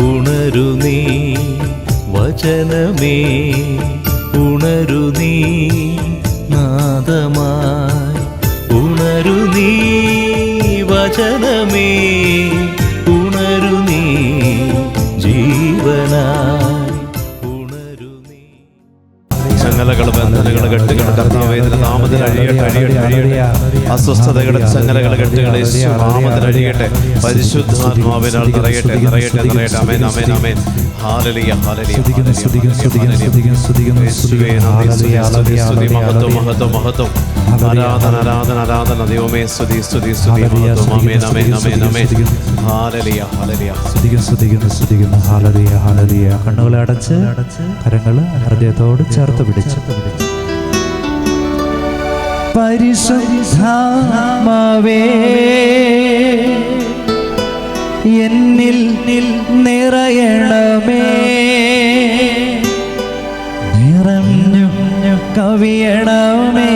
ഉണരു നീ വചനമേ, ഉണരു നീ നാദമായി, ഉണരു നീ വചനമേ, ഉണരു നീ ജീവനായി, ഉണരു നീ. ചങ്ങലകൾ, ബന്ധനങ്ങൾ, കെട്ടുകൾ കർത്താവേ നാമത്തിൽ അഴിയട്ടെ. അസ്വസ്ഥതയുടെ ചങ്ങലകൾ, കെട്ടുകൾ നാമത്തിൽ അഴിയട്ടെ. പരിശുദ്ധാത്മാവിനാൽ നിറയട്ടെ. ആമേൻ, ആമേൻ, ആമേൻ. ഹല്ലേലൂയ, ഹല്ലേലൂയ. മഹത്വം. ആരാധന ദൈവമേ, സ്തുതി. ആമേൻ, ആമേൻ, ആമേൻ, ആമേൻ. ഹല്ലേലൂയ, ഹല്ലേലൂയ. സ്തുതിക്കുന്നു. ഹല്ലേലൂയ. കണ്ണുകളെ അടച്ച് കരങ്ങൾ ഹൃദയത്തോട് ചേർത്ത് പിടിച്ച് പരിശുദ്ധാത്മാവേ എന്നിൽ നിറയണമേ, നിറഞ്ഞു കവിയണമേ,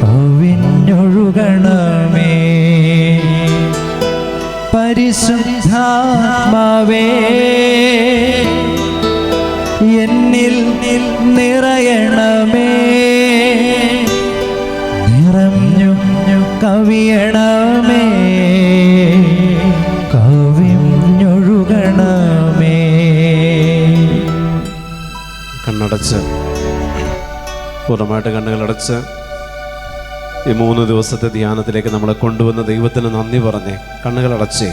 കവിഞ്ഞൊഴുകണമേ. പരിശുദ്ധാത്മാവേ എന്നിൽ നിറയണമേ, നിറഞ്ഞു കവിയണമേ, കവിഞ്ഞൊഴുകണമേ. കണ്ണടച്ച് പൂർണ്ണമായിട്ട് കണ്ണുകളടച്ച് ഈ 3 ദിവസത്തെ ധ്യാനത്തിലേക്ക് നമ്മളെ കൊണ്ടുവന്ന ദൈവത്തിന് നന്ദി പറഞ്ഞേ. കണ്ണുകളടച്ചേ.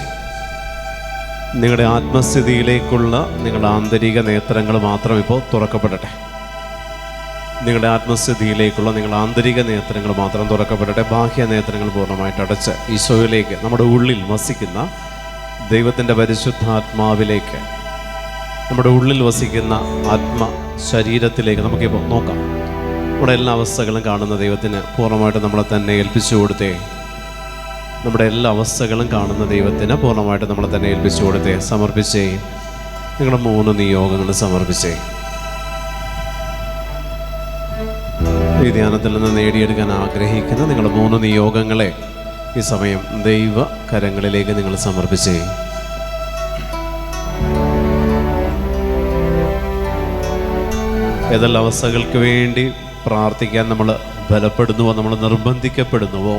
നിങ്ങളുടെ ആത്മസ്ഥിതിയിലേക്കുള്ള നിങ്ങളുടെ ആന്തരിക നേത്രങ്ങൾ മാത്രം ഇപ്പോൾ തുറക്കപ്പെടട്ടെ. നിങ്ങളുടെ ആത്മസ്ഥിതിയിലേക്കുള്ള നിങ്ങളുടെ ആന്തരിക നേത്രങ്ങൾ മാത്രം തുറക്കപ്പെടട്ടെ. ബാഹ്യ നേത്രങ്ങൾ പൂർണ്ണമായിട്ട് അടച്ച് ഈശോയിലേക്ക്, നമ്മുടെ ഉള്ളിൽ വസിക്കുന്ന ദൈവത്തിൻ്റെ പരിശുദ്ധാത്മാവിലേക്ക്, നമ്മുടെ ഉള്ളിൽ വസിക്കുന്ന ആത്മ ശരീരത്തിലേക്ക് നമുക്കിപ്പോൾ നോക്കാം. നമ്മുടെ എല്ലാ അവസ്ഥകളും കാണുന്ന ദൈവത്തിന് പൂർണ്ണമായിട്ട് നമ്മളെ തന്നെ ഏൽപ്പിച്ചു കൊടുത്തേ. നമ്മുടെ എല്ലാ അവസ്ഥകളും കാണുന്ന ദൈവത്തിന് പൂർണ്ണമായിട്ട് നമ്മളെ തന്നെ ഏൽപ്പിച്ചു കൊടുത്തേ. സമർപ്പിച്ചേ. നിങ്ങളുടെ 3 നിയോഗങ്ങൾ സമർപ്പിച്ചേ. ഈ ധ്യാനത്തിൽ നിന്ന് നേടിയെടുക്കാൻ ആഗ്രഹിക്കുന്ന നിങ്ങളുടെ 3 നിയോഗങ്ങളെ ഈ സമയം ദൈവ കരങ്ങളിലേക്ക് നിങ്ങൾ സമർപ്പിച്ചേ. ഏതെല്ലാം അവസ്ഥകൾക്ക് വേണ്ടി പ്രാർത്ഥിക്കാൻ നമ്മൾ ബലപ്പെടുന്നുവോ, നമ്മൾ നിർബന്ധിക്കപ്പെടുന്നുവോ,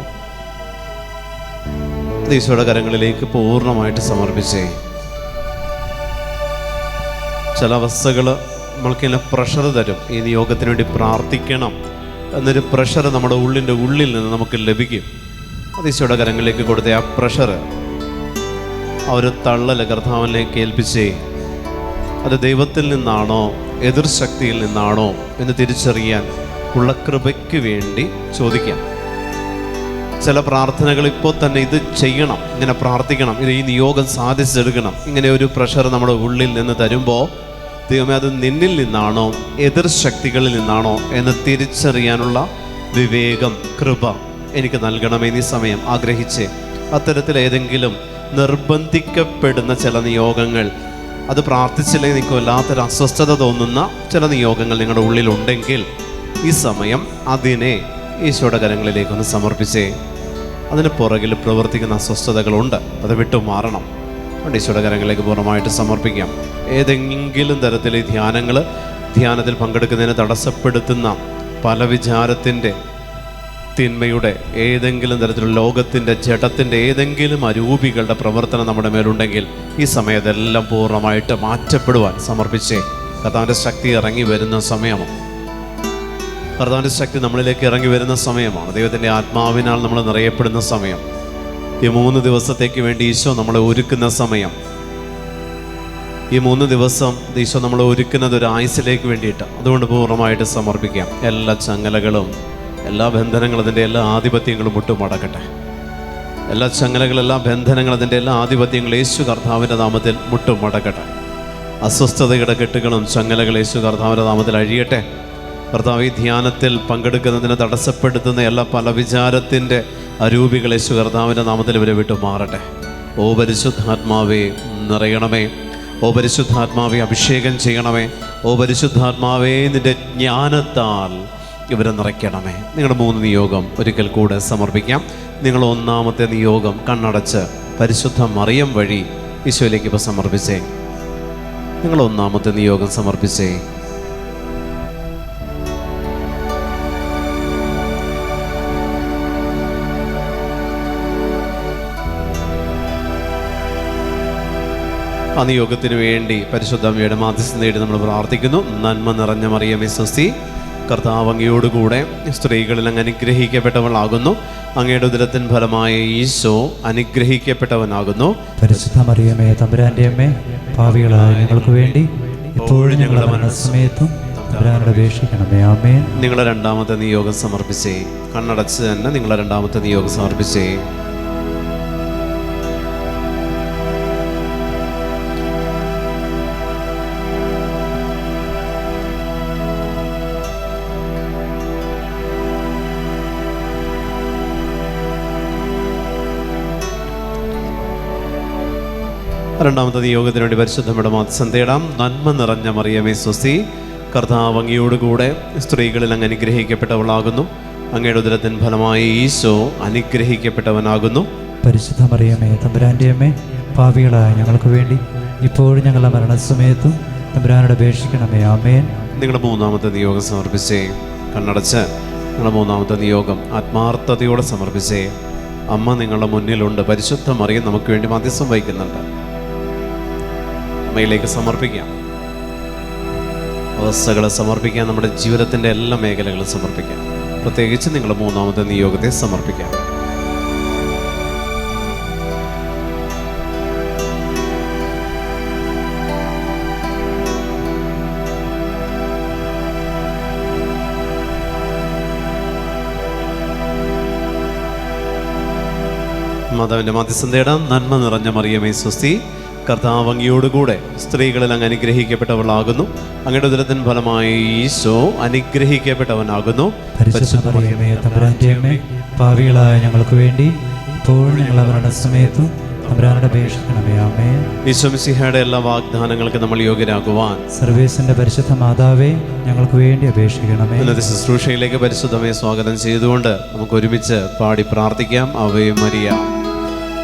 ഈശോയുടെ കരങ്ങളിലേക്ക് പൂർണ്ണമായിട്ട് സമർപ്പിച്ചേ. ചില അവസ്ഥകൾ നമ്മൾക്കിങ്ങനെ പ്രഷർ തരും. ഈ നിയോഗത്തിന് വേണ്ടി പ്രാർത്ഥിക്കണം എന്നൊരു പ്രഷർ നമ്മുടെ ഉള്ളിൽ നിന്ന് നമുക്ക് ലഭിക്കും. അത് ഈശോയുടെ കരങ്ങളിലേക്ക് കൊടുത്ത ആ പ്രഷർ, ആ ഒരു തള്ളൽ കർത്താവിലേക്ക് ഏൽപ്പിച്ചേ. അത് ദൈവത്തിൽ നിന്നാണോ എതിർ ശക്തിയിൽ നിന്നാണോ എന്ന് തിരിച്ചറിയാൻ ഉള്ള കൃപയ്ക്ക് വേണ്ടി ചോദിക്കാം. ചില പ്രാർത്ഥനകൾ ഇപ്പോൾ തന്നെ ഇത് ചെയ്യണം, ഇങ്ങനെ പ്രാർത്ഥിക്കണം, ഈ നിയോഗം സാധിച്ചെടുക്കണം, ഇങ്ങനെ ഒരു പ്രഷർ നമ്മുടെ ഉള്ളിൽ നിന്ന് തരുമ്പോൾ ദൈവമേ അത് നിന്നിൽ നിന്നാണോ എതിർ ശക്തികളിൽ നിന്നാണോ എന്ന് തിരിച്ചറിയാനുള്ള വിവേകം, കൃപ എനിക്ക് നൽകണമെന്ന് ഈ സമയം ആഗ്രഹിച്ച് അത്തരത്തിൽ ഏതെങ്കിലും നിർബന്ധിക്കപ്പെടുന്ന ചില നിയോഗങ്ങൾ, അത് പ്രാർത്ഥിച്ചില്ലെങ്കിൽ നിങ്ങൾക്ക് വല്ലാത്തൊരു അസ്വസ്ഥത തോന്നുന്ന ചില നിയോഗങ്ങൾ നിങ്ങളുടെ ഉള്ളിലുണ്ടെങ്കിൽ ഈ സമയം അതിനെ ഈശോയുടെ കരങ്ങളിലേക്കൊന്ന് സമർപ്പിച്ചേ. അതിന് പുറകിൽ പ്രവർത്തിക്കുന്ന അസ്വസ്ഥതകളുണ്ട്, അത് വിട്ടു മാറണം. അതുകൊണ്ട് ഈശോയുടെ കരങ്ങളിലേക്ക് പൂർണ്ണമായിട്ട് സമർപ്പിക്കാം. ഏതെങ്കിലും തരത്തിൽ ഈ ധ്യാനത്തിൽ പങ്കെടുക്കുന്നതിന് തടസ്സപ്പെടുത്തുന്ന പല വിചാരത്തിൻ്റെ, തിന്മയുടെ, ഏതെങ്കിലും തരത്തിലുള്ള ലോകത്തിൻ്റെ, ജഡത്തിൻ്റെ ഏതെങ്കിലും അരൂപികളുടെ പ്രവർത്തനം നമ്മുടെ മേലുണ്ടെങ്കിൽ ഈ സമയത്തെല്ലാം പൂർണ്ണമായിട്ട് മാറ്റപ്പെടുവാൻ സമർപ്പിച്ചേ. കർത്താവിൻ്റെ ശക്തി ഇറങ്ങി വരുന്ന സമയമാണ്. കർത്താവിൻ്റെ ശക്തി നമ്മളിലേക്ക് ഇറങ്ങി വരുന്ന സമയമാണ്. ദൈവത്തിൻ്റെ ആത്മാവിനാൽ നമ്മൾ നിറയപ്പെടുന്ന സമയം. ഈ 3 ദിവസത്തേക്ക് വേണ്ടി ഈശോ നമ്മളെ ഒരുക്കുന്ന സമയം. ഈ 3 ദിവസം ഈശോ നമ്മളെ ഒരുക്കുന്നത് ഒരു ആയുസ്സിലേക്ക് വേണ്ടിയിട്ട്. അതുകൊണ്ട് പൂർണ്ണമായിട്ട് സമർപ്പിക്കാം. എല്ലാ ചങ്ങലകളും, എല്ലാ ബന്ധനങ്ങളും, അതിൻ്റെ എല്ലാ ആധിപത്യങ്ങളും മുട്ടുമടക്കട്ടെ. എല്ലാ ചങ്ങലകളും, എല്ലാ ബന്ധനങ്ങളും, അതിൻ്റെ എല്ലാ ആധിപത്യങ്ങളും യേശു കർത്താവിൻ്റെ നാമത്തിൽ മുട്ടുമടക്കട്ടെ. അസ്വസ്ഥതയുടെ കെട്ടുകളും ചങ്ങലകൾ യേശു കർത്താവിൻ്റെ നാമത്തിൽ അഴിയട്ടെ. കർത്താവ് ഈ ധ്യാനത്തിൽ പങ്കെടുക്കുന്നതിന് തടസ്സപ്പെടുത്തുന്ന എല്ലാ പല വിചാരത്തിൻ്റെ അരൂപികൾ യേശു കർത്താവിൻ്റെ നാമത്തിൽ ഇവരെ വിട്ടു മാറട്ടെ. ഓ പരിശുദ്ധാത്മാവേ നിറയണമേ. ഓ പരിശുദ്ധാത്മാവേ അഭിഷേകം ചെയ്യണമേ. ഓ പരിശുദ്ധാത്മാവേ നിൻ്റെ ജ്ഞാനത്താൽ ഇവരെ നിറയ്ക്കണമേ. നിങ്ങളുടെ 3 നിയോഗം ഒരിക്കൽ കൂടെ സമർപ്പിക്കാം. നിങ്ങൾ 1-ാമത്തെ നിയോഗം കണ്ണടച്ച് പരിശുദ്ധ മറിയം വഴി ഈശോയിലേക്ക് ഇപ്പോൾ സമർപ്പിച്ചേ. നിങ്ങൾ ഒന്നാമത്തെ നിയോഗം സമർപ്പിച്ചേ. ആ നിയോഗത്തിന് വേണ്ടി പരിശുദ്ധ അമ്മയുടെ മാധ്യസ്ഥം നേടി നമ്മൾ പ്രാർത്ഥിക്കുന്നു. നന്മ നിറഞ്ഞ മറിയമേ സ്വസ്തി, കർത്താവ് അങ്ങയോടുകൂടെ സ്ത്രീകളിൽ അങ്ങ് അനുഗ്രഹിക്കപ്പെട്ടവളാകുന്നു. അങ്ങയുടെ ഉദരത്തിൻ ഫലമായ ഈശോ അനുഗ്രഹിക്കപ്പെട്ടവനാകുന്നു. പരിശുദ്ധ മറിയമേ തമ്പുരാന്റെ അമ്മേ, പാപികളായ ഞങ്ങൾക്ക് വേണ്ടി ഇപ്പോഴും ഞങ്ങളുടെ മരണസമയത്തും തമ്പുരാനോട് അപേക്ഷിക്കണമേ. ആമേൻ. നിങ്ങളുടെ രണ്ടാമത്തെ നിയോഗം സമർപ്പിച്ചേ. കണ്ണടച്ച് തന്നെ നിങ്ങളുടെ രണ്ടാമത്തെ നിയോഗം സമർപ്പിച്ചേ. രണ്ടാമത്തെ നിയോഗത്തിന് വേണ്ടി പരിശുദ്ധയുടെ മാധ്യസ്ഥം തേടാം. നന്മ നിറഞ്ഞ മറിയമേ സ്വസ്തി, കർത്താവ് അങ്ങയോടുകൂടെ സ്ത്രീകളിൽ അങ്ങ് അനുഗ്രഹിക്കപ്പെട്ടവളാകുന്നു. അങ്ങയുടെ ഉദരത്തിൻ ഫലമായ ഈശോ അനുഗ്രഹിക്കപ്പെട്ടവനാകുന്നു. പരിശുദ്ധ മറിയമേ തമ്പുരാന്റെ അമ്മേ, പാപികളായ ഞങ്ങൾക്ക് വേണ്ടി ഇപ്പോഴും ഞങ്ങളുടെ മരണസമയത്തും തമ്പുരാനോട് അപേക്ഷിക്കണമേ. ആമേൻ. നിങ്ങളുടെ മൂന്നാമത്തെ നിയോഗം സമർപ്പിച്ചേ. കണ്ണടച്ച് നിങ്ങളുടെ മൂന്നാമത്തെ നിയോഗം ആത്മാർത്ഥതയോടെ സമർപ്പിച്ചേ. അമ്മ നിങ്ങളുടെ മുന്നിലുണ്ട്. പരിശുദ്ധ മറിയം നമുക്ക് വേണ്ടി മധ്യസ്ഥം വഹിക്കുന്നുണ്ട്. അമ്മയിലേക്ക് സമർപ്പിക്കാം. അവസ്ഥകളെ സമർപ്പിക്കാം. നമ്മുടെ ജീവിതത്തിൻ്റെ എല്ലാ മേഖലകളും സമർപ്പിക്കാം. പ്രത്യേകിച്ച് നിങ്ങളുടെ മൂന്നാമത്തെ നിയോഗത്തെ സമർപ്പിക്കാം. മാതാവിൻ്റെ മധ്യസ്ഥം തേടാം. നന്മ നിറഞ്ഞ മറിയമേ സ്വസ്തി, കർത്താവ് അങ്ങയോടുകൂടെ സ്ത്രീകളിൽ അങ്ങ് അനുഗ്രഹിക്കപ്പെട്ടവളാകുന്നു. അങ്ങയുടെ ഉദരത്തിൻ ഫലമായി ഈശോ അനുഗ്രഹിക്കപ്പെട്ടവനാകുന്നു. പരിശുദ്ധ മറിയമേ തമ്പുരാന്റെ അമ്മേ, പാപികളായ ഞങ്ങൾക്ക് വേണ്ടി ഇപ്പോഴും ഞങ്ങളുടെ മരണസമയത്തും തമ്പുരാനോട് അപേക്ഷിക്കണമേ. ആമേൻ. ഈശോ മിശിഹായുടെ എല്ലാ വാഗ്ദാനങ്ങൾക്ക് നമ്മൾ യോഗ്യരാകുവാൻ സർവേശ്വരന്റെ പരിശുദ്ധ മാതാവേ, ഞങ്ങൾക്ക് വേണ്ടി അപേക്ഷിക്കണമേ. ഇന്നത്തെ ശുശ്രൂഷയിലേക്ക് പരിശുദ്ധമയെ സ്വാഗതം ചെയ്തുകൊണ്ട് നമുക്ക് ഒരുമിച്ച് പാടി പ്രാർത്ഥിക്കാം. Ave Maria.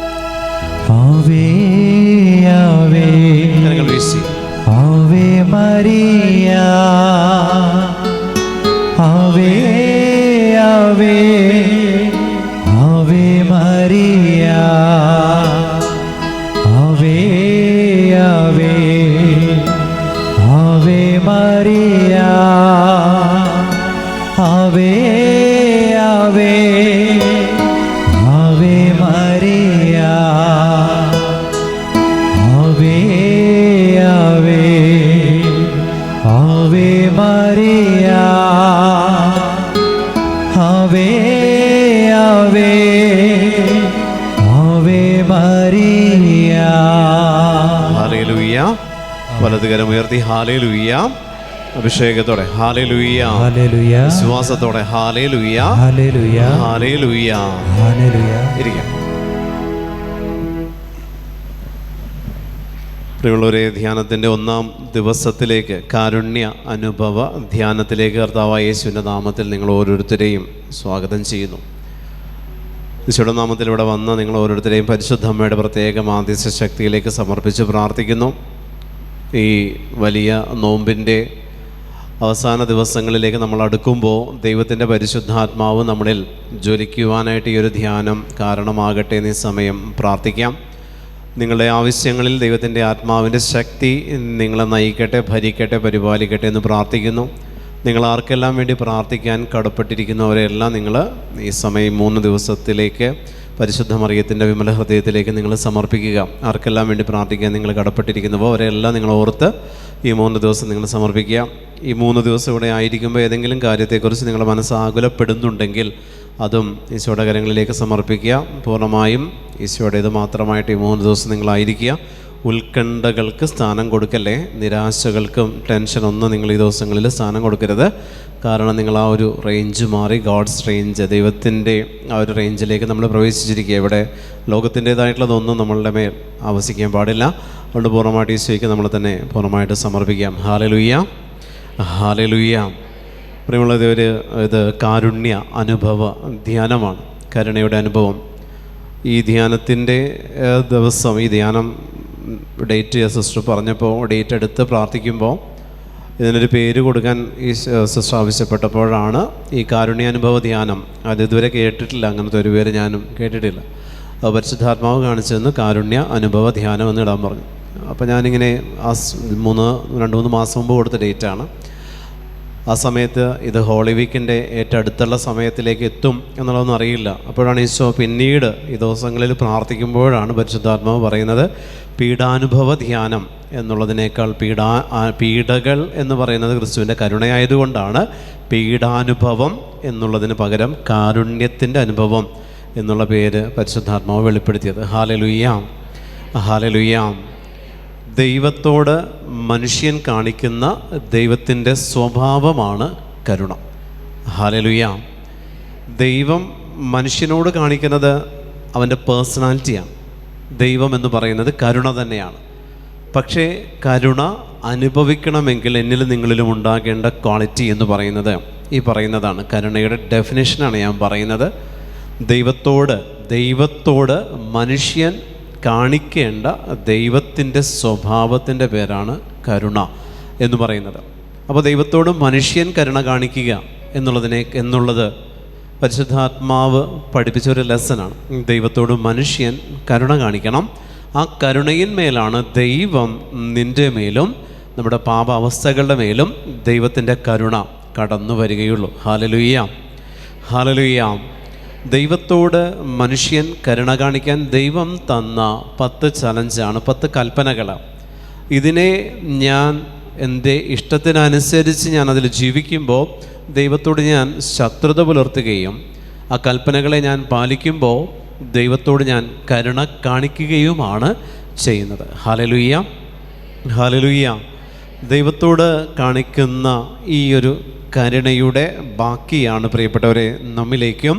ആവേ ആവേ കരങ്ങൾ വീശി. ആവേ മരിയ, ആവേ ആവേ ആവേ മരിയ, ആവേ ആവേ ആവേ മരിയ, ആവേ ആവേ ആവേ മരിയ, ആവേ ആവേ ആവേ മരിയ, ആവേ ആവേ ആവേ മരിയ. ഹല്ലേലൂയ. വലതുകരം ഉയർത്തി ഹല്ലേലൂയ. അഭിഷേകത്തോടെ ഹല്ലേലൂയ. ഹല്ലേലൂയ. വിശ്വാസത്തോടെ ഹല്ലേലൂയ. ഹല്ലേലൂയ. ഹല്ലേലൂയ. ഹല്ലേലൂയ. ഇരിക്കാം. പ്രിയമുള്ളവരെ, ധ്യാനത്തിൻ്റെ ഒന്നാം ദിവസത്തിലേക്ക്, കാരുണ്യ അനുഭവ ധ്യാനത്തിലേക്ക് കർത്താവായ യേശുവിൻ്റെ നാമത്തിൽ നിങ്ങൾ ഓരോരുത്തരെയും സ്വാഗതം ചെയ്യുന്നു. യേശുവിൻ്റെ നാമത്തിൽ ഇവിടെ വന്ന് നിങ്ങൾ ഓരോരുത്തരെയും പരിശുദ്ധ അമ്മയുടെ പ്രത്യേക മാധ്യസ്ഥ ശക്തിയിലേക്ക് സമർപ്പിച്ച് പ്രാർത്ഥിക്കുന്നു. ഈ വലിയ നോമ്പിൻ്റെ അവസാന ദിവസങ്ങളിലേക്ക് നമ്മൾ അടുക്കുമ്പോൾ ദൈവത്തിൻ്റെ പരിശുദ്ധാത്മാവ് നമ്മളിൽ ജ്വലിക്കുവാനായിട്ട് ഈ ഒരു ധ്യാനം കാരണമാകട്ടെ എന്ന് ഈ സമയം പ്രാർത്ഥിക്കാം. നിങ്ങളുടെ ആവശ്യങ്ങളിൽ ദൈവത്തിൻ്റെ ആത്മാവിൻ്റെ ശക്തി നിങ്ങളെ നയിക്കട്ടെ, ഭരിക്കട്ടെ, പരിപാലിക്കട്ടെ എന്ന് പ്രാർത്ഥിക്കുന്നു. നിങ്ങൾ ആർക്കെല്ലാം വേണ്ടി പ്രാർത്ഥിക്കാൻ കടപ്പെട്ടിരിക്കുന്നവരെല്ലാം നിങ്ങൾ ഈ സമയം 3 ദിവസത്തിലേക്ക് പരിശുദ്ധ മറിയത്തിൻ്റെ വിമല ഹൃദയത്തിലേക്ക് നിങ്ങൾ സമർപ്പിക്കുക. ആർക്കെല്ലാം വേണ്ടി പ്രാർത്ഥിക്കാൻ നിങ്ങൾ കടപ്പെട്ടിരിക്കുന്നവോ അവരെല്ലാം നിങ്ങൾ ഓർത്ത് ഈ 3 ദിവസം നിങ്ങൾ സമർപ്പിക്കുക. ഈ 3 ദിവസം ഇവിടെ ആയിരിക്കുമ്പോൾ ഏതെങ്കിലും കാര്യത്തെക്കുറിച്ച് നിങ്ങളുടെ മനസ്സ് ആകുലപ്പെടുന്നുണ്ടെങ്കിൽ അതും ഈശോയുടെ കരങ്ങളിലേക്ക് സമർപ്പിക്കുക. പൂർണ്ണമായും ഈശോയുടേത് മാത്രമായിട്ട് ഈ 3 ദിവസം നിങ്ങളായിരിക്കുക. ഉത്കണ്ഠകൾക്ക് സ്ഥാനം കൊടുക്കല്ലേ, നിരാശകൾക്കും ടെൻഷനൊന്നും നിങ്ങൾ ഈ ദിവസങ്ങളിൽ സ്ഥാനം കൊടുക്കരുത്. കാരണം നിങ്ങൾ ആ ഒരു റേഞ്ച് മാറി, ഗോഡ്സ് റേഞ്ച്, ദൈവത്തിൻ്റെ ആ ഒരു റേഞ്ചിലേക്ക് നമ്മൾ പ്രവേശിച്ചിരിക്കുക. ഇവിടെ ലോകത്തിൻ്റേതായിട്ടുള്ളതൊന്നും നമ്മളുടെ മേൽ ആവസിക്കാൻ പാടില്ല. അതുകൊണ്ട് പൂർണ്ണമായിട്ട് ഈശോയ്ക്ക് നമ്മൾ തന്നെ പൂർണ്ണമായിട്ട് സമർപ്പിക്കാം. ഹല്ലേലൂയ. ഹല്ലേലൂയ. പ്രിയമുള്ളത്, ഇത് കാരുണ്യ അനുഭവ ധ്യാനമാണ്, കരുണയുടെ അനുഭവം. ഈ ധ്യാനത്തിൻ്റെ ദിവസം, ഈ ധ്യാനം ഡേറ്റ് സിസ്റ്റർ പറഞ്ഞപ്പോൾ ഡേറ്റ് എടുത്ത് പ്രാർത്ഥിക്കുമ്പോൾ ഇതിനൊരു പേര് കൊടുക്കാൻ ഈ സിസ്റ്റർ ആവശ്യപ്പെട്ടപ്പോഴാണ് ഈ കാരുണ്യാനുഭവ ധ്യാനം. അത് ഇതുവരെ കേട്ടിട്ടില്ല, അങ്ങനത്തെ ഒരു പേര് ഞാനും കേട്ടിട്ടില്ല. പരിശുദ്ധാത്മാവ് കാണിച്ചെന്ന് കാരുണ്യ അനുഭവ ധ്യാനം എന്ന് ഇടാൻ പറഞ്ഞു. അപ്പോൾ ഞാനിങ്ങനെ രണ്ട് മൂന്ന് മാസം മുമ്പ് കൊടുത്ത ഡേറ്റാണ്. ആ സമയത്ത് ഇത് ഹോളി വീക്കിൻ്റെ ഏറ്റവും അടുത്തുള്ള സമയത്തിലേക്ക് എത്തും എന്നുള്ളതൊന്നും അറിയില്ല. അപ്പോഴാണ് ഈശോ പിന്നീട് ഈ ദിവസങ്ങളിൽ പ്രാർത്ഥിക്കുമ്പോഴാണ് പരിശുദ്ധാത്മാവ് പറയുന്നത് പീഡാനുഭവ ധ്യാനം എന്നുള്ളതിനേക്കാൾ പീഡകൾ എന്ന് പറയുന്നത് ക്രിസ്തുവിൻ്റെ കരുണയായതുകൊണ്ടാണ് പീഡാനുഭവം എന്നുള്ളതിന് പകരം കാരുണ്യത്തിൻ്റെ അനുഭവം എന്നുള്ള പേര് പരിശുദ്ധാത്മാവ് വെളിപ്പെടുത്തിയത്. Hallelujah, hallelujah. ദൈവത്തോട് മനുഷ്യൻ കാണിക്കുന്ന ദൈവത്തിൻ്റെ സ്വഭാവമാണ് കരുണ. ഹല്ലേലൂയ. ദൈവം മനുഷ്യനോട് കാണിക്കുന്നത് അവൻ്റെ പേഴ്സണാലിറ്റിയാണ്. ദൈവം എന്ന് പറയുന്നത് കരുണ തന്നെയാണ്. പക്ഷേ കരുണ അനുഭവിക്കണമെങ്കിൽ എന്നിലും നിങ്ങളിലും ഉണ്ടാകേണ്ട ക്വാളിറ്റി എന്ന് പറയുന്നത് ഈ പറയുന്നതാണ്. കരുണയുടെ ഡെഫിനേഷനാണ് ഞാൻ പറയുന്നത്. ദൈവത്തോട് മനുഷ്യൻ കാണിക്കേണ്ട ദൈവത്തിൻ്റെ സ്വഭാവത്തിൻ്റെ പേരാണ് കരുണ എന്ന് പറയുന്നത്. അപ്പോൾ ദൈവത്തോട് മനുഷ്യൻ കരുണ കാണിക്കുക എന്നുള്ളത് പരിശുദ്ധാത്മാവ് പഠിപ്പിച്ചൊരു ലെസനാണ്. ദൈവത്തോട് മനുഷ്യൻ കരുണ കാണിക്കണം. ആ കരുണയിന്മേലാണ് ദൈവം നിൻ്റെ മേലും നമ്മുടെ പാപാവസ്ഥകളുടെ മേലും ദൈവത്തിൻ്റെ കരുണ കടന്നു വരികയുള്ളൂ. Hallelujah, hallelujah. ദൈവത്തോട് മനുഷ്യൻ കരുണ കാണിക്കാൻ ദൈവം തന്ന 10 ചലഞ്ചാണ്, 10 കൽപ്പനകൾ. ഇതിനെ ഞാൻ എൻ്റെ ഇഷ്ടത്തിനനുസരിച്ച് ഞാൻ അതിൽ ജീവിക്കുമ്പോൾ ദൈവത്തോട് ഞാൻ ശത്രുത പുലർത്തുകയും ആ കൽപ്പനകളെ ഞാൻ പാലിക്കുമ്പോൾ ദൈവത്തോട് ഞാൻ കരുണ കാണിക്കുകയുമാണ് ചെയ്യുന്നത്. Hallelujah, hallelujah. ദൈവത്തോട് കാണിക്കുന്ന ഈ ഒരു കരുണയുടെ ബാക്കിയാണ് പ്രിയപ്പെട്ടവരെ നമ്മിലേക്കും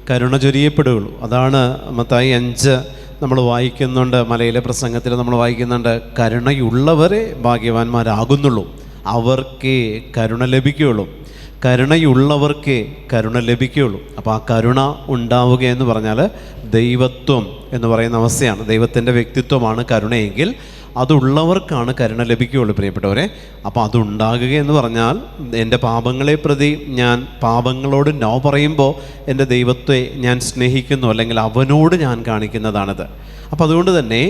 കരുണ ചൊരിയപ്പെടുകയുള്ളൂ. അതാണ് മത്തായി 5 നമ്മൾ വായിക്കുന്നുണ്ട്, മലയിലെ പ്രസംഗത്തിൽ നമ്മൾ വായിക്കുന്നുണ്ട്, കരുണയുള്ളവരെ ഭാഗ്യവാന്മാരാകുന്നുള്ളൂ, അവർക്കേ കരുണ ലഭിക്കുകയുള്ളൂ. കരുണയുള്ളവർക്കേ കരുണ ലഭിക്കുകയുള്ളൂ. അപ്പോൾ ആ കരുണ ഉണ്ടാവുക എന്ന് പറഞ്ഞാൽ ദൈവത്വം എന്ന് പറയുന്ന അവസ്ഥയാണ്. ദൈവത്തിൻ്റെ വ്യക്തിത്വമാണ് കരുണയെങ്കിൽ അതുള്ളവർക്കാണ് കരുണ ലഭിക്കുകയുള്ളൂ പ്രിയപ്പെട്ടവരെ. അപ്പോൾ അതുണ്ടാകുക എന്ന് പറഞ്ഞാൽ എൻ്റെ പാപങ്ങളെ പ്രതി ഞാൻ പാപങ്ങളോട് നോ പറയുമ്പോൾ എൻ്റെ ദൈവത്തെ ഞാൻ സ്നേഹിക്കുന്നു, അല്ലെങ്കിൽ അവനോട് ഞാൻ കാണിക്കുന്നതാണിത്. അപ്പോൾ അതുകൊണ്ട് തന്നെ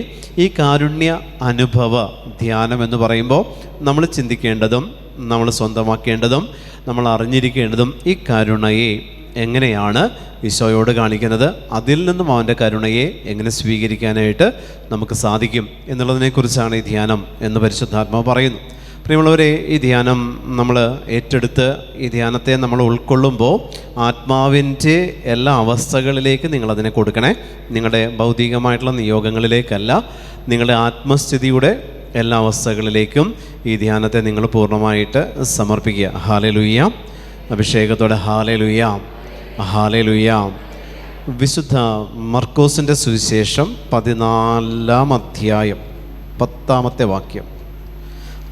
ഈ കാരുണ്യ അനുഭവ ധ്യാനം എന്ന് പറയുമ്പോൾ നമ്മൾ ചിന്തിക്കേണ്ടതും നമ്മൾ സ്വന്തമാക്കേണ്ടതും നമ്മൾ അറിഞ്ഞിരിക്കേണ്ടതും ഈ കരുണയെ എങ്ങനെയാണ് ഈശോയോട് കാണിക്കുന്നത്, അതിൽ നിന്നും അവൻ്റെ കരുണയെ എങ്ങനെ സ്വീകരിക്കാനായിട്ട് നമുക്ക് സാധിക്കും എന്നുള്ളതിനെക്കുറിച്ചാണ് ഈ ധ്യാനം എന്ന് പരിശുദ്ധാത്മാവ് പറയുന്നു. പ്രിയമുള്ളവരെ, ഈ ധ്യാനം നമ്മൾ ഏറ്റെടുത്ത് ഈ ധ്യാനത്തെ നമ്മൾ ഉൾക്കൊള്ളുമ്പോൾ ആത്മാവിൻ്റെ എല്ലാ അവസ്ഥകളിലേക്ക് നിങ്ങളതിനെ കൊടുക്കണേ. നിങ്ങളുടെ ഭൗതികമായിട്ടുള്ള നിയോഗങ്ങളിലേക്കല്ല, നിങ്ങളുടെ ആത്മസ്ഥിതിയുടെ എല്ലാ അവസ്ഥകളിലേക്കും ഈ ധ്യാനത്തെ നിങ്ങൾ പൂർണ്ണമായിട്ട് സമർപ്പിക്കുക. ഹല്ലേലൂയ, അഭിഷേകത്തോടെ ഹല്ലേലൂയ, ഹല്ലേലൂയ. വിശുദ്ധ മർക്കോസിൻ്റെ സുവിശേഷം 14-ാം അധ്യായം 10-ാമത്തെ വാക്യം.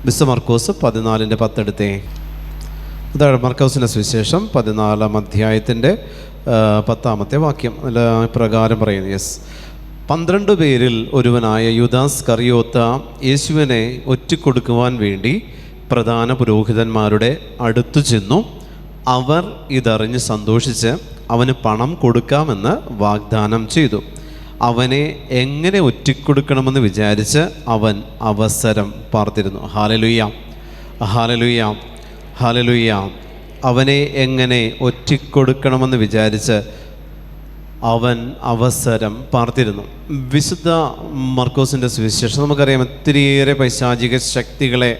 വിശുദ്ധ മർക്കോസ് 14:10 എടുത്തേ. അതാണ് മർക്കോസിൻ്റെ സുവിശേഷം 14-ാം അധ്യായത്തിൻ്റെ 10-ാമത്തെ വാക്യം. അതിൽ പ്രകാരം പറയുന്നു. 12 പേരിൽ ഒരുവനായ യൂദാസ് കറിയോത്ത യേശുവിനെ ഒറ്റിക്കൊടുക്കുവാൻ വേണ്ടി പ്രധാന പുരോഹിതന്മാരുടെ അടുത്തു ചെന്നു. അവർ ഇതറിഞ്ഞ് സന്തോഷിച്ച് അവന് പണം കൊടുക്കാമെന്ന് വാഗ്ദാനം ചെയ്തു. അവനെ എങ്ങനെ ഒറ്റിക്കൊടുക്കണമെന്ന് വിചാരിച്ച് അവൻ അവസരം പാർത്തിരുന്നു. ഹല്ലേലൂയ, ഹല്ലേലൂയ, ഹല്ലേലൂയ. അവനെ എങ്ങനെ ഒറ്റിക്കൊടുക്കണമെന്ന് വിചാരിച്ച് അവൻ അവസരം പാർത്തിരുന്നു. വിശുദ്ധ മർക്കോസിൻ്റെ സുവിശേഷം നമുക്കറിയാം, ഒത്തിരിയേറെ പൈശാചിക ശക്തികളെ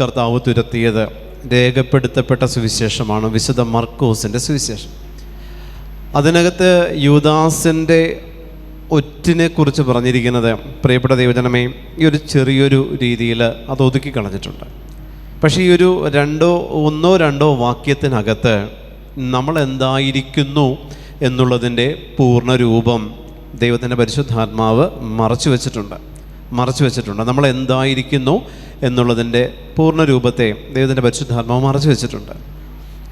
കർത്താവ് തുരത്തിയത് രേഖപ്പെടുത്തപ്പെട്ട സുവിശേഷമാണ് വിശുദ്ധ മർക്കോസിൻ്റെ സുവിശേഷം. അതിനകത്ത് യൂദാസിൻ്റെ ഒറ്റിനെക്കുറിച്ച് പറഞ്ഞിരിക്കുന്നത്, പ്രിയപ്പെട്ട ദൈവജനമേ, ഈ ഒരു ചെറിയൊരു രീതിയിൽ അത് ഒതുക്കി കളഞ്ഞിട്ടുണ്ട്. പക്ഷേ ഈ ഒരു ഒന്നോ രണ്ടോ വാക്യത്തിനകത്ത് നമ്മൾ എന്തായിരിക്കുന്നു എന്നുള്ളതിൻ്റെ പൂർണ്ണ രൂപം ദൈവത്തിൻ്റെ പരിശുദ്ധാത്മാവ് മറച്ചു വെച്ചിട്ടുണ്ട്. നമ്മൾ എന്തായിരിക്കുന്നു എന്നുള്ളതിൻ്റെ പൂർണ്ണ രൂപത്തെ ദൈവത്തിൻ്റെ പരിശുദ്ധാത്മാവ് മറച്ചു വെച്ചിട്ടുണ്ട്.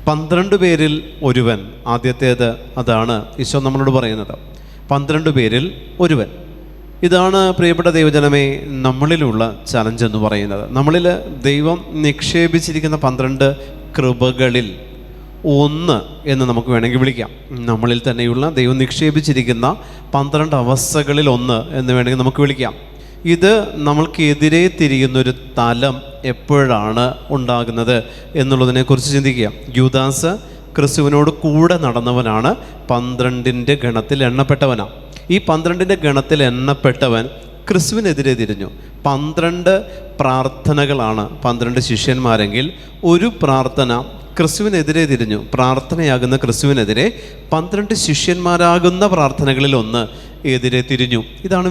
12 പേരിൽ ഒരുവൻ, ആദ്യത്തേത് അതാണ് ഈശോ നമ്മളോട് പറയുന്നത്. 12 പേരിൽ ഒരുവൻ. ഇതാണ് പ്രിയപ്പെട്ട ദൈവജനമേ നമ്മളിലുള്ള ചലഞ്ച് എന്ന് പറയുന്നത്. നമ്മളിൽ ദൈവം നിക്ഷേപിച്ചിരിക്കുന്ന 12 കൃപകളിൽ ഒന്ന് എന്ന് നമുക്ക് വേണമെങ്കിൽ വിളിക്കാം. നമ്മളിൽ തന്നെയുള്ള ദൈവം നിക്ഷേപിച്ചിരിക്കുന്ന 12 അവസ്ഥകളിൽ ഒന്ന് എന്ന് വേണമെങ്കിൽ നമുക്ക് വിളിക്കാം. ഇത് നമ്മൾക്കെതിരെ തിരിയുന്നൊരു തലം എപ്പോഴാണ് ഉണ്ടാകുന്നത് എന്നുള്ളതിനെക്കുറിച്ച് ചിന്തിക്കുക. യൂദാസ് ക്രിസ്തുവിനോട് കൂടെ നടന്നവനാണ്, 12ൻ്റെ ഗണത്തിൽ എണ്ണപ്പെട്ടവനാണ്. ഈ 12ൻ്റെ ഗണത്തിൽ എണ്ണപ്പെട്ടവൻ ക്രിസ്തുവിനെതിരെ തിരിഞ്ഞു. 12 പ്രാർത്ഥനകളാണ് 12 ശിഷ്യന്മാരെങ്കിൽ ഒരു പ്രാർത്ഥന ക്രിസ്തുവിനെതിരെ തിരിഞ്ഞു. പ്രാർത്ഥനയാകുന്ന ക്രിസ്തുവിനെതിരെ 12 ശിഷ്യന്മാരാകുന്ന പ്രാർത്ഥനകളിൽ ഒന്ന് എതിരെ തിരിഞ്ഞു. ഇതാണ്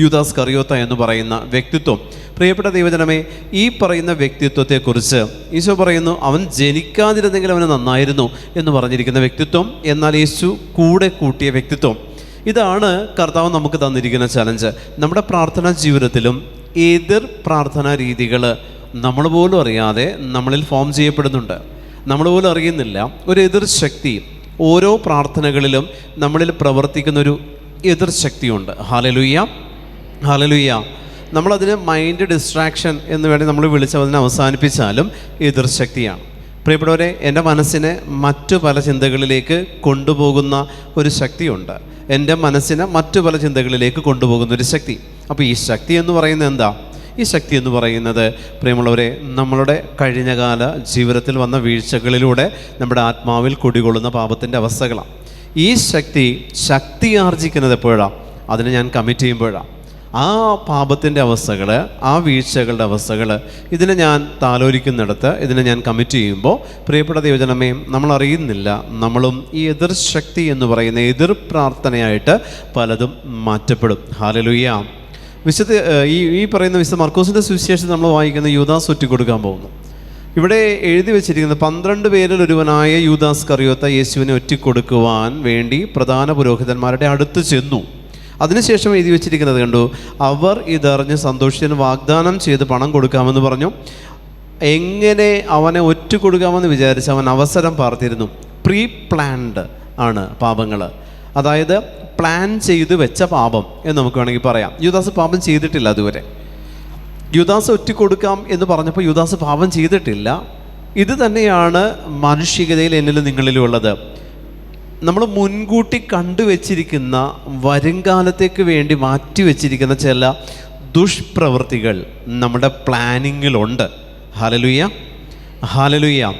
യൂദാസ് കറിയോത്ത എന്ന് പറയുന്ന വ്യക്തിത്വം. പ്രിയപ്പെട്ട ദൈവജനമേ, ഈ പറയുന്ന വ്യക്തിത്വത്തെക്കുറിച്ച് ഈശോ പറയുന്നു, അവൻ ജനിക്കാതിരുന്നെങ്കിൽ അവന് നന്നായിരുന്നു എന്ന് പറഞ്ഞിരിക്കുന്ന വ്യക്തിത്വം, എന്നാൽ യേശു കൂടെ കൂട്ടിയ വ്യക്തിത്വം. ഇതാണ് കർത്താവ് നമുക്ക് തന്നിരിക്കുന്ന ചലഞ്ച്. നമ്മുടെ പ്രാർത്ഥനാ ജീവിതത്തിലും എതിർ പ്രാർത്ഥനാ രീതികൾ നമ്മൾ പോലും അറിയാതെ നമ്മളിൽ ഫോം ചെയ്യപ്പെടുന്നുണ്ട്. നമ്മൾ പോലും അറിയുന്നില്ല. ഒരു എതിർ ശക്തി ഓരോ പ്രാർത്ഥനകളിലും നമ്മളിൽ പ്രവർത്തിക്കുന്നൊരു എതിർ ശക്തിയുണ്ട്. Hallelujah, hallelujah. നമ്മളതിന് മൈൻഡ് ഡിസ്ട്രാക്ഷൻ എന്ന് വേണ്ടി നമ്മൾ വിളിച്ചതിനെ അവസാനിപ്പിച്ചാലും എതിർ ശക്തിയാണ്. പ്രിയപ്പെട്ടവരെ, എൻ്റെ മനസ്സിനെ മറ്റു പല ചിന്തകളിലേക്ക് കൊണ്ടുപോകുന്ന ഒരു ശക്തിയുണ്ട്. എൻ്റെ മനസ്സിനെ മറ്റു പല ചിന്തകളിലേക്ക് കൊണ്ടുപോകുന്ന ഒരു ശക്തി. അപ്പോൾ ഈ ശക്തി എന്ന് പറയുന്നത് എന്താ? ഈ ശക്തി എന്ന് പറയുന്നത് പ്രിയമുള്ളവരെ, നമ്മളുടെ കഴിഞ്ഞകാല ജീവിതത്തിൽ വന്ന വീഴ്ചകളിലൂടെ നമ്മുടെ ആത്മാവിൽ കുടികൊള്ളുന്ന പാപത്തിൻ്റെ അവസ്ഥകളാണ്. ഈ ശക്തി ആർജിക്കുന്നത് എപ്പോഴാണ്? അതിനെ ഞാൻ കമ്മിറ്റ് ചെയ്യുമ്പോഴാണ്. ആ പാപത്തിൻ്റെ അവസ്ഥകൾ, ആ വീഴ്ചകളുടെ അവസ്ഥകൾ, ഇതിനെ ഞാൻ താലോലിക്കുന്നിടത്ത്, ഇതിനെ ഞാൻ കമ്മിറ്റ് ചെയ്യുമ്പോൾ പ്രിയപ്പെട്ട ദൈവജനമേ, നമ്മൾ അറിയുന്നില്ല, നമ്മളും ഈ എതിർ ശക്തി എന്ന് പറയുന്ന എതിർ പ്രാർത്ഥനയായിട്ട് പലതും മാറ്റപ്പെടും. ഹല്ലേലൂയ. ഈ പറയുന്ന വിശുദ്ധ മർക്കോസിൻ്റെ സുവിശേഷത്തിൽ നമ്മൾ വായിക്കുന്ന യൂദാസ് ഒറ്റിക്കൊടുക്കാൻ പോകുന്നു. ഇവിടെ എഴുതി വെച്ചിരിക്കുന്നത് 12 പേരിൽ ഒരുവനായ യൂദാസ് കറിയോത്ത യേശുവിനെ ഒറ്റിക്കൊടുക്കുവാൻ വേണ്ടി പ്രധാന പുരോഹിതന്മാരുടെ അടുത്ത് ചെന്നു. അതിനുശേഷം എഴുതി വെച്ചിരിക്കുന്നത് കണ്ടു, അവർ ഇതറിഞ്ഞ് സന്തോഷിച്ചതിന് വാഗ്ദാനം ചെയ്ത് പണം കൊടുക്കാമെന്ന് പറഞ്ഞു. എങ്ങനെ അവനെ ഒറ്റുകൊടുക്കാമെന്ന് വിചാരിച്ച് അവൻ അവസരം പാർത്തിരുന്നു. പ്രീ പ്ലാൻഡ് ആണ് പാപങ്ങൾ, അതായത് പ്ലാൻ ചെയ്ത് വെച്ച പാപം എന്ന് നമുക്ക് വേണമെങ്കിൽ പറയാം. യൂദാസ് പാപം ചെയ്തിട്ടില്ല അതുവരെ. യൂദാസ് ഒറ്റിക്കൊടുക്കാം എന്ന് പറഞ്ഞപ്പോൾ യൂദാസ് പാപം ചെയ്തിട്ടില്ല. ഇത് തന്നെയാണ് മാനുഷികതയിൽ എന്നിലും നിങ്ങളിലും ഉള്ളത്. നമ്മൾ മുൻകൂട്ടി കണ്ടുവച്ചിരിക്കുന്ന വരുംകാലത്തേക്ക് വേണ്ടി മാറ്റിവെച്ചിരിക്കുന്ന ചില ദുഷ്പ്രവൃത്തികൾ നമ്മുടെ പ്ലാനിങ്ങിലുണ്ട്. Hallelujah, hallelujah.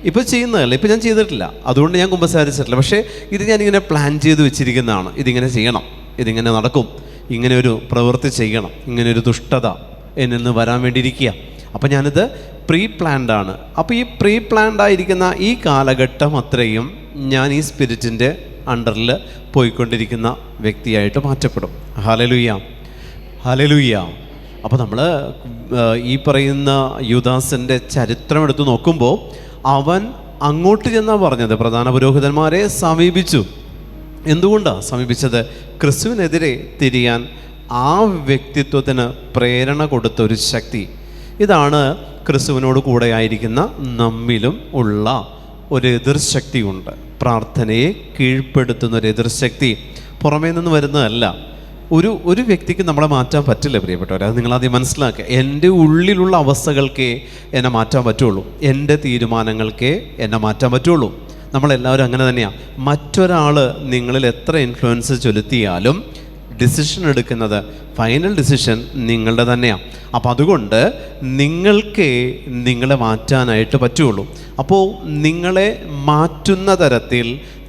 ഇപ്പോൾ ചെയ്യുന്നതല്ല, ഇപ്പോൾ ഞാൻ ചെയ്തിട്ടില്ല, അതുകൊണ്ട് ഞാൻ കുമ്പസാരിച്ചിട്ടില്ല. പക്ഷേ ഇത് ഞാനിങ്ങനെ പ്ലാൻ ചെയ്ത് വെച്ചിരിക്കുന്നതാണ്. ഇതിങ്ങനെ ചെയ്യണം, ഇതിങ്ങനെ നടക്കും, ഇങ്ങനെ ഒരു പ്രവൃത്തി ചെയ്യണം, ഇങ്ങനെ ഒരു ദുഷ്ടത എന്നിൽ നിന്ന് വരാൻ വേണ്ടിയിരിക്കുക. അപ്പോൾ ഞാനിത് പ്രീ പ്ലാൻഡ് ആണ്. അപ്പോൾ ഈ പ്രീ പ്ലാൻഡ് ആയിരിക്കുന്ന ഈ കാലഘട്ടം അത്രയും ഞാൻ ഈ സ്പിരിറ്റിൻ്റെ അണ്ടറിൽ പോയിക്കൊണ്ടിരിക്കുന്ന വ്യക്തിയായിട്ട് മാറ്റപ്പെടും. Hallelujah, hallelujah. അപ്പോൾ നമ്മൾ ഈ പറയുന്ന യൂദാസിൻ്റെ ചരിത്രം എടുത്ത് നോക്കുമ്പോൾ അവൻ അങ്ങോട്ട് ചെന്നാണ് പറഞ്ഞത്, പ്രധാന പുരോഹിതന്മാരെ സമീപിച്ചു. എന്തുകൊണ്ടാണ് സമീപിച്ചത്? ക്രിസ്തുവിനെതിരെ തിരിയാൻ ആ വ്യക്തിത്വത്തിന് പ്രേരണ കൊടുത്ത ഒരു ശക്തി. ഇതാണ് ക്രിസ്തുവിനോട് കൂടെ ആയിരിക്കുന്ന നമ്മിലും ഉള്ള ഒരു എതിർശക്തിയുണ്ട്. പ്രാർത്ഥനയെ കീഴ്പ്പെടുത്തുന്ന ഒരു എതിർശക്തി പുറമേ നിന്ന് വരുന്നതല്ല. ഒരു വ്യക്തിക്ക് നമ്മളെ മാറ്റാൻ പറ്റില്ല പ്രിയപ്പെട്ടവർ, അത് നിങ്ങളാദ്യം മനസ്സിലാക്കുക. എൻ്റെ ഉള്ളിലുള്ള അവസ്ഥകൾക്കേ എന്നെ മാറ്റാൻ പറ്റുള്ളൂ, എൻ്റെ തീരുമാനങ്ങൾക്കേ എന്നെ മാറ്റാൻ പറ്റുള്ളൂ. നമ്മളെല്ലാവരും അങ്ങനെ തന്നെയാണ്. മറ്റൊരാൾ നിങ്ങളിൽ എത്ര ഇൻഫ്ലുവൻസ് ചെലുത്തിയാലും ഡിസിഷൻ എടുക്കുന്നത്, ഫൈനൽ ഡിസിഷൻ നിങ്ങളുടെ തന്നെയാണ്. അപ്പം അതുകൊണ്ട് നിങ്ങൾക്കേ നിങ്ങളെ മാറ്റാനായിട്ട് പറ്റുള്ളൂ. അപ്പോൾ നിങ്ങളെ മാറ്റുന്ന തരത്തിൽ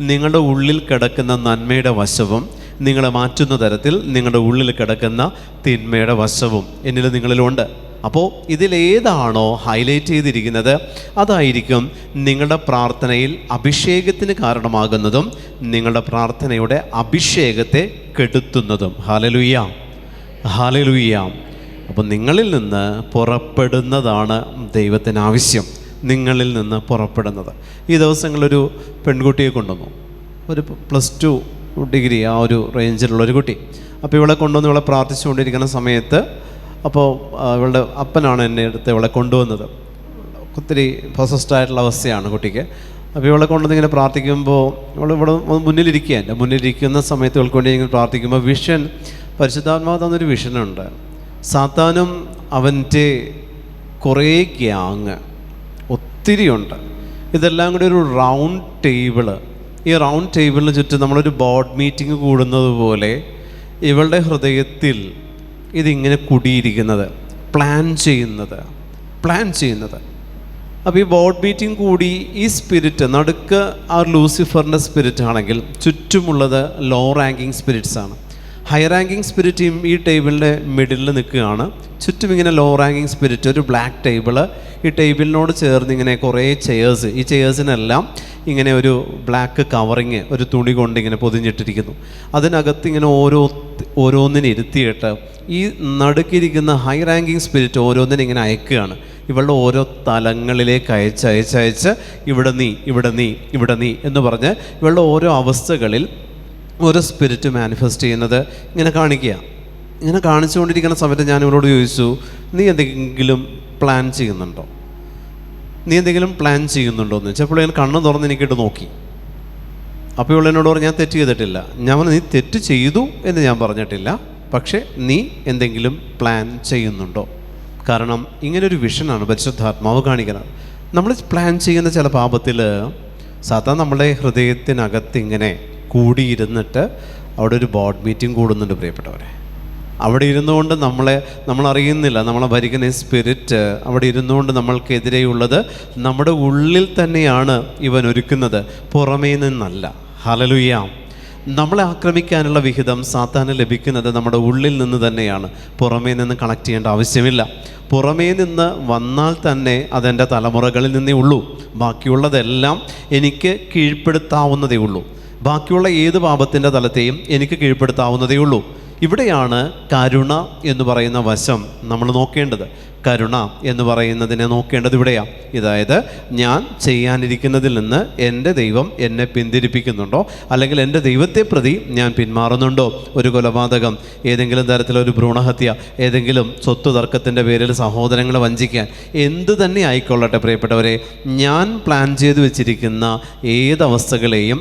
നിങ്ങളുടെ ഉള്ളിൽ കിടക്കുന്ന നന്മയുടെ വശവും നിങ്ങളെ മാറ്റുന്ന തരത്തിൽ നിങ്ങളുടെ ഉള്ളിൽ കിടക്കുന്ന തിന്മയുടെ വശവും എന്നിൽ നിങ്ങളിലുണ്ട്. അപ്പോൾ ഇതിലേതാണോ ഹൈലൈറ്റ് ചെയ്തിരിക്കുന്നത് അതായിരിക്കും നിങ്ങളുടെ പ്രാർത്ഥനയിൽ അഭിഷേകത്തിന് കാരണമാകുന്നതും നിങ്ങളുടെ പ്രാർത്ഥനയുടെ അഭിഷേകത്തെ കെടുത്തുന്നതും. Hallelujah, hallelujah. അപ്പോൾ നിങ്ങളിൽ നിന്ന് പുറപ്പെടുന്നതാണ് ദൈവത്തിന് ആവശ്യം. നിങ്ങളിൽ നിന്ന് പുറപ്പെടുന്നത്. ഈ ദിവസങ്ങളൊരു പെൺകുട്ടിയെ കൊണ്ടുവന്നു, ഒരു +2 ഡിഗ്രി ആ ഒരു റേഞ്ചിലുള്ളൊരു കുട്ടി. അപ്പോൾ ഇവളെ കൊണ്ടുവന്ന് ഇവളെ പ്രാർത്ഥിച്ചുകൊണ്ടിരിക്കുന്ന സമയത്ത് അപ്പോൾ ഇവളുടെ അപ്പനാണ് എന്നെ അടുത്ത് ഇവളെ കൊണ്ടുവന്നത്. ഒത്തിരി പൊസസ്ഡ് ആയിട്ടുള്ള അവസ്ഥയാണ് കുട്ടിക്ക്. അപ്പോൾ ഇവളെ കൊണ്ടുവന്നിങ്ങനെ പ്രാർത്ഥിക്കുമ്പോൾ ഇവിടെ മുന്നിലിരിക്കുക, എൻ്റെ മുന്നിലിരിക്കുന്ന സമയത്ത് ഇവൾക്ക് വേണ്ടി ഇങ്ങനെ പ്രാർത്ഥിക്കുമ്പോൾ വിഷൻ, പരിശുദ്ധാത്മാവ് തന്നൊരു വിഷനുണ്ട്. സാത്താനും അവൻ്റെ കുറേ ഗ്യാങ് ഒത്തിരിയുണ്ട്. ഇതെല്ലാം കൂടി ഒരു റൗണ്ട് ടേബിള്, ഈ റൗണ്ട് ടേബിളിന് ചുറ്റും നമ്മളൊരു ബോർഡ് മീറ്റിംഗ് കൂടുന്നത് പോലെ ഇവളുടെ ഹൃദയത്തിൽ ഇതിങ്ങനെ കുടിയിരിക്കുന്നത്, പ്ലാൻ ചെയ്യുന്നത്. അപ്പോൾ ഈ ബോർഡ് മീറ്റിംഗ് കൂടി ഈ സ്പിരിറ്റ്, നടുക്ക് ആ ലൂസിഫറിൻ്റെ സ്പിരിറ്റ് ആണെങ്കിൽ ചുറ്റുമുള്ളത് ലോ റാങ്കിങ് സ്പിരിറ്റ്സ് ആണ്. ഹൈ റാങ്കിങ് സ്പിരിറ്റ് ഈ ടേബിളിൻ്റെ മിഡിലിൽ നിൽക്കുകയാണ്. ചുറ്റും ഇങ്ങനെ ലോ റാങ്കിങ് സ്പിരിറ്റ്, ഒരു ബ്ലാക്ക് ടേബിള്, ഈ ടേബിളിനോട് ചേർന്ന് ഇങ്ങനെ കുറേ ചെയേഴ്സ്, ഈ ചെയേഴ്സിനെല്ലാം ഇങ്ങനെ ഒരു ബ്ലാക്ക് കവറിങ്, ഒരു തുണി കൊണ്ട് ഇങ്ങനെ പൊതിഞ്ഞിട്ടിരിക്കുന്നു. അതിനകത്ത് ഇങ്ങനെ ഓരോന്നിനെ ഇരുത്തിയിട്ട് ഈ നടുക്കിരിക്കുന്ന ഹൈ റാങ്കിങ് സ്പിരിറ്റ് ഓരോന്നിനെ ഇങ്ങനെ അയക്കുകയാണ്. ഇവളുടെ ഓരോ തലങ്ങളിലേക്ക് അയച്ച് ഇവിടെ നീ എന്ന് പറഞ്ഞ് ഇവളുടെ ഓരോ അവസ്ഥകളിൽ ഓരോ സ്പിരിറ്റ് മാനിഫെസ്റ്റ് ചെയ്യുന്നത് ഇങ്ങനെ കാണിക്കുക. ഇങ്ങനെ കാണിച്ചുകൊണ്ടിരിക്കുന്ന സമയത്ത് ഞാൻ ഇവളോട് ചോദിച്ചു, നീ എന്തെങ്കിലും പ്ലാൻ ചെയ്യുന്നുണ്ടോ എന്ന് വെച്ചപ്പോൾ ഞാൻ കണ്ണ് തുറന്ന് എനിക്കിട്ട് നോക്കി. അപ്പോൾ ഇവൾ എന്നോട് പറഞ്ഞു, ഞാൻ തെറ്റ് ചെയ്തിട്ടില്ല. ഞാൻ പറഞ്ഞു, നീ തെറ്റ് ചെയ്തു എന്ന് ഞാൻ പറഞ്ഞിട്ടില്ല, പക്ഷേ നീ എന്തെങ്കിലും പ്ലാൻ ചെയ്യുന്നുണ്ടോ? കാരണം ഇങ്ങനൊരു വിഷനാണ് പരിശുദ്ധാത്മാവ് കാണിക്കുന്നത്. നമ്മൾ പ്ലാൻ ചെയ്യുന്ന ചില പാപത്തിൽ സാധാരണ നമ്മുടെ ഹൃദയത്തിനകത്ത് ഇങ്ങനെ കൂടിയിരുന്നിട്ട് അവിടെ ഒരു ബോർഡ് മീറ്റിംഗ് കൂടുന്നുണ്ട് പ്രിയപ്പെട്ടവരെ. അവിടെ ഇരുന്നുകൊണ്ട് നമ്മളറിയുന്നില്ല, നമ്മളെ ഭരിക്കുന്ന ഈ സ്പിരിറ്റ് അവിടെ ഇരുന്നുകൊണ്ട് നമ്മൾക്കെതിരെയുള്ളത് നമ്മുടെ ഉള്ളിൽ തന്നെയാണ് ഇവൻ ഒരുക്കുന്നത്, പുറമേ നിന്നല്ല. ഹല്ലേലൂയ. നമ്മളെ ആക്രമിക്കാനുള്ള വിഹിതം സാത്താന് ലഭിക്കുന്നത് നമ്മുടെ ഉള്ളിൽ നിന്ന് തന്നെയാണ്. പുറമേ നിന്ന് കണക്ട് ചെയ്യേണ്ട ആവശ്യമില്ല. പുറമേ നിന്ന് വന്നാൽ തന്നെ അതെൻ്റെ തലമുറകളിൽ നിന്നേ ഉള്ളൂ. ബാക്കിയുള്ളതെല്ലാം എനിക്ക് കീഴ്പ്പെടുത്താവുന്നതേ ഉള്ളൂ. ബാക്കിയുള്ള ഏത് പാപത്തിൻ്റെ തലത്തെയും എനിക്ക് കീഴ്പ്പെടുത്താവുന്നതേ ഉള്ളൂ. ഇവിടെയാണ് കരുണ എന്ന് പറയുന്ന വശം നമ്മൾ നോക്കേണ്ടത്. കരുണ എന്ന് പറയുന്നതിനെ നോക്കേണ്ടത് ഇവിടെയാണ്. അതായത് ഞാൻ ചെയ്യാനിരിക്കുന്നതിൽ നിന്ന് എൻ്റെ ദൈവം എന്നെ പിന്തിരിപ്പിക്കുന്നുണ്ടോ, അല്ലെങ്കിൽ എൻ്റെ ദൈവത്തെ പ്രതി ഞാൻ പിന്മാറുന്നുണ്ടോ? ഒരു കൊലപാതകം, ഏതെങ്കിലും തരത്തിലൊരു ഭ്രൂണഹത്യ, ഏതെങ്കിലും സ്വത്ത് തർക്കത്തിൻ്റെ പേരിൽ സഹോദരങ്ങളെ വഞ്ചിക്കാൻ, എന്ത് തന്നെ ആയിക്കൊള്ളട്ടെ പ്രിയപ്പെട്ടവരെ, ഞാൻ പ്ലാൻ ചെയ്തു വെച്ചിരിക്കുന്ന ഏതവസ്ഥകളെയും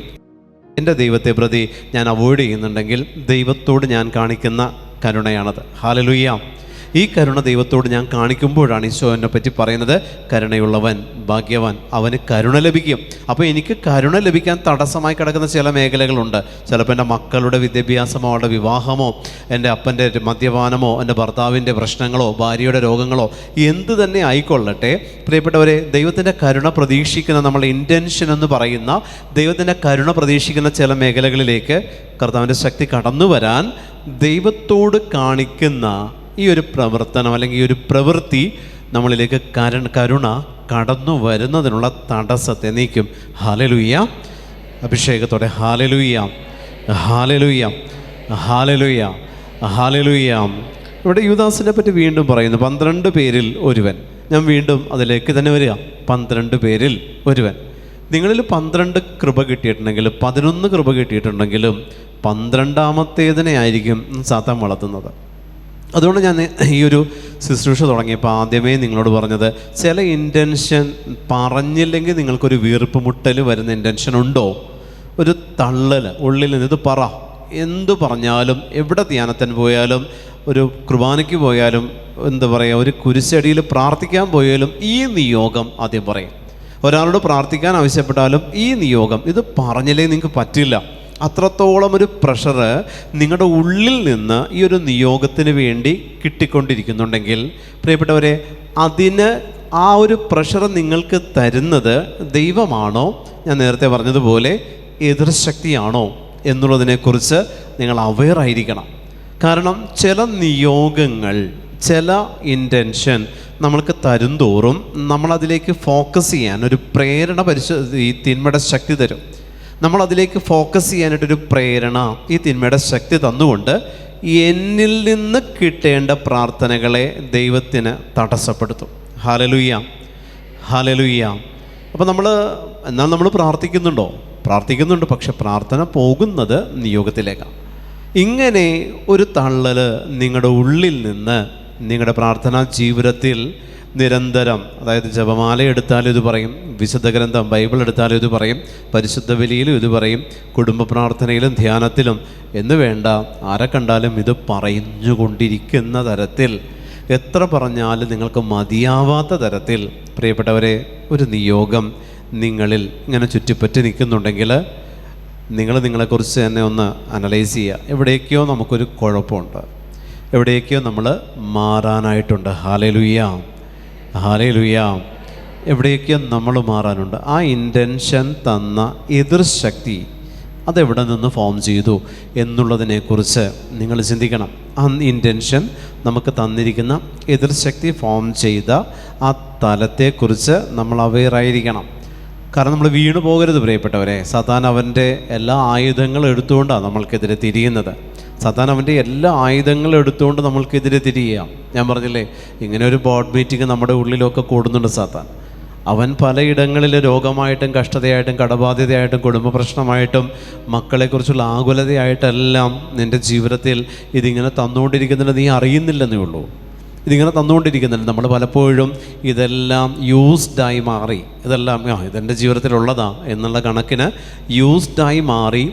എൻ്റെ ദൈവത്തെ പ്രതി ഞാൻ അവോയ്ഡ് ചെയ്യുന്നുണ്ടെങ്കിൽ ദൈവത്തോട് ഞാൻ കാണിക്കുന്ന കരുണയാണത്. ഹല്ലേലൂയ. ഈ കരുണ ദൈവത്തോട് ഞാൻ കാണിക്കുമ്പോഴാണ് ഈശോ എന്നെ പറ്റി പറയുന്നത്, കരുണയുള്ളവൻ ഭാഗ്യവാൻ, അവന് കരുണ ലഭിക്കും. അപ്പോൾ എനിക്ക് കരുണ ലഭിക്കാൻ തടസ്സമായി കിടക്കുന്ന ചില മേഖലകളുണ്ട്. ചിലപ്പോൾ എൻ്റെ മക്കളുടെ വിദ്യാഭ്യാസമോ, അവരുടെ വിവാഹമോ, എൻ്റെ അപ്പൻ്റെ മദ്യപാനമോ, എൻ്റെ ഭർത്താവിൻ്റെ പ്രശ്നങ്ങളോ, ഭാര്യയുടെ രോഗങ്ങളോ, എന്ത് തന്നെ ആയിക്കൊള്ളട്ടെ പ്രിയപ്പെട്ടവരെ, ദൈവത്തിൻ്റെ കരുണ പ്രതീക്ഷിക്കുന്ന, നമ്മൾ ഇൻറ്റൻഷൻ എന്ന് പറയുന്ന ദൈവത്തിൻ്റെ കരുണ പ്രതീക്ഷിക്കുന്ന ചില മേഖലകളിലേക്ക് കർത്താവിൻ്റെ ശക്തി കടന്നു വരാൻ ദൈവത്തോട് കാണിക്കുന്ന ഈ ഒരു പ്രവർത്തനം അല്ലെങ്കിൽ ഈ ഒരു പ്രവൃത്തി നമ്മളിലേക്ക് കരുണ കടന്നു വരുന്നതിനുള്ള തടസ്സത്തെ നീക്കും. ഹല്ലേലൂയ. അഭിഷേകത്തോടെ ഹല്ലേലൂയ, ഹല്ലേലൂയ, ഹല്ലേലൂയ, ഹല്ലേലൂയ. ഇവിടെ യൂദാസിനെ പറ്റി വീണ്ടും പറയുന്നു, 12 പേരിൽ ഒരുവൻ. ഞാൻ വീണ്ടും അതിലേക്ക് തന്നെ വരിക. 12 പേരിൽ ഒരുവൻ. നിങ്ങളിൽ 12 കൃപ കിട്ടിയിട്ടുണ്ടെങ്കിലും 11 കൃപ കിട്ടിയിട്ടുണ്ടെങ്കിലും 12ാമത്തേതിനെ ആയിരിക്കും സാത്താൻ വളർത്തുന്നത്. അതുകൊണ്ട് ഞാൻ ഈ ഒരു ശുശ്രൂഷ തുടങ്ങിയപ്പോൾ ആദ്യമേ നിങ്ങളോട് പറഞ്ഞത്, ചില ഇൻറ്റൻഷൻ പറഞ്ഞില്ലെങ്കിൽ നിങ്ങൾക്കൊരു വീർപ്പ് മുട്ടൽ വരുന്ന ഇൻറ്റൻഷൻ ഉണ്ടോ? ഒരു തള്ളൽ ഉള്ളിൽ നിന്ന്, ഇത് പറ, എന്തു പറഞ്ഞാലും, എവിടെ ധ്യാനത്തിന് പോയാലും, ഒരു കുർബാനയ്ക്ക് പോയാലും, എന്താ പറയുക, ഒരു കുരിശടിയിൽ പ്രാർത്ഥിക്കാൻ പോയാലും ഈ നിയോഗം ആദ്യം പറയും. ഒരാളോട് പ്രാർത്ഥിക്കാൻ ആവശ്യപ്പെട്ടാലും ഈ നിയോഗം, ഇത് പറഞ്ഞില്ലേ നിങ്ങൾക്ക് പറ്റില്ല. അത്രത്തോളം ഒരു പ്രഷർ നിങ്ങളുടെ ഉള്ളിൽ നിന്ന് ഈ ഒരു നിയോഗത്തിന് വേണ്ടി കിട്ടിക്കൊണ്ടിരിക്കുന്നുണ്ടെങ്കിൽ പ്രിയപ്പെട്ടവരെ, അതിന് ആ ഒരു പ്രഷർ നിങ്ങൾക്ക് തരുന്നത് ദൈവമാണോ, ഞാൻ നേരത്തെ പറഞ്ഞതുപോലെ എതിർശക്തിയാണോ എന്നുള്ളതിനെക്കുറിച്ച് നിങ്ങൾ അവെയറായിരിക്കണം. കാരണം ചില നിയോഗങ്ങൾ, ചില ഇൻറ്റൻഷൻ നമ്മൾക്ക് തരും തോറും നമ്മളതിലേക്ക് ഫോക്കസ് ചെയ്യാൻ ഒരു പ്രേരണ ഈ തിന്മയുടെ ശക്തി തരും. നമ്മളതിലേക്ക് ഫോക്കസ് ചെയ്യാനായിട്ടൊരു പ്രേരണ ഈ തിന്മയുടെ ശക്തി തന്നുകൊണ്ട് എന്നിൽ നിന്ന് കിട്ടേണ്ട പ്രാർത്ഥനകളെ ദൈവത്തിന് തടസ്സപ്പെടുത്തും. Hallelujah, hallelujah. അപ്പോൾ എന്നാൽ നമ്മൾ പ്രാർത്ഥിക്കുന്നുണ്ട്, പക്ഷെ പ്രാർത്ഥന പോകുന്നത് നിയോഗത്തിലേക്കാണ്. ഇങ്ങനെ ഒരു തള്ളൽ നിങ്ങളുടെ ഉള്ളിൽ നിന്ന് നിങ്ങളുടെ പ്രാർത്ഥനാ ജീവിതത്തിൽ നിരന്തരം, അതായത് ജപമാല എടുത്താലും ഇത് പറയും, വിശുദ്ധ ഗ്രന്ഥം ബൈബിൾ എടുത്താലും ഇത് പറയും, പരിശുദ്ധ ബലിയിലും ഇത് പറയും, കുടുംബ പ്രാർത്ഥനയിലും ധ്യാനത്തിലും എന്ന് വേണ്ട, ആരെ കണ്ടാലും ഇത് പറഞ്ഞുകൊണ്ടിരിക്കുന്ന തരത്തിൽ, എത്ര പറഞ്ഞാലും നിങ്ങൾക്ക് മതിയാവാത്ത തരത്തിൽ പ്രിയപ്പെട്ടവരെ ഒരു നിയോഗം നിങ്ങളിൽ ഇങ്ങനെ ചുറ്റിപ്പറ്റി നിൽക്കുന്നുണ്ടെങ്കിൽ നിങ്ങൾ നിങ്ങളെക്കുറിച്ച് തന്നെ ഒന്ന് അനലൈസ് ചെയ്യുക. എവിടേക്കോ നമുക്കൊരു കുഴപ്പമുണ്ട്, എവിടേക്കോ നമ്മൾ മാറാനായിട്ടുണ്ട്. Hallelujah, hallelujah. എവിടേക്കോ നമ്മൾ മാറാനുണ്ട്. ആ ഇൻറ്റൻഷൻ തന്ന എതിർശക്തി അതെവിടെ നിന്ന് ഫോം ചെയ്തു എന്നുള്ളതിനെക്കുറിച്ച് നിങ്ങൾ ചിന്തിക്കണം. ആ ഇൻറ്റൻഷൻ നമുക്ക് തന്നിരിക്കുന്ന എതിർശക്തി ഫോം ചെയ്ത ആ തലത്തെക്കുറിച്ച് നമ്മൾ അവെയറായിരിക്കണം. കാരണം നമ്മൾ വീണു പോകരുത് പ്രിയപ്പെട്ടവരെ. സാത്താൻ അവൻ്റെ എല്ലാ ആയുധങ്ങളും എടുത്തുകൊണ്ടാണ് നമ്മൾക്കെതിരെ തിരിയുന്നത്. സാത്താൻ അവൻ്റെ എല്ലാ ആയുധങ്ങളും എടുത്തുകൊണ്ട് നമ്മൾക്കെതിരെ തിരിയുക. ഞാൻ പറഞ്ഞില്ലേ, ഇങ്ങനെ ഒരു ബോർഡ് മീറ്റിംഗ് നമ്മുടെ ഉള്ളിലൊക്കെ കൂടുന്നുണ്ട് സാത്താൻ. അവൻ പലയിടങ്ങളിൽ രോഗമായിട്ടും കഷ്ടതയായിട്ടും കടബാധ്യതയായിട്ടും കുടുംബ പ്രശ്നമായിട്ടും മക്കളെക്കുറിച്ചുള്ള ആകുലതയായിട്ടെല്ലാം നിൻ്റെ ജീവിതത്തിൽ ഇതിങ്ങനെ തന്നുകൊണ്ടിരിക്കുന്നുണ്ട്, നീ അറിയുന്നില്ലെന്നേ ഉള്ളൂ. ഇതിങ്ങനെ തന്നുകൊണ്ടിരിക്കുന്നുണ്ട്. നമ്മൾ പലപ്പോഴും ഇതെല്ലാം യൂസ്ഡായി മാറി, ഇതെല്ലാം ഇതെൻ്റെ ജീവിതത്തിലുള്ളതാ എന്നുള്ള കണക്കിന് യൂസ്ഡായി മാറി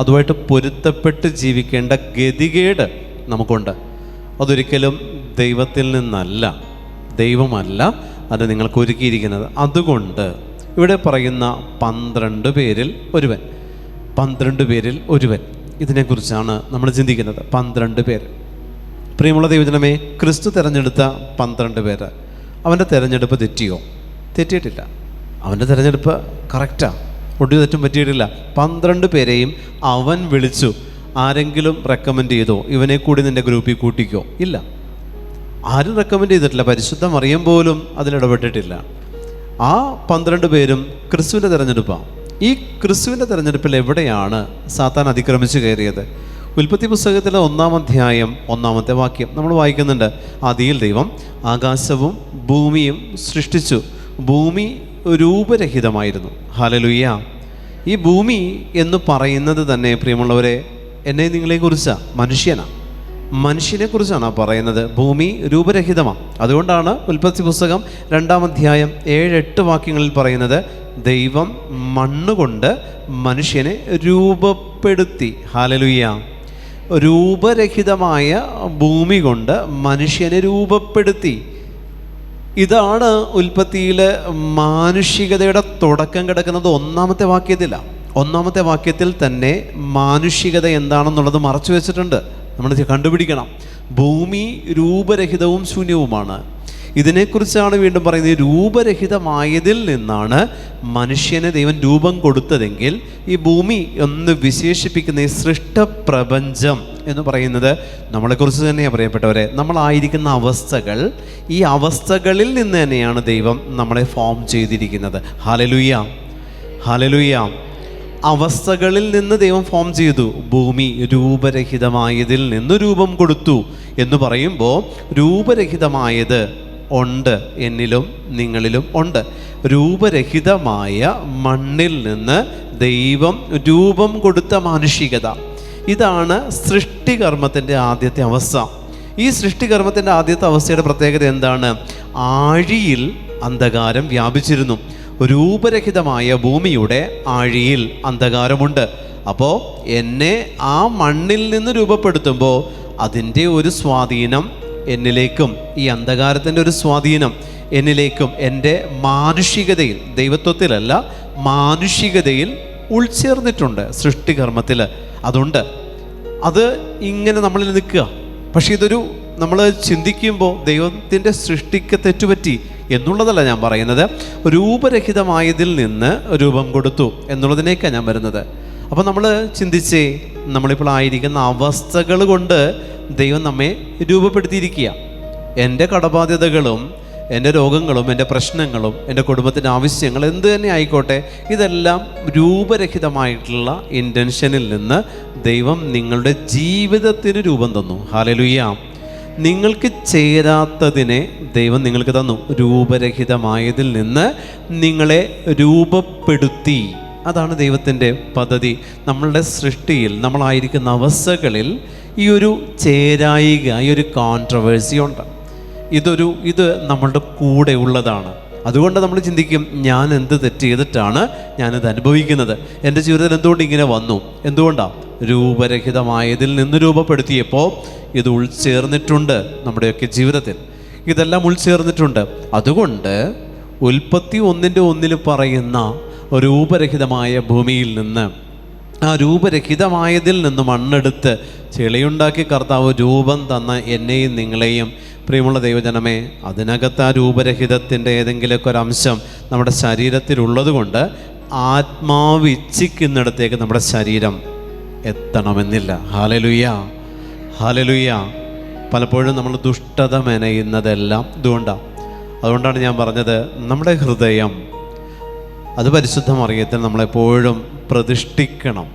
അതുമായിട്ട് പൊരുത്തപ്പെട്ട് ജീവിക്കേണ്ട ഗതികേട് നമുക്കുണ്ട്. അതൊരിക്കലും ദൈവത്തിൽ നിന്നല്ല, ദൈവമല്ല അത് നിങ്ങൾക്ക് ഒരുക്കിയിരിക്കുന്നത്. അതുകൊണ്ട് ഇവിടെ പറയുന്ന 12 പേരിൽ ഒരുവൻ, 12 പേരിൽ ഒരുവൻ, ഇതിനെക്കുറിച്ചാണ് നമ്മൾ ചിന്തിക്കുന്നത്. 12 പേര്. പ്രിയമുള്ള ദൈവജനമേ, ക്രിസ്തു തിരഞ്ഞെടുത്ത 12 പേര്, അവൻ്റെ തിരഞ്ഞെടുപ്പ് തെറ്റിയോ? തെറ്റിയിട്ടില്ല. അവൻ്റെ തിരഞ്ഞെടുപ്പ് കറക്റ്റാണ്, ഒട്ടും തെറ്റും പറ്റിയിട്ടില്ല. 12 പേരെയും അവൻ വിളിച്ചു. ആരെങ്കിലും റെക്കമെൻഡ് ചെയ്തോ ഇവനെ കൂടി നിൻ്റെ ഗ്രൂപ്പിൽ കൂട്ടിക്കോ? ഇല്ല, ആരും റെക്കമെൻഡ് ചെയ്തിട്ടില്ല. പരിശുദ്ധ മറിയം പോലും അതിലിടപെട്ടിട്ടില്ല. ആ 12 പേരും ക്രിസ്തുവിൻ്റെ തിരഞ്ഞെടുപ്പാണ്. ഈ ക്രിസ്തുവിൻ്റെ തിരഞ്ഞെടുപ്പിൽ എവിടെയാണ് സാത്താൻ അതിക്രമിച്ച് കയറിയത്? ഉൽപ്പത്തി പുസ്തകത്തിലെ 1-ാം അധ്യായം 1-ാമത്തെ വാക്യം നമ്മൾ വായിക്കുന്നുണ്ട്. ആദിയിൽ ദൈവം ആകാശവും ഭൂമിയും സൃഷ്ടിച്ചു. ഭൂമി രൂപരഹിതമായിരുന്നു. ഹല്ലേലൂയ. ഈ ഭൂമി എന്ന് പറയുന്നത് തന്നെ പ്രിയമുള്ളവരെ എന്നെ നിങ്ങളെക്കുറിച്ചാണ്, മനുഷ്യനെക്കുറിച്ചാണ് പറയുന്നത്. ഭൂമി രൂപരഹിതമാണ്. അതുകൊണ്ടാണ് ഉൽപ്പത്തി പുസ്തകം 2-ാം അധ്യായം 7-8 വാക്യങ്ങളിൽ പറയുന്നത്, ദൈവം മണ്ണുകൊണ്ട് മനുഷ്യനെ രൂപപ്പെടുത്തി. ഹല്ലേലൂയ. രൂപരഹിതമായ ഭൂമി കൊണ്ട് മനുഷ്യനെ രൂപപ്പെടുത്തി. ഇതാണ് ഉൽപ്പത്തിയിലെ മാനുഷികതയുടെ തുടക്കം കിടക്കുന്നത് 1-ാമത്തെ വാക്യത്തിലാണ്. 1-ാമത്തെ വാക്യത്തിൽ തന്നെ മാനുഷികത എന്താണെന്നുള്ളത് മറച്ചു വെച്ചിട്ടുണ്ട്. നമ്മൾ കണ്ടുപിടിക്കണം. ഭൂമി രൂപരഹിതവും ശൂന്യവുമാണ്. ഇതിനെക്കുറിച്ചാണ് വീണ്ടും പറയുന്നത്. രൂപരഹിതമായതിൽ നിന്നാണ് മനുഷ്യന് ദൈവം രൂപം കൊടുത്തതെങ്കിൽ ഈ ഭൂമി എന്ന് വിശേഷിപ്പിക്കുന്ന ഈ സൃഷ്ടപ്രപഞ്ചം എന്ന് പറയുന്നത് നമ്മളെക്കുറിച്ച് തന്നെയാണ് പ്രിയപ്പെട്ടവരെ. നമ്മളായിരിക്കുന്ന അവസ്ഥകൾ, ഈ അവസ്ഥകളിൽ നിന്ന് തന്നെയാണ് ദൈവം നമ്മളെ ഫോം ചെയ്തിരിക്കുന്നത്. Hallelujah, hallelujah. അവസ്ഥകളിൽ നിന്ന് ദൈവം ഫോം ചെയ്തു. ഭൂമി രൂപരഹിതമായതിൽ നിന്ന് രൂപം കൊടുത്തു എന്ന് പറയുമ്പോൾ രൂപരഹിതമായത് ഉണ്ട്, എന്നിലും നിങ്ങളിലും ഉണ്ട്. രൂപരഹിതമായ മണ്ണിൽ നിന്ന് ദൈവം രൂപം കൊടുത്ത മാനുഷികത, ഇതാണ് സൃഷ്ടികർമ്മത്തിൻ്റെ ആദ്യത്തെ അവസ്ഥ. ഈ സൃഷ്ടികർമ്മത്തിൻ്റെ ആദ്യത്തെ അവസ്ഥയുടെ പ്രത്യേകത എന്താണ്? ആഴിയിൽ അന്ധകാരം വ്യാപിച്ചിരുന്നു. രൂപരഹിതമായ ഭൂമിയുടെ ആഴിയിൽ അന്ധകാരമുണ്ട്. അപ്പോൾ എന്നെ ആ മണ്ണിൽ നിന്ന് രൂപപ്പെടുത്തുമ്പോൾ അതിൻ്റെ ഒരു സ്വാധീനം എന്നിലേക്കും, ഈ അന്ധകാരത്തിൻ്റെ ഒരു സ്വാധീനം എന്നിലേക്കും എൻ്റെ മാനുഷികതയിൽ, ദൈവത്വത്തിലല്ല മാനുഷികതയിൽ ഉൾച്ചേർന്നിട്ടുണ്ട് സൃഷ്ടികർമ്മത്തിൽ. അതുകൊണ്ട് അത് ഇങ്ങനെ നമ്മളിൽ നിൽക്കുക. പക്ഷേ ഇതൊരു നമ്മൾ ചിന്തിക്കുമ്പോൾ ദൈവത്തിൻ്റെ സൃഷ്ടിക്ക് തെറ്റുപറ്റി എന്നുള്ളതല്ല ഞാൻ പറയുന്നത്. രൂപരഹിതമായതിൽ നിന്ന് രൂപം കൊടുത്തു എന്നുള്ളതിനേക്കാണ് ഞാൻ വരുന്നത്. അപ്പോൾ നമ്മൾ ചിന്തിച്ചേ, നമ്മളിപ്പോൾ ആയിരിക്കുന്ന അവസ്ഥകൾ കൊണ്ട് ദൈവം നമ്മെ രൂപപ്പെടുത്തിയിരിക്കുക. എൻ്റെ കടബാധ്യതകളും എൻ്റെ രോഗങ്ങളും എൻ്റെ പ്രശ്നങ്ങളും എൻ്റെ കുടുംബത്തിൻ്റെ ആവശ്യങ്ങൾ എന്ത് തന്നെ ആയിക്കോട്ടെ, ഇതെല്ലാം രൂപരഹിതമായിട്ടുള്ള ഇൻറ്റൻഷനിൽ നിന്ന് ദൈവം നിങ്ങളുടെ ജീവിതത്തിന് രൂപം തന്നു. ഹല്ലേലൂയ. നിങ്ങൾക്ക് ചേരാത്തതിനെ ദൈവം നിങ്ങൾക്ക് തന്നു. രൂപരഹിതമായതിൽ നിന്ന് നിങ്ങളെ രൂപപ്പെടുത്തി. അതാണ് ദൈവത്തിൻ്റെ പദ്ധതി. നമ്മളുടെ സൃഷ്ടിയിൽ, നമ്മളായിരിക്കുന്ന അവസ്ഥകളിൽ ഈ ഒരു ചേരായിക, ഈ ഒരു കോൺട്രവേഴ്സി ഉണ്ട്. ഇത് നമ്മളുടെ കൂടെ ഉള്ളതാണ്. അതുകൊണ്ട് നമ്മൾ ചിന്തിക്കും, ഞാൻ എന്ത് തെറ്റ് ചെയ്തിട്ടാണ് ഞാനിത് അനുഭവിക്കുന്നത്? എൻ്റെ ജീവിതത്തിൽ എന്തുകൊണ്ട് ഇങ്ങനെ വന്നു? എന്തുകൊണ്ടാണ്? രൂപരഹിതമായതിൽ നിന്ന് രൂപപ്പെടുത്തിയപ്പോൾ ഇത് ഉൾച്ചേർന്നിട്ടുണ്ട്. നമ്മുടെയൊക്കെ ജീവിതത്തിൽ ഇതെല്ലാം ഉൾച്ചേർന്നിട്ടുണ്ട്. അതുകൊണ്ട് ഉൽപ്പത്തി 1:1 പറയുന്ന രൂപരഹിതമായ ഭൂമിയിൽ നിന്ന്, ആ രൂപരഹിതമായതിൽ നിന്ന് മണ്ണെടുത്ത് ചെളിയുണ്ടാക്കി കർത്താവ് രൂപം തന്ന എന്നെയും നിങ്ങളെയും, പ്രിയമുള്ള ദൈവജനമേ, അതിനകത്ത് ആ രൂപരഹിതത്തിൻ്റെ ഏതെങ്കിലുമൊക്കെ ഒരു അംശം നമ്മുടെ ശരീരത്തിലുള്ളത് കൊണ്ട് ആത്മാവ് ഇച്ഛിക്കുന്നിടത്തേക്ക് നമ്മുടെ ശരീരം എത്തണമെന്നില്ല. Hallelujah, hallelujah. പലപ്പോഴും നമ്മൾ ദുഷ്ടത മെനയുന്നതെല്ലാം അതുകൊണ്ടാണ് ഞാൻ പറഞ്ഞത്, നമ്മുടെ ഹൃദയം അത് പരിശുദ്ധ മറിയത്തിൽ നമ്മളെപ്പോഴും പ്രതിഷ്ഠിക്കണം.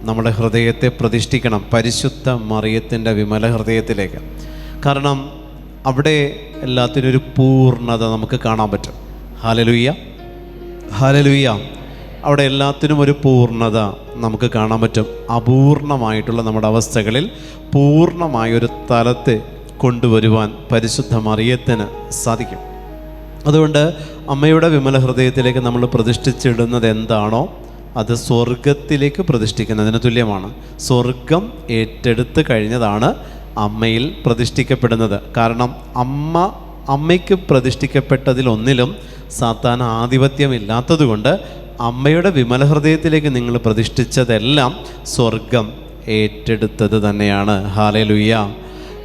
നമ്മുടെ ഹൃദയത്തെ പ്രതിഷ്ഠിക്കണം പരിശുദ്ധ മറിയത്തിൻ്റെ വിമല ഹൃദയത്തിലേക്ക്. കാരണം അവിടെ എല്ലാത്തിനും ഒരു പൂർണ്ണത നമുക്ക് കാണാൻ പറ്റും. Hallelujah, hallelujah. അവിടെ എല്ലാത്തിനും ഒരു പൂർണ്ണത നമുക്ക് കാണാൻ പറ്റും. അപൂർണമായിട്ടുള്ള നമ്മുടെ അവസ്ഥകളിൽ പൂർണ്ണമായൊരു തലത്തെ കൊണ്ടുവരുവാൻ പരിശുദ്ധ മറിയത്തിന് സാധിക്കും. അതുകൊണ്ട് അമ്മയുടെ വിമല ഹൃദയത്തിലേക്ക് നമ്മൾ പ്രതിഷ്ഠിച്ചിടുന്നത് എന്താണോ അത് സ്വർഗത്തിലേക്ക് പ്രതിഷ്ഠിക്കുന്നതിന് തുല്യമാണ്. സ്വർഗം ഏറ്റെടുത്ത് കഴിഞ്ഞതാണ് അമ്മയിൽ പ്രതിഷ്ഠിക്കപ്പെടുന്നത്. കാരണം അമ്മയ്ക്ക് പ്രതിഷ്ഠിക്കപ്പെട്ടതിലൊന്നിലും സാത്താൻ ആധിപത്യമില്ലാത്തത് കൊണ്ട് അമ്മയുടെ വിമല ഹൃദയത്തിലേക്ക് നിങ്ങൾ പ്രതിഷ്ഠിച്ചതെല്ലാം സ്വർഗം ഏറ്റെടുത്തത് തന്നെയാണ്. ഹല്ലേലൂയ,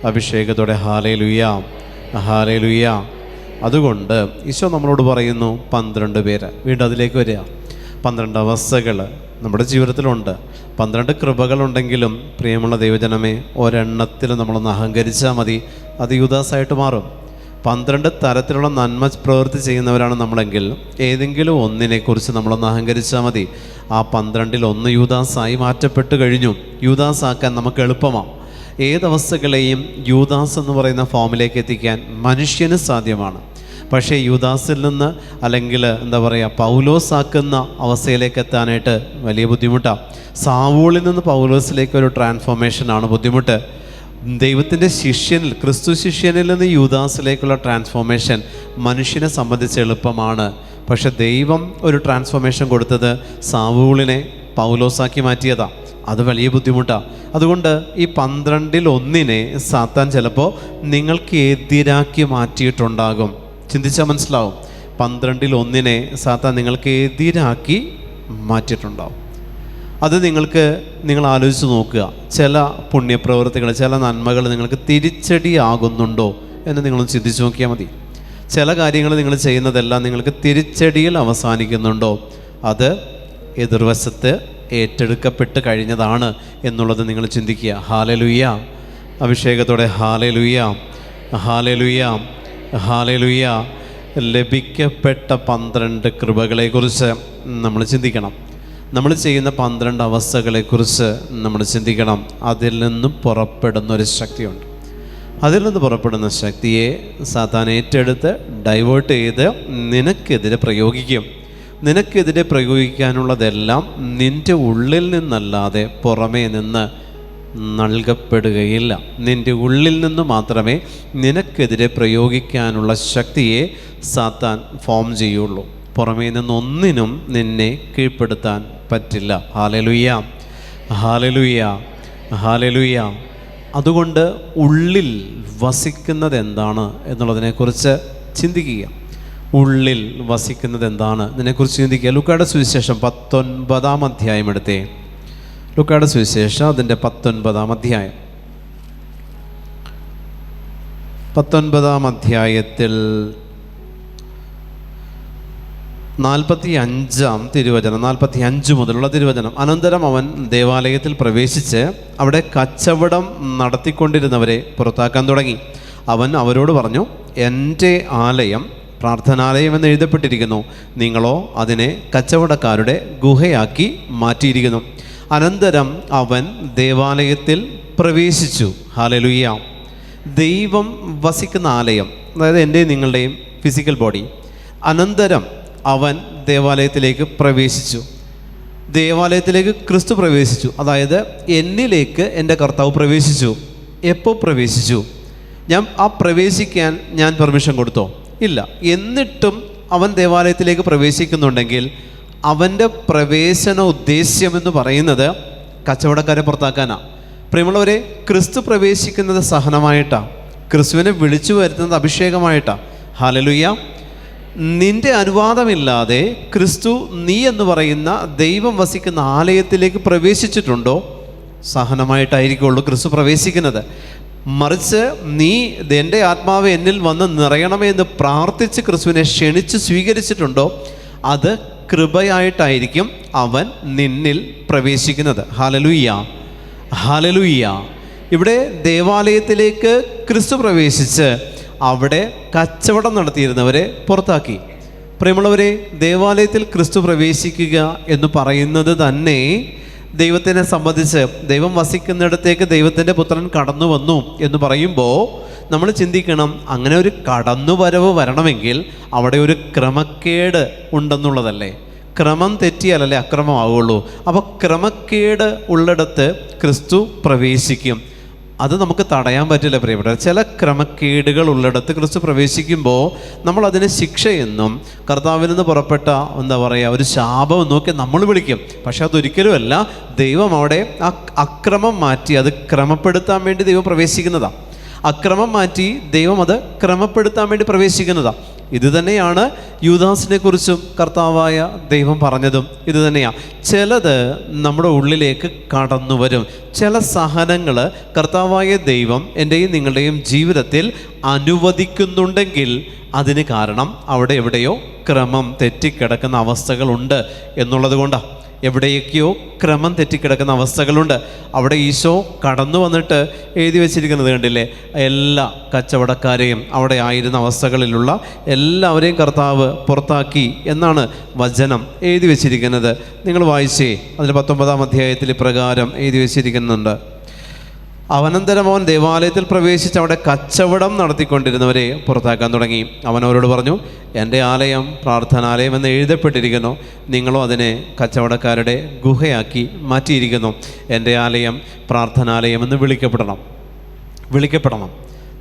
അഭിഷേകത്തോടെ ഹല്ലേലൂയ, ഹല്ലേലൂയ. അതുകൊണ്ട് ഈശോ നമ്മളോട് പറയുന്നു 12 പേര്. വീണ്ടും അതിലേക്ക് വരിക. 12 അവസ്ഥകൾ നമ്മുടെ ജീവിതത്തിലുണ്ട്. 12 കൃപകളുണ്ടെങ്കിലും പ്രിയമുള്ള ദൈവജനമേ, ഒരെണ്ണത്തിൽ നമ്മളൊന്ന് അഹങ്കരിച്ചാൽ മതി, അത് യൂദാസായിട്ട് മാറും. 12 തരത്തിലുള്ള നന്മ പ്രവൃത്തി ചെയ്യുന്നവരാണ് നമ്മളെങ്കിൽ ഏതെങ്കിലും ഒന്നിനെക്കുറിച്ച് നമ്മളൊന്ന് അഹങ്കരിച്ചാൽ മതി. ആ 12-ൽ 1 യൂദാസായി മാറ്റപ്പെട്ട് കഴിഞ്ഞു. യൂദാസാക്കാൻ നമുക്ക് എളുപ്പമാണ്. ഏതവസ്ഥകളെയും യൂദാസ് എന്ന് പറയുന്ന ഫോമിലേക്ക് എത്തിക്കാൻ മനുഷ്യന് സാധ്യമാണ്. പക്ഷേ യൂദാസിൽ നിന്ന് അല്ലെങ്കിൽ പൗലോസാക്കുന്ന അവസ്ഥയിലേക്ക് എത്താനായിട്ട് വലിയ ബുദ്ധിമുട്ടാണ്. സാവൂളിൽ നിന്ന് പൗലോസിലേക്ക് ഒരു ട്രാൻസ്ഫോർമേഷനാണ് ബുദ്ധിമുട്ട്. ദൈവത്തിൻ്റെ ശിഷ്യനിൽ, ക്രിസ്തു ശിഷ്യനിൽ നിന്ന് യൂദാസിലേക്കുള്ള ട്രാൻസ്ഫോർമേഷൻ മനുഷ്യനെ സംബന്ധിച്ച് എളുപ്പമാണ്. പക്ഷെ ദൈവം ഒരു ട്രാൻസ്ഫോർമേഷൻ കൊടുത്തത് സാവൂളിനെ പൗലോസാക്കി മാറ്റിയതാണ്. അത് വലിയ ബുദ്ധിമുട്ടാണ്. അതുകൊണ്ട് ഈ 12-ൽ 1 സാത്താൻ ചിലപ്പോൾ നിങ്ങൾക്ക് എതിരാക്കി മാറ്റിയിട്ടുണ്ടാകും. ചിന്തിച്ചാൽ മനസ്സിലാവും. 12-ൽ 1 സാത്താൻ നിങ്ങൾക്ക് എതിരാക്കി മാറ്റിയിട്ടുണ്ടാവും. അത് നിങ്ങൾ ആലോചിച്ച് നോക്കുക. ചില പുണ്യപ്രവൃത്തികൾ, ചില നന്മകൾ നിങ്ങൾക്ക് തിരിച്ചടിയാകുന്നുണ്ടോ എന്ന് നിങ്ങളൊന്ന് ചിന്തിച്ച് നോക്കിയാൽ മതി. ചില കാര്യങ്ങൾ നിങ്ങൾ ചെയ്യുന്നതെല്ലാം നിങ്ങൾക്ക് തിരിച്ചടിയിൽ അവസാനിക്കുന്നുണ്ടോ? അത് എതിർവശത്ത് ഏറ്റെടുക്കപ്പെട്ട് കഴിഞ്ഞതാണ് എന്നുള്ളത് നിങ്ങൾ ചിന്തിക്കുക. ഹല്ലേലൂയ, അഭിഷേകത്തോടെ ഹല്ലേലൂയ, ഹല്ലേലൂയ, ഹല്ലേലൂയ. ലഭിക്കപ്പെട്ട 12 കൃപകളെക്കുറിച്ച് നമ്മൾ ചിന്തിക്കണം. നമ്മൾ ചെയ്യുന്ന 12 അവസ്ഥകളെക്കുറിച്ച് നമ്മൾ ചിന്തിക്കണം. അതിൽ നിന്നും പുറപ്പെടുന്നൊരു ശക്തിയുണ്ട്. അതിൽ നിന്ന് പുറപ്പെടുന്ന ശക്തിയെ സാത്താൻ ഏറ്റെടുത്ത് ഡൈവേർട്ട് ചെയ്ത് നിനക്കെതിരെ പ്രയോഗിക്കും. നിനക്കെതിരെ പ്രയോഗിക്കാനുള്ളതെല്ലാം നിൻ്റെ ഉള്ളിൽ നിന്നല്ലാതെ പുറമേ നിന്ന് നൽകപ്പെടുകയില്ല. നിൻ്റെ ഉള്ളിൽ നിന്ന് മാത്രമേ നിനക്കെതിരെ പ്രയോഗിക്കാനുള്ള ശക്തിയെ സാത്താൻ ഫോം ചെയ്യുള്ളൂ. പുറമേ നിന്നൊന്നിനും നിന്നെ കീഴ്പ്പെടുത്താൻ പറ്റില്ല. ഹല്ലേലൂയ, ഹല്ലേലൂയ, ഹല്ലേലൂയ. അതുകൊണ്ട് ഉള്ളിൽ വസിക്കുന്നത് എന്താണ് എന്നുള്ളതിനെക്കുറിച്ച് ചിന്തിക്കുക. ഉള്ളിൽ വസിക്കുന്നത് എന്താണ് ഇതിനെക്കുറിച്ച് ചിന്തിക്കുക. ലൂക്കായുടെ സുവിശേഷം 19-ാം അധ്യായം എടുത്തേ. ലൂക്കായുടെ സുവിശേഷം അതിൻ്റെ 19-ാം അധ്യായം. 19-ാം അധ്യായത്തിൽ 45-ാം തിരുവചനം, 45 മുതലുള്ള തിരുവചനം. അനന്തരം അവൻ ദേവാലയത്തിൽ പ്രവേശിച്ച് അവിടെ കച്ചവടം നടത്തിക്കൊണ്ടിരുന്നവരെ പുറത്താക്കാൻ തുടങ്ങി. അവൻ അവരോട് പറഞ്ഞു, എൻ്റെ ആലയം പ്രാർത്ഥനാലയം എന്ന് എഴുതപ്പെട്ടിരിക്കുന്നു, നിങ്ങളോ അതിനെ കച്ചവടക്കാരുടെ ഗുഹയാക്കി മാറ്റിയിരിക്കുന്നു. അനന്തരം അവൻ ദേവാലയത്തിൽ പ്രവേശിച്ചു. ഹല്ലേലൂയ. ദൈവം വസിക്കുന്ന ആലയം, അതായത് എൻ്റെയും നിങ്ങളുടെയും ഫിസിക്കൽ ബോഡി. അനന്തരം അവൻ ദേവാലയത്തിലേക്ക് പ്രവേശിച്ചു. ദേവാലയത്തിലേക്ക് ക്രിസ്തു പ്രവേശിച്ചു. അതായത് എന്നിലേക്ക് എൻ്റെ കർത്താവ് പ്രവേശിച്ചു. എപ്പോൾ പ്രവേശിച്ചു? ഞാൻ പ്രവേശിക്കാൻ ഞാൻ പെർമിഷൻ കൊടുത്തോ? ഇല്ല. എന്നിട്ടും അവൻ ദേവാലയത്തിലേക്ക് പ്രവേശിക്കുന്നുണ്ടെങ്കിൽ അവൻ്റെ പ്രവേശന ഉദ്ദേശ്യമെന്ന് പറയുന്നത് കച്ചവടക്കാരെ പുറത്താക്കാനാണ്. പ്രിയമുള്ളവരെ, ക്രിസ്തു പ്രവേശിക്കുന്നത് സഹനമായിട്ടാണ്. ക്രിസ്തുവിനെ വിളിച്ചു വരുത്തുന്നത് അഭിഷേകമായിട്ടാണ്. ഹല്ലേലൂയ. നിന്റെ അനുവാദമില്ലാതെ ക്രിസ്തു നീ എന്ന് പറയുന്ന ദൈവം വസിക്കുന്ന ആലയത്തിലേക്ക് പ്രവേശിച്ചിട്ടുണ്ടോ? സഹനമായിട്ടായിരിക്കുള്ളൂ ക്രിസ്തു പ്രവേശിക്കുന്നത്. മറിച്ച് നീ എൻ്റെ ആത്മാവ് എന്നിൽ വന്ന് നിറയണമേ എന്ന് പ്രാർത്ഥിച്ച് ക്രിസ്തുവിനെ ക്ഷണിച്ച് സ്വീകരിച്ചിട്ടുണ്ടോ? അത് കൃപയായിട്ടായിരിക്കും അവൻ നിന്നിൽ പ്രവേശിക്കുന്നത്. ഹല്ലേലൂയ, ഹല്ലേലൂയ. ഇവിടെ ദേവാലയത്തിലേക്ക് ക്രിസ്തു പ്രവേശിച്ച് അവിടെ കച്ചവടം നടത്തിയിരുന്നവരെ പുറത്താക്കി. പ്രിയമുള്ളവരെ, ദേവാലയത്തിൽ ക്രിസ്തു പ്രവേശിക്കുക എന്ന് പറയുന്നത് തന്നെ ദൈവത്തിനെ സംബന്ധിച്ച് ദൈവം വസിക്കുന്നിടത്തേക്ക് ദൈവത്തിൻ്റെ പുത്രൻ കടന്നു വന്നു എന്ന് പറയുമ്പോൾ നമ്മൾ ചിന്തിക്കണം, അങ്ങനെ ഒരു കടന്നുവരവ് വരണമെങ്കിൽ അവിടെ ഒരു ക്രമക്കേട് ഉണ്ടെന്നുള്ളതല്ലേ. ക്രമം തെറ്റിയാലല്ലേ അക്രമമാവുള്ളൂ. അപ്പോൾ ക്രമക്കേട് ഉള്ളിടത്ത് ക്രിസ്തു പ്രവേശിക്കും. അത് നമുക്ക് തടയാൻ പറ്റില്ല പ്രിയപ്പെട്ടവർ. ചില ക്രമക്കേടുകൾ ഉള്ളിടത്ത് ക്രിസ്തു പ്രവേശിക്കുമ്പോൾ നമ്മൾ അതിനെ ശിക്ഷയെന്നും കർത്താവിൽ നിന്ന് പുറപ്പെട്ട ഒരു ശാപം നോക്കി നമ്മൾ വിളിക്കും. പക്ഷെ അതൊരിക്കലുമല്ല. ദൈവം അവിടെ ആ അക്രമം മാറ്റി അത് ക്രമപ്പെടുത്താൻ വേണ്ടി ദൈവം പ്രവേശിക്കുന്നതാണ്. അക്രമം മാറ്റി ദൈവം അത് ക്രമപ്പെടുത്താൻ വേണ്ടി പ്രവേശിക്കുന്നതാണ്. ഇത് തന്നെയാണ് യൂദാസിനെ കുറിച്ചും കർത്താവായ ദൈവം പറഞ്ഞതും ഇത് തന്നെയാണ്. ചിലത് നമ്മുടെ ഉള്ളിലേക്ക് കടന്നു വരും. ചില സഹനങ്ങൾ കർത്താവായ ദൈവം എൻ്റെയും നിങ്ങളുടെയും ജീവിതത്തിൽ അനുവദിക്കുന്നുണ്ടെങ്കിൽ അതിന് കാരണം അവിടെ എവിടെയോ ക്രമം തെറ്റിക്കിടക്കുന്ന അവസ്ഥകളുണ്ട് എന്നുള്ളത് കൊണ്ടാണ്. എവിടെയൊക്കെയോ ക്രമം തെറ്റിക്കിടക്കുന്ന അവസ്ഥകളുണ്ട്. അവിടെ ഈശോ കടന്നു വന്നിട്ട് എഴുതി വച്ചിരിക്കുന്നത് കണ്ടില്ലേ? എല്ലാ കച്ചവടക്കാരെയും അവിടെ ആയിരുന്ന അവസ്ഥകളിലുള്ള എല്ലാവരെയും കർത്താവ് പുറത്താക്കി എന്നാണ് വചനം എഴുതി വച്ചിരിക്കുന്നത്. നിങ്ങൾ വായിച്ചേ, അതിൽ 19-ാം അധ്യായത്തിൽ ഇപ്രകാരം എഴുതി വച്ചിരിക്കുന്നുണ്ട്: അവനന്തരം അവൻ ദേവാലയത്തിൽ പ്രവേശിച്ച് അവിടെ കച്ചവടം നടത്തിക്കൊണ്ടിരുന്നവരെ പുറത്താക്കാൻ തുടങ്ങി. അവൻ അവരോട് പറഞ്ഞു, എൻ്റെ ആലയം പ്രാർത്ഥനാലയം എന്ന് എഴുതപ്പെട്ടിരിക്കുന്നു, നിങ്ങളോ അതിനെ കച്ചവടക്കാരുടെ ഗുഹയാക്കി മാറ്റിയിരിക്കുന്നു. എൻ്റെ ആലയം പ്രാർത്ഥനാലയം എന്ന് വിളിക്കപ്പെടണം.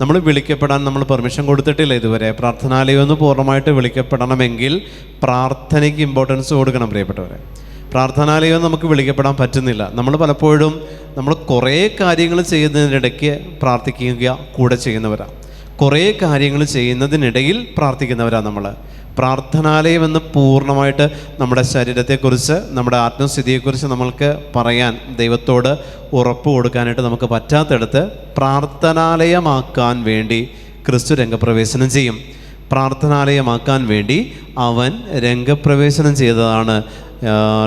നമ്മൾ വിളിക്കപ്പെടാൻ നമ്മൾ പെർമിഷൻ കൊടുത്തിട്ടില്ല ഇതുവരെ. പ്രാർത്ഥനാലയം എന്ന് പൂർണ്ണമായിട്ട് വിളിക്കപ്പെടണമെങ്കിൽ പ്രാർത്ഥനയ്ക്ക് ഇമ്പോർട്ടൻസ് കൊടുക്കണം പ്രിയപ്പെട്ടവരെ. പ്രാർത്ഥനാലയം നമുക്ക് വിളിക്കപ്പെടാൻ പറ്റുന്നില്ല. നമ്മൾ പലപ്പോഴും നമ്മൾ കുറേ കാര്യങ്ങൾ ചെയ്യുന്നതിനിടയ്ക്ക് പ്രാർത്ഥിക്കുക കൂടെ ചെയ്യുന്നവരാണ്. കുറേ കാര്യങ്ങൾ ചെയ്യുന്നതിനിടയിൽ പ്രാർത്ഥിക്കുന്നവരാണ് നമ്മൾ. പ്രാർത്ഥനാലയം എന്ന് പൂർണ്ണമായിട്ട് നമ്മുടെ ശരീരത്തെക്കുറിച്ച് നമ്മുടെ ആത്മസ്ഥിതിയെക്കുറിച്ച് നമ്മൾക്ക് പറയാൻ ദൈവത്തോട് ഉറപ്പ് കൊടുക്കാനായിട്ട് നമുക്ക് പറ്റാത്തടത്ത് പ്രാർത്ഥനാലയമാക്കാൻ വേണ്ടി ക്രിസ്തു രംഗപ്രവേശനം ചെയ്യും. പ്രാർത്ഥനാലയമാക്കാൻ വേണ്ടി അവൻ രംഗപ്രവേശനം ചെയ്തതാണ്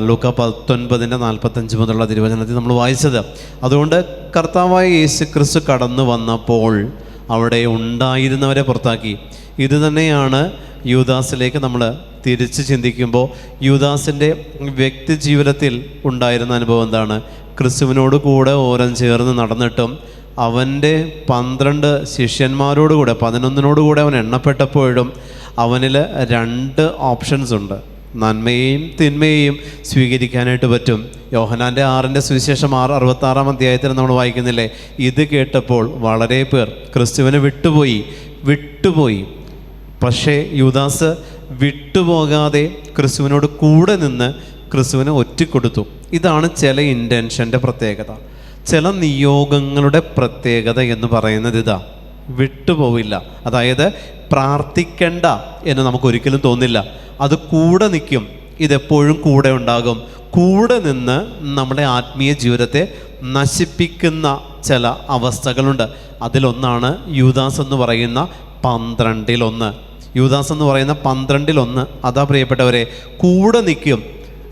ലൂക്ക 19:45 മുതലുള്ള തിരുവചനത്തിൽ നമ്മൾ വായിച്ചത്. അതുകൊണ്ട് കർത്താവായ യേശു ക്രിസ്തു കടന്നു വന്നപ്പോൾ അവിടെ ഉണ്ടായിരുന്നവരെ പുറത്താക്കി. ഇത് തന്നെയാണ് യൂദാസിലേക്ക് നമ്മൾ തിരിച്ച് ചിന്തിക്കുമ്പോൾ യൂദാസിൻ്റെ വ്യക്തി ജീവിതത്തിൽ ഉണ്ടായിരുന്ന അനുഭവം എന്താണ്? ക്രിസ്തുവിനോട് കൂടെ ഓരം ചേർന്ന് നടന്നിട്ടും അവൻ്റെ 12 ശിഷ്യന്മാരോടുകൂടെ 11 അവൻ എണ്ണപ്പെട്ടപ്പോഴും അവനിൽ 2 ഓപ്ഷൻസ് ഉണ്ട്. നന്മയെയും തിന്മയെയും സ്വീകരിക്കാനായിട്ട് പറ്റും. യോഹന്നാൻ്റെ 6 സുവിശേഷം 66-ാം അധ്യായത്തിൽ നമ്മൾ വായിക്കുന്നില്ലേ? ഇത് കേട്ടപ്പോൾ വളരെ പേർ ക്രിസ്തുവിനെ വിട്ടുപോയി. പക്ഷേ യൂദാസ് വിട്ടുപോകാതെ ക്രിസ്തുവിനോട് കൂടെ നിന്ന് ക്രിസ്തുവിനെ ഒറ്റിക്കൊടുത്തു. ഇതാണ് ചില ഇൻറ്റൻഷൻ്റെ പ്രത്യേകത. ചില നിയോഗങ്ങളുടെ പ്രത്യേകത എന്ന് പറയുന്നത് ഇതാ: വിട്ടുപോവില്ല. അതായത് പ്രാർത്ഥിക്കണ്ട എന്ന് നമുക്കൊരിക്കലും തോന്നില്ല. അത് കൂടെ നിൽക്കും. ഇതെപ്പോഴും കൂടെ ഉണ്ടാകും. കൂടെ നിന്ന് നമ്മുടെ ആത്മീയ ജീവിതത്തെ നശിപ്പിക്കുന്ന ചില അവസ്ഥകളുണ്ട്. അതിലൊന്നാണ് യൂദാസ് എന്ന് പറയുന്ന 12-ൽ 1. അതാ പ്രിയപ്പെട്ടവരെ, കൂടെ നിൽക്കും.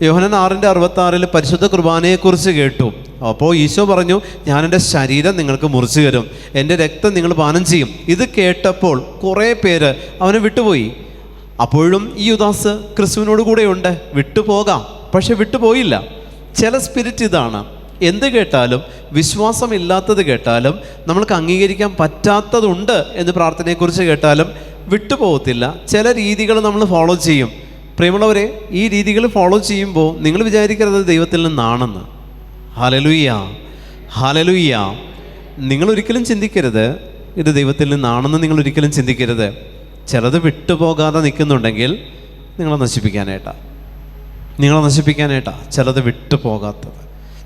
യോഹന്നാൻ 6:66 പരിശുദ്ധ കുർബാനയെക്കുറിച്ച് കേട്ടു. അപ്പോൾ ഈശോ പറഞ്ഞു, ഞാൻ എൻ്റെ ശരീരം നിങ്ങൾക്ക് മുറിച്ചു തരും, എൻ്റെ രക്തം നിങ്ങൾ പാനം ചെയ്യും. ഇത് കേട്ടപ്പോൾ കുറേ പേര് അവനെ വിട്ടുപോയി. അപ്പോഴും ഈ യൂദാസ് ക്രിസ്തുവിനോട് കൂടെയുണ്ട്. വിട്ടുപോകാം, പക്ഷെ വിട്ടുപോയില്ല. ചില സ്പിരിറ്റ് ഇതാണ്: എന്ത് കേട്ടാലും, വിശ്വാസമില്ലാത്തത് കേട്ടാലും, നമ്മൾക്ക് അംഗീകരിക്കാൻ പറ്റാത്തതുണ്ട് എന്ന് പ്രാർത്ഥനയെക്കുറിച്ച് കേട്ടാലും വിട്ടുപോകത്തില്ല. ചില രീതികൾ നമ്മൾ ഫോളോ ചെയ്യും. പ്രിയമുള്ളവരെ, ഈ രീതികൾ ഫോളോ ചെയ്യുമ്പോൾ നിങ്ങൾ വിചാരിക്കരുത് ദൈവത്തിൽ നിന്നാണെന്ന്. Hallelujah, hallelujah. നിങ്ങളൊരിക്കലും ചിന്തിക്കരുത് ഇത് ദൈവത്തിൽ നിന്നാണെന്ന് നിങ്ങൾ ഒരിക്കലും ചിന്തിക്കരുത്. ചിലത് വിട്ടുപോകാതെ നിൽക്കുന്നുണ്ടെങ്കിൽ നിങ്ങളെ നശിപ്പിക്കാനായിട്ടാണ് ചിലത് വിട്ടുപോകാത്തത്.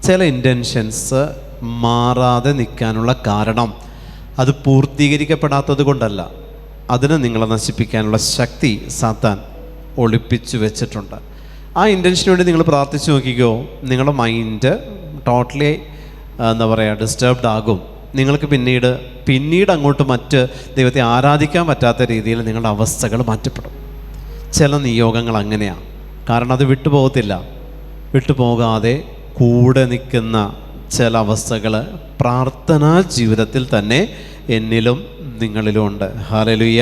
ചില ഇൻറ്റൻഷൻസ് മാറാതെ നിൽക്കാനുള്ള കാരണം അത് പൂർത്തീകരിക്കപ്പെടാത്തത് കൊണ്ടല്ല, അതിനെ നിങ്ങളെ നശിപ്പിക്കാനുള്ള ശക്തി സാത്താൻ ഒളിപ്പിച്ചു വെച്ചിട്ടുണ്ട്. ആ ഇൻറ്റൻഷന് വേണ്ടി നിങ്ങൾ പ്രാർത്ഥിച്ചു നോക്കിക്കോ, നിങ്ങളുടെ മൈൻഡ് ടോട്ടലി ഡിസ്റ്റർബ്ഡ് ആകും. നിങ്ങൾക്ക് പിന്നീട് അങ്ങോട്ട് മറ്റ് ദൈവത്തെ ആരാധിക്കാൻ പറ്റാത്ത രീതിയിൽ നിങ്ങളുടെ അവസ്ഥകൾ മാറ്റപ്പെടും. ചില നിയോഗങ്ങൾ അങ്ങനെയാണ്. കാരണം അത് വിട്ടുപോകാതെ കൂടെ നിൽക്കുന്ന ചില അവസ്ഥകൾ പ്രാർത്ഥനാ ജീവിതത്തിൽ തന്നെ എന്നിലും നിങ്ങളിലും ഉണ്ട്. ഹല്ലേലൂയ.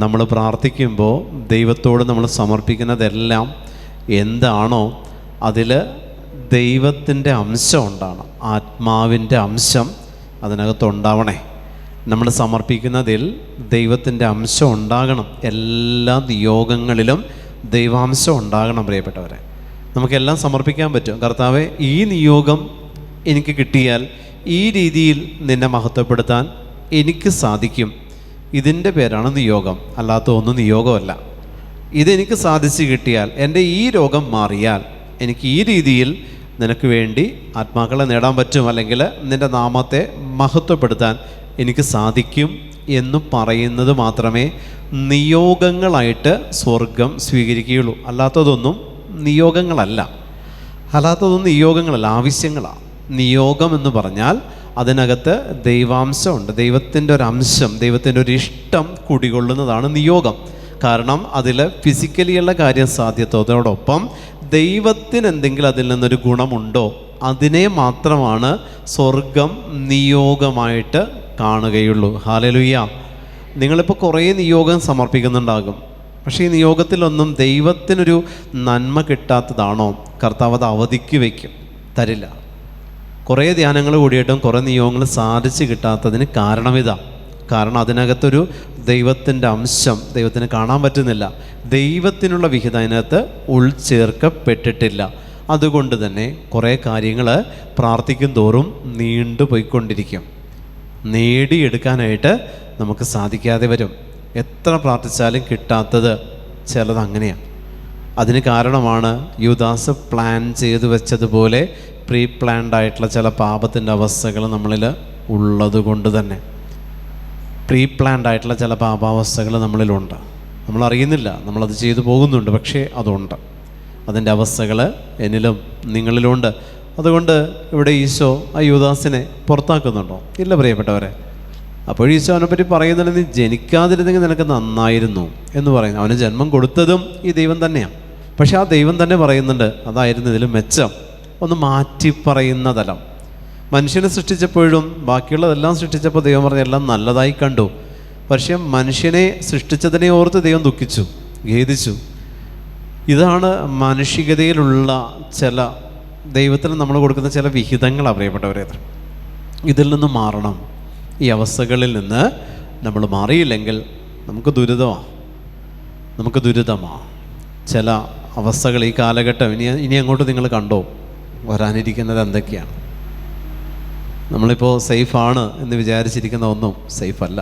നമ്മൾ പ്രാർത്ഥിക്കുമ്പോൾ ദൈവത്തോട് നമ്മൾ സമർപ്പിക്കുന്നതെല്ലാം എന്താണോ അതിൽ ദൈവത്തിൻ്റെ അംശം ഉണ്ടാകണം, ആത്മാവിൻ്റെ അംശം അതിനകത്തുണ്ടാവണേ. നമ്മൾ സമർപ്പിക്കുന്നതിൽ ദൈവത്തിൻ്റെ അംശം ഉണ്ടാകണം. എല്ലാ നിയോഗങ്ങളിലും ദൈവാംശം ഉണ്ടാകണം. പ്രിയപ്പെട്ടവരെ, നമുക്കെല്ലാം സമർപ്പിക്കാൻ പറ്റും. കർത്താവേ, ഈ നിയോഗം എനിക്ക് കിട്ടിയാൽ ഈ രീതിയിൽ നിന്നെ മഹത്വപ്പെടുത്താൻ എനിക്ക് സാധിക്കും. ഇതിൻ്റെ പേരാണ് നിയോഗം, അല്ലാത്ത ഒന്നും നിയോഗമല്ല. ഇതെനിക്ക് സാധിച്ചു കിട്ടിയാൽ, എൻ്റെ ഈ രോഗം മാറിയാൽ എനിക്ക് ഈ രീതിയിൽ നിനക്ക് വേണ്ടി ആത്മാക്കളെ നേടാൻ പറ്റും, അല്ലെങ്കിൽ നിൻ്റെ നാമത്തെ മഹത്വപ്പെടുത്താൻ എനിക്ക് സാധിക്കും എന്ന് പറയുന്നത് മാത്രമേ നിയോഗങ്ങളായിട്ട് സ്വർഗം സ്വീകരിക്കുകയുള്ളൂ. അല്ലാത്തതൊന്നും നിയോഗങ്ങളല്ല, ആവശ്യങ്ങളാണ്. നിയോഗം എന്ന് പറഞ്ഞാൽ അതിനകത്ത് ദൈവാംശമുണ്ട്, ദൈവത്തിൻ്റെ ഒരു അംശം, ദൈവത്തിൻ്റെ ഒരു ഇഷ്ടം കുടികൊള്ളുന്നതാണ് നിയോഗം. കാരണം അതിൽ ഫിസിക്കലിയുള്ള കാര്യം സാധ്യത്തോടൊപ്പം ദൈവത്തിന് എന്തെങ്കിലും അതിൽ നിന്നൊരു ഗുണമുണ്ടോ അതിനെ മാത്രമാണ് സ്വർഗം നിയോഗമായിട്ട് കാണുകയുള്ളൂ. ഹല്ലേലൂയ. നിങ്ങളിപ്പോൾ കുറേ നിയോഗം സമർപ്പിക്കുന്നുണ്ടാകും, പക്ഷേ ഈ നിയോഗത്തിലൊന്നും ദൈവത്തിനൊരു നന്മ കിട്ടാത്തതാണോ കർത്താവ് അത് അവധിക്ക് വയ്ക്കും, തരില്ല. കുറേ ധ്യാനങ്ങൾ കൂടിയിട്ടും കുറേ നിയോഗങ്ങൾ സാധിച്ച് കിട്ടാത്തതിന് കാരണം അതിനകത്തൊരു ദൈവത്തിൻ്റെ അംശം ദൈവത്തിന് കാണാൻ പറ്റുന്നില്ല, ദൈവത്തിനുള്ള വിഹിതം അതിനകത്ത് ഉൾച്ചേർക്കപ്പെട്ടിട്ടില്ല. അതുകൊണ്ട് തന്നെ കുറേ കാര്യങ്ങൾ പ്രാർത്ഥിക്കും തോറും നീണ്ടുപോയിക്കൊണ്ടിരിക്കും, നേടിയെടുക്കാനായിട്ട് നമുക്ക് സാധിക്കാതെ വരും. എത്ര പ്രാർത്ഥിച്ചാലും കിട്ടാത്തത് ചിലത് അങ്ങനെയാണ്. അതിന് കാരണമാണ് യൂദാസ് പ്ലാൻ ചെയ്തു വെച്ചതുപോലെ പ്രീ പ്ലാൻഡ് ആയിട്ടുള്ള ചില പാപത്തിൻ്റെ അവസ്ഥകൾ നമ്മളിൽ ഉള്ളത് കൊണ്ട് തന്നെ. പ്രീ പ്ലാൻഡ് ആയിട്ടുള്ള ചില പാപാവസ്ഥകൾ നമ്മളിലുണ്ട്, നമ്മളറിയുന്നില്ല, നമ്മളത് ചെയ്തു പോകുന്നുണ്ട്, പക്ഷേ അതുണ്ട്. അതിൻ്റെ അവസ്ഥകൾ എന്നിലും നിങ്ങളിലുണ്ട്. അതുകൊണ്ട് ഇവിടെ ഈശോ ആ യൂദാസിനെ പുറത്താക്കുന്നുണ്ടോ? ഇല്ല പ്രിയപ്പെട്ടവരെ. അപ്പോൾ ഈശോ അവനെപ്പറ്റി പറയുന്നത്, നീ ജനിക്കാതിരുന്നെങ്കിൽ നിനക്ക് നന്നായിരുന്നു എന്ന് പറയുന്നു. അവന് ജന്മം കൊടുത്തതും ഈ ദൈവം തന്നെയാണ്. പക്ഷെ ആ ദൈവം തന്നെ പറയുന്നുണ്ട്, അതായിരുന്നു ഇതിലും മെച്ചം. ഒന്ന് മാറ്റി പറയുന്ന തലം. മനുഷ്യനെ സൃഷ്ടിച്ചപ്പോഴും ബാക്കിയുള്ളതെല്ലാം സൃഷ്ടിച്ചപ്പോൾ ദൈവം പറഞ്ഞ എല്ലാം നല്ലതായി കണ്ടു. പക്ഷേ മനുഷ്യനെ സൃഷ്ടിച്ചതിനെ ഓർത്ത് ദൈവം ദുഃഖിച്ചു, ഖേദിച്ചു. ഇതാണ് മാനുഷികതയിലുള്ള ചില ദൈവത്തിന് നമ്മൾ കൊടുക്കുന്ന ചില വിഹിതങ്ങളാണ് പ്രിയപ്പെട്ടവരെ. ഇതിൽ നിന്ന് മാറണം. ഈ അവസ്ഥകളിൽ നിന്ന് നമ്മൾ മാറിയില്ലെങ്കിൽ നമുക്ക് ദുരിതമാണ്. ചില അവസ്ഥകൾ ഈ കാലഘട്ടം ഇനി അങ്ങോട്ട് നിങ്ങൾ കണ്ടോ വരാനിരിക്കുന്നത് എന്തൊക്കെയാണ്. നമ്മളിപ്പോൾ സേഫാണ് എന്ന് വിചാരിച്ചിരിക്കുന്ന ഒന്നും സേഫല്ല.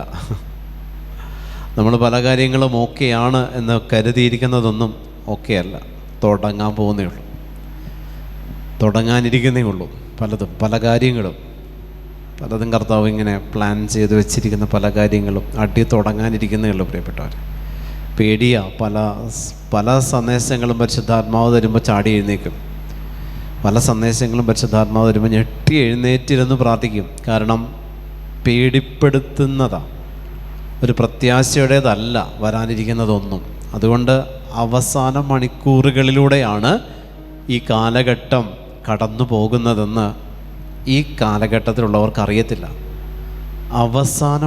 നമ്മൾ പല കാര്യങ്ങളും ഓക്കെയാണ് എന്ന് കരുതിയിരിക്കുന്നതൊന്നും ഓക്കെ അല്ല. തുടങ്ങാനിരിക്കുന്നേ ഉള്ളൂ. പല കാര്യങ്ങളും കർത്താവ് ഇങ്ങനെ പ്ലാൻ ചെയ്ത് വെച്ചിരിക്കുന്ന പല കാര്യങ്ങളും തുടങ്ങാനിരിക്കുന്നേ ഉള്ളൂ പ്രിയപ്പെട്ടവർ. പേടിയാ. പല സന്ദേശങ്ങളും പരിശുദ്ധാത്മാവ് തരുമ്പോൾ ചാടി എഴുന്നേക്കും. പല സന്ദേശങ്ങളും പരിശുദ്ധാത്മാവ് തരുമ്പോൾ ഞെട്ടി എഴുന്നേറ്റിരുന്ന് പ്രാർത്ഥിക്കും. കാരണം പേടിപ്പെടുത്തുന്നതാണ്, ഒരു പ്രത്യാശയുടേതല്ല വരാനിരിക്കുന്നതൊന്നും. അതുകൊണ്ട് അവസാന മണിക്കൂറുകളിലൂടെയാണ് ഈ കാലഘട്ടം കടന്നു പോകുന്നതെന്ന് ഈ കാലഘട്ടത്തിലുള്ളവർക്ക് അറിയത്തില്ല. അവസാന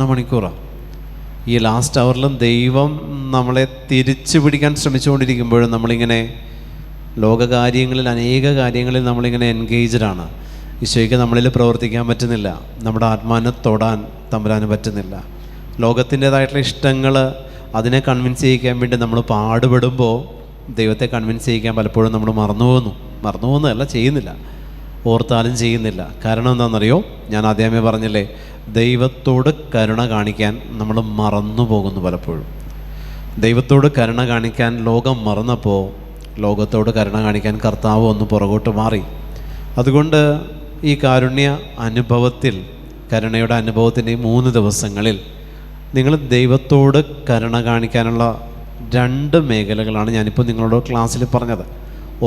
മണിക്കൂറാണ്. ഈ ലാസ്റ്റ് അവറിലും ദൈവം നമ്മളെ തിരിച്ചു പിടിക്കാൻ ശ്രമിച്ചുകൊണ്ടിരിക്കുമ്പോഴും നമ്മളിങ്ങനെ ലോകകാര്യങ്ങളിൽ അനേക കാര്യങ്ങളിൽ നമ്മളിങ്ങനെ എൻഗേജ്ഡാണ്. ഈശോയ്ക്ക് നമ്മളിൽ പ്രവർത്തിക്കാൻ പറ്റുന്നില്ല, നമ്മുടെ ആത്മാവിനെ തൊടാൻ തമ്പുരാന് പറ്റുന്നില്ല. ലോകത്തിൻ്റേതായിട്ടുള്ള ഇഷ്ടങ്ങൾ അതിനെ കൺവിൻസ് ചെയ്യിക്കാൻ വേണ്ടി നമ്മൾ പാടുപെടുമ്പോൾ ദൈവത്തെ കൺവിൻസ് ചെയ്യിക്കാൻ പലപ്പോഴും നമ്മൾ മറന്നു പോകുന്നതല്ല, ചെയ്യുന്നില്ല. ഓർത്താലും ചെയ്യുന്നില്ല. കാരണം എന്താണെന്നറിയോ? ഞാൻ ആദ്യമേ പറഞ്ഞില്ലേ, ദൈവത്തോട് കരുണ കാണിക്കാൻ നമ്മൾ മറന്നു പോകുന്നു പലപ്പോഴും. ദൈവത്തോട് കരുണ കാണിക്കാൻ ലോകം മറന്നപ്പോൾ ലോകത്തോട് കരുണ കാണിക്കാൻ കർത്താവ് ഒന്ന് പുറകോട്ട് മാറി. അതുകൊണ്ട് ഈ കാരുണ്യ അനുഭവത്തിൽ, കരുണയുടെ അനുഭവത്തിൻ്റെ ഈ 3 ദിവസങ്ങളിൽ നിങ്ങൾ ദൈവത്തോട് കരുണ കാണിക്കാനുള്ള 2 മേഖലകളാണ് ഞാനിപ്പോൾ നിങ്ങളോട് ക്ലാസ്സിൽ പറഞ്ഞത്.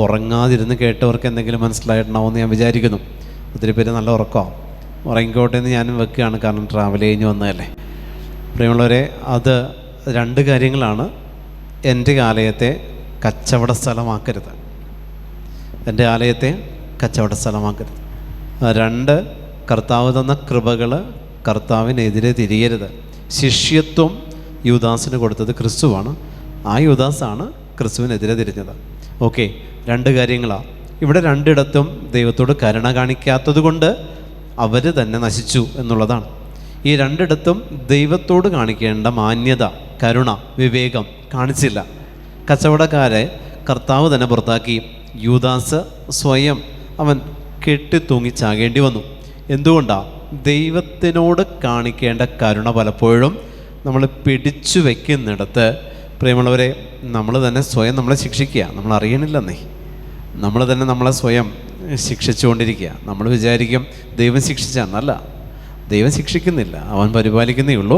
ഉറങ്ങാതിരുന്ന് കേട്ടവർക്ക് എന്തെങ്കിലും മനസ്സിലായിട്ടുണ്ടാവുമെന്ന് ഞാൻ വിചാരിക്കുന്നു. ഒത്തിരി പേര് നല്ല ഉറക്കമാവും. ഉറങ്ങിക്കോട്ടെ എന്ന് ഞാനും വെക്കുകയാണ്, കാരണം ട്രാവൽ കഴിഞ്ഞ് വന്നതല്ലേ. പ്രിയമുള്ളവരെ, അത് 2 കാര്യങ്ങളാണ്. എൻ്റെ ആലയത്തെ കച്ചവട സ്ഥലമാക്കരുത്. എൻ്റെ ആലയത്തെ കച്ചവട സ്ഥലമാക്കരുത്. 2, കർത്താവ് തന്ന കൃപകൾ കർത്താവിനെതിരെ തിരിയരുത്. ശിഷ്യത്വം യൂദാസിന് കൊടുത്തത് ക്രിസ്തുവാണ്. ആ യൂദാസാണ് ക്രിസ്തുവിനെതിരെ തിരിഞ്ഞത്. ഓക്കെ, 2 കാര്യങ്ങളാണ്. ഇവിടെ 2ഇടത്തും ദൈവത്തോട് കരുണ കാണിക്കാത്തത് കൊണ്ട് അവർ തന്നെ നശിച്ചു എന്നുള്ളതാണ്. ഈ 2ഇടത്തും ദൈവത്തോട് കാണിക്കേണ്ട മാന്യത, കരുണ, വിവേകം കാണിച്ചില്ല. കച്ചവടക്കാരെ കർത്താവ് തന്നെ പുറത്താക്കി. യൂദാസ് സ്വയം അവൻ കെട്ടിത്തൂങ്ങിച്ചാകേണ്ടി വന്നു. എന്തുകൊണ്ടാണ്? ദൈവത്തിനോട് കാണിക്കേണ്ട കരുണ പലപ്പോഴും നമ്മൾ പിടിച്ചു വയ്ക്കുന്നിടത്ത്, പ്രിയമുള്ളവരെ, നമ്മൾ തന്നെ സ്വയം നമ്മളെ ശിക്ഷിക്കുക. നമ്മൾ അറിയണില്ലെന്നേ, നമ്മൾ തന്നെ നമ്മളെ സ്വയം ശിക്ഷിച്ചുകൊണ്ടിരിക്കുക. നമ്മൾ വിചാരിക്കും ദൈവം ശിക്ഷിച്ചാന്നല്ല, ദൈവം ശിക്ഷിക്കുന്നില്ല, അവൻ പരിപാലിക്കുന്നേ ഉള്ളൂ.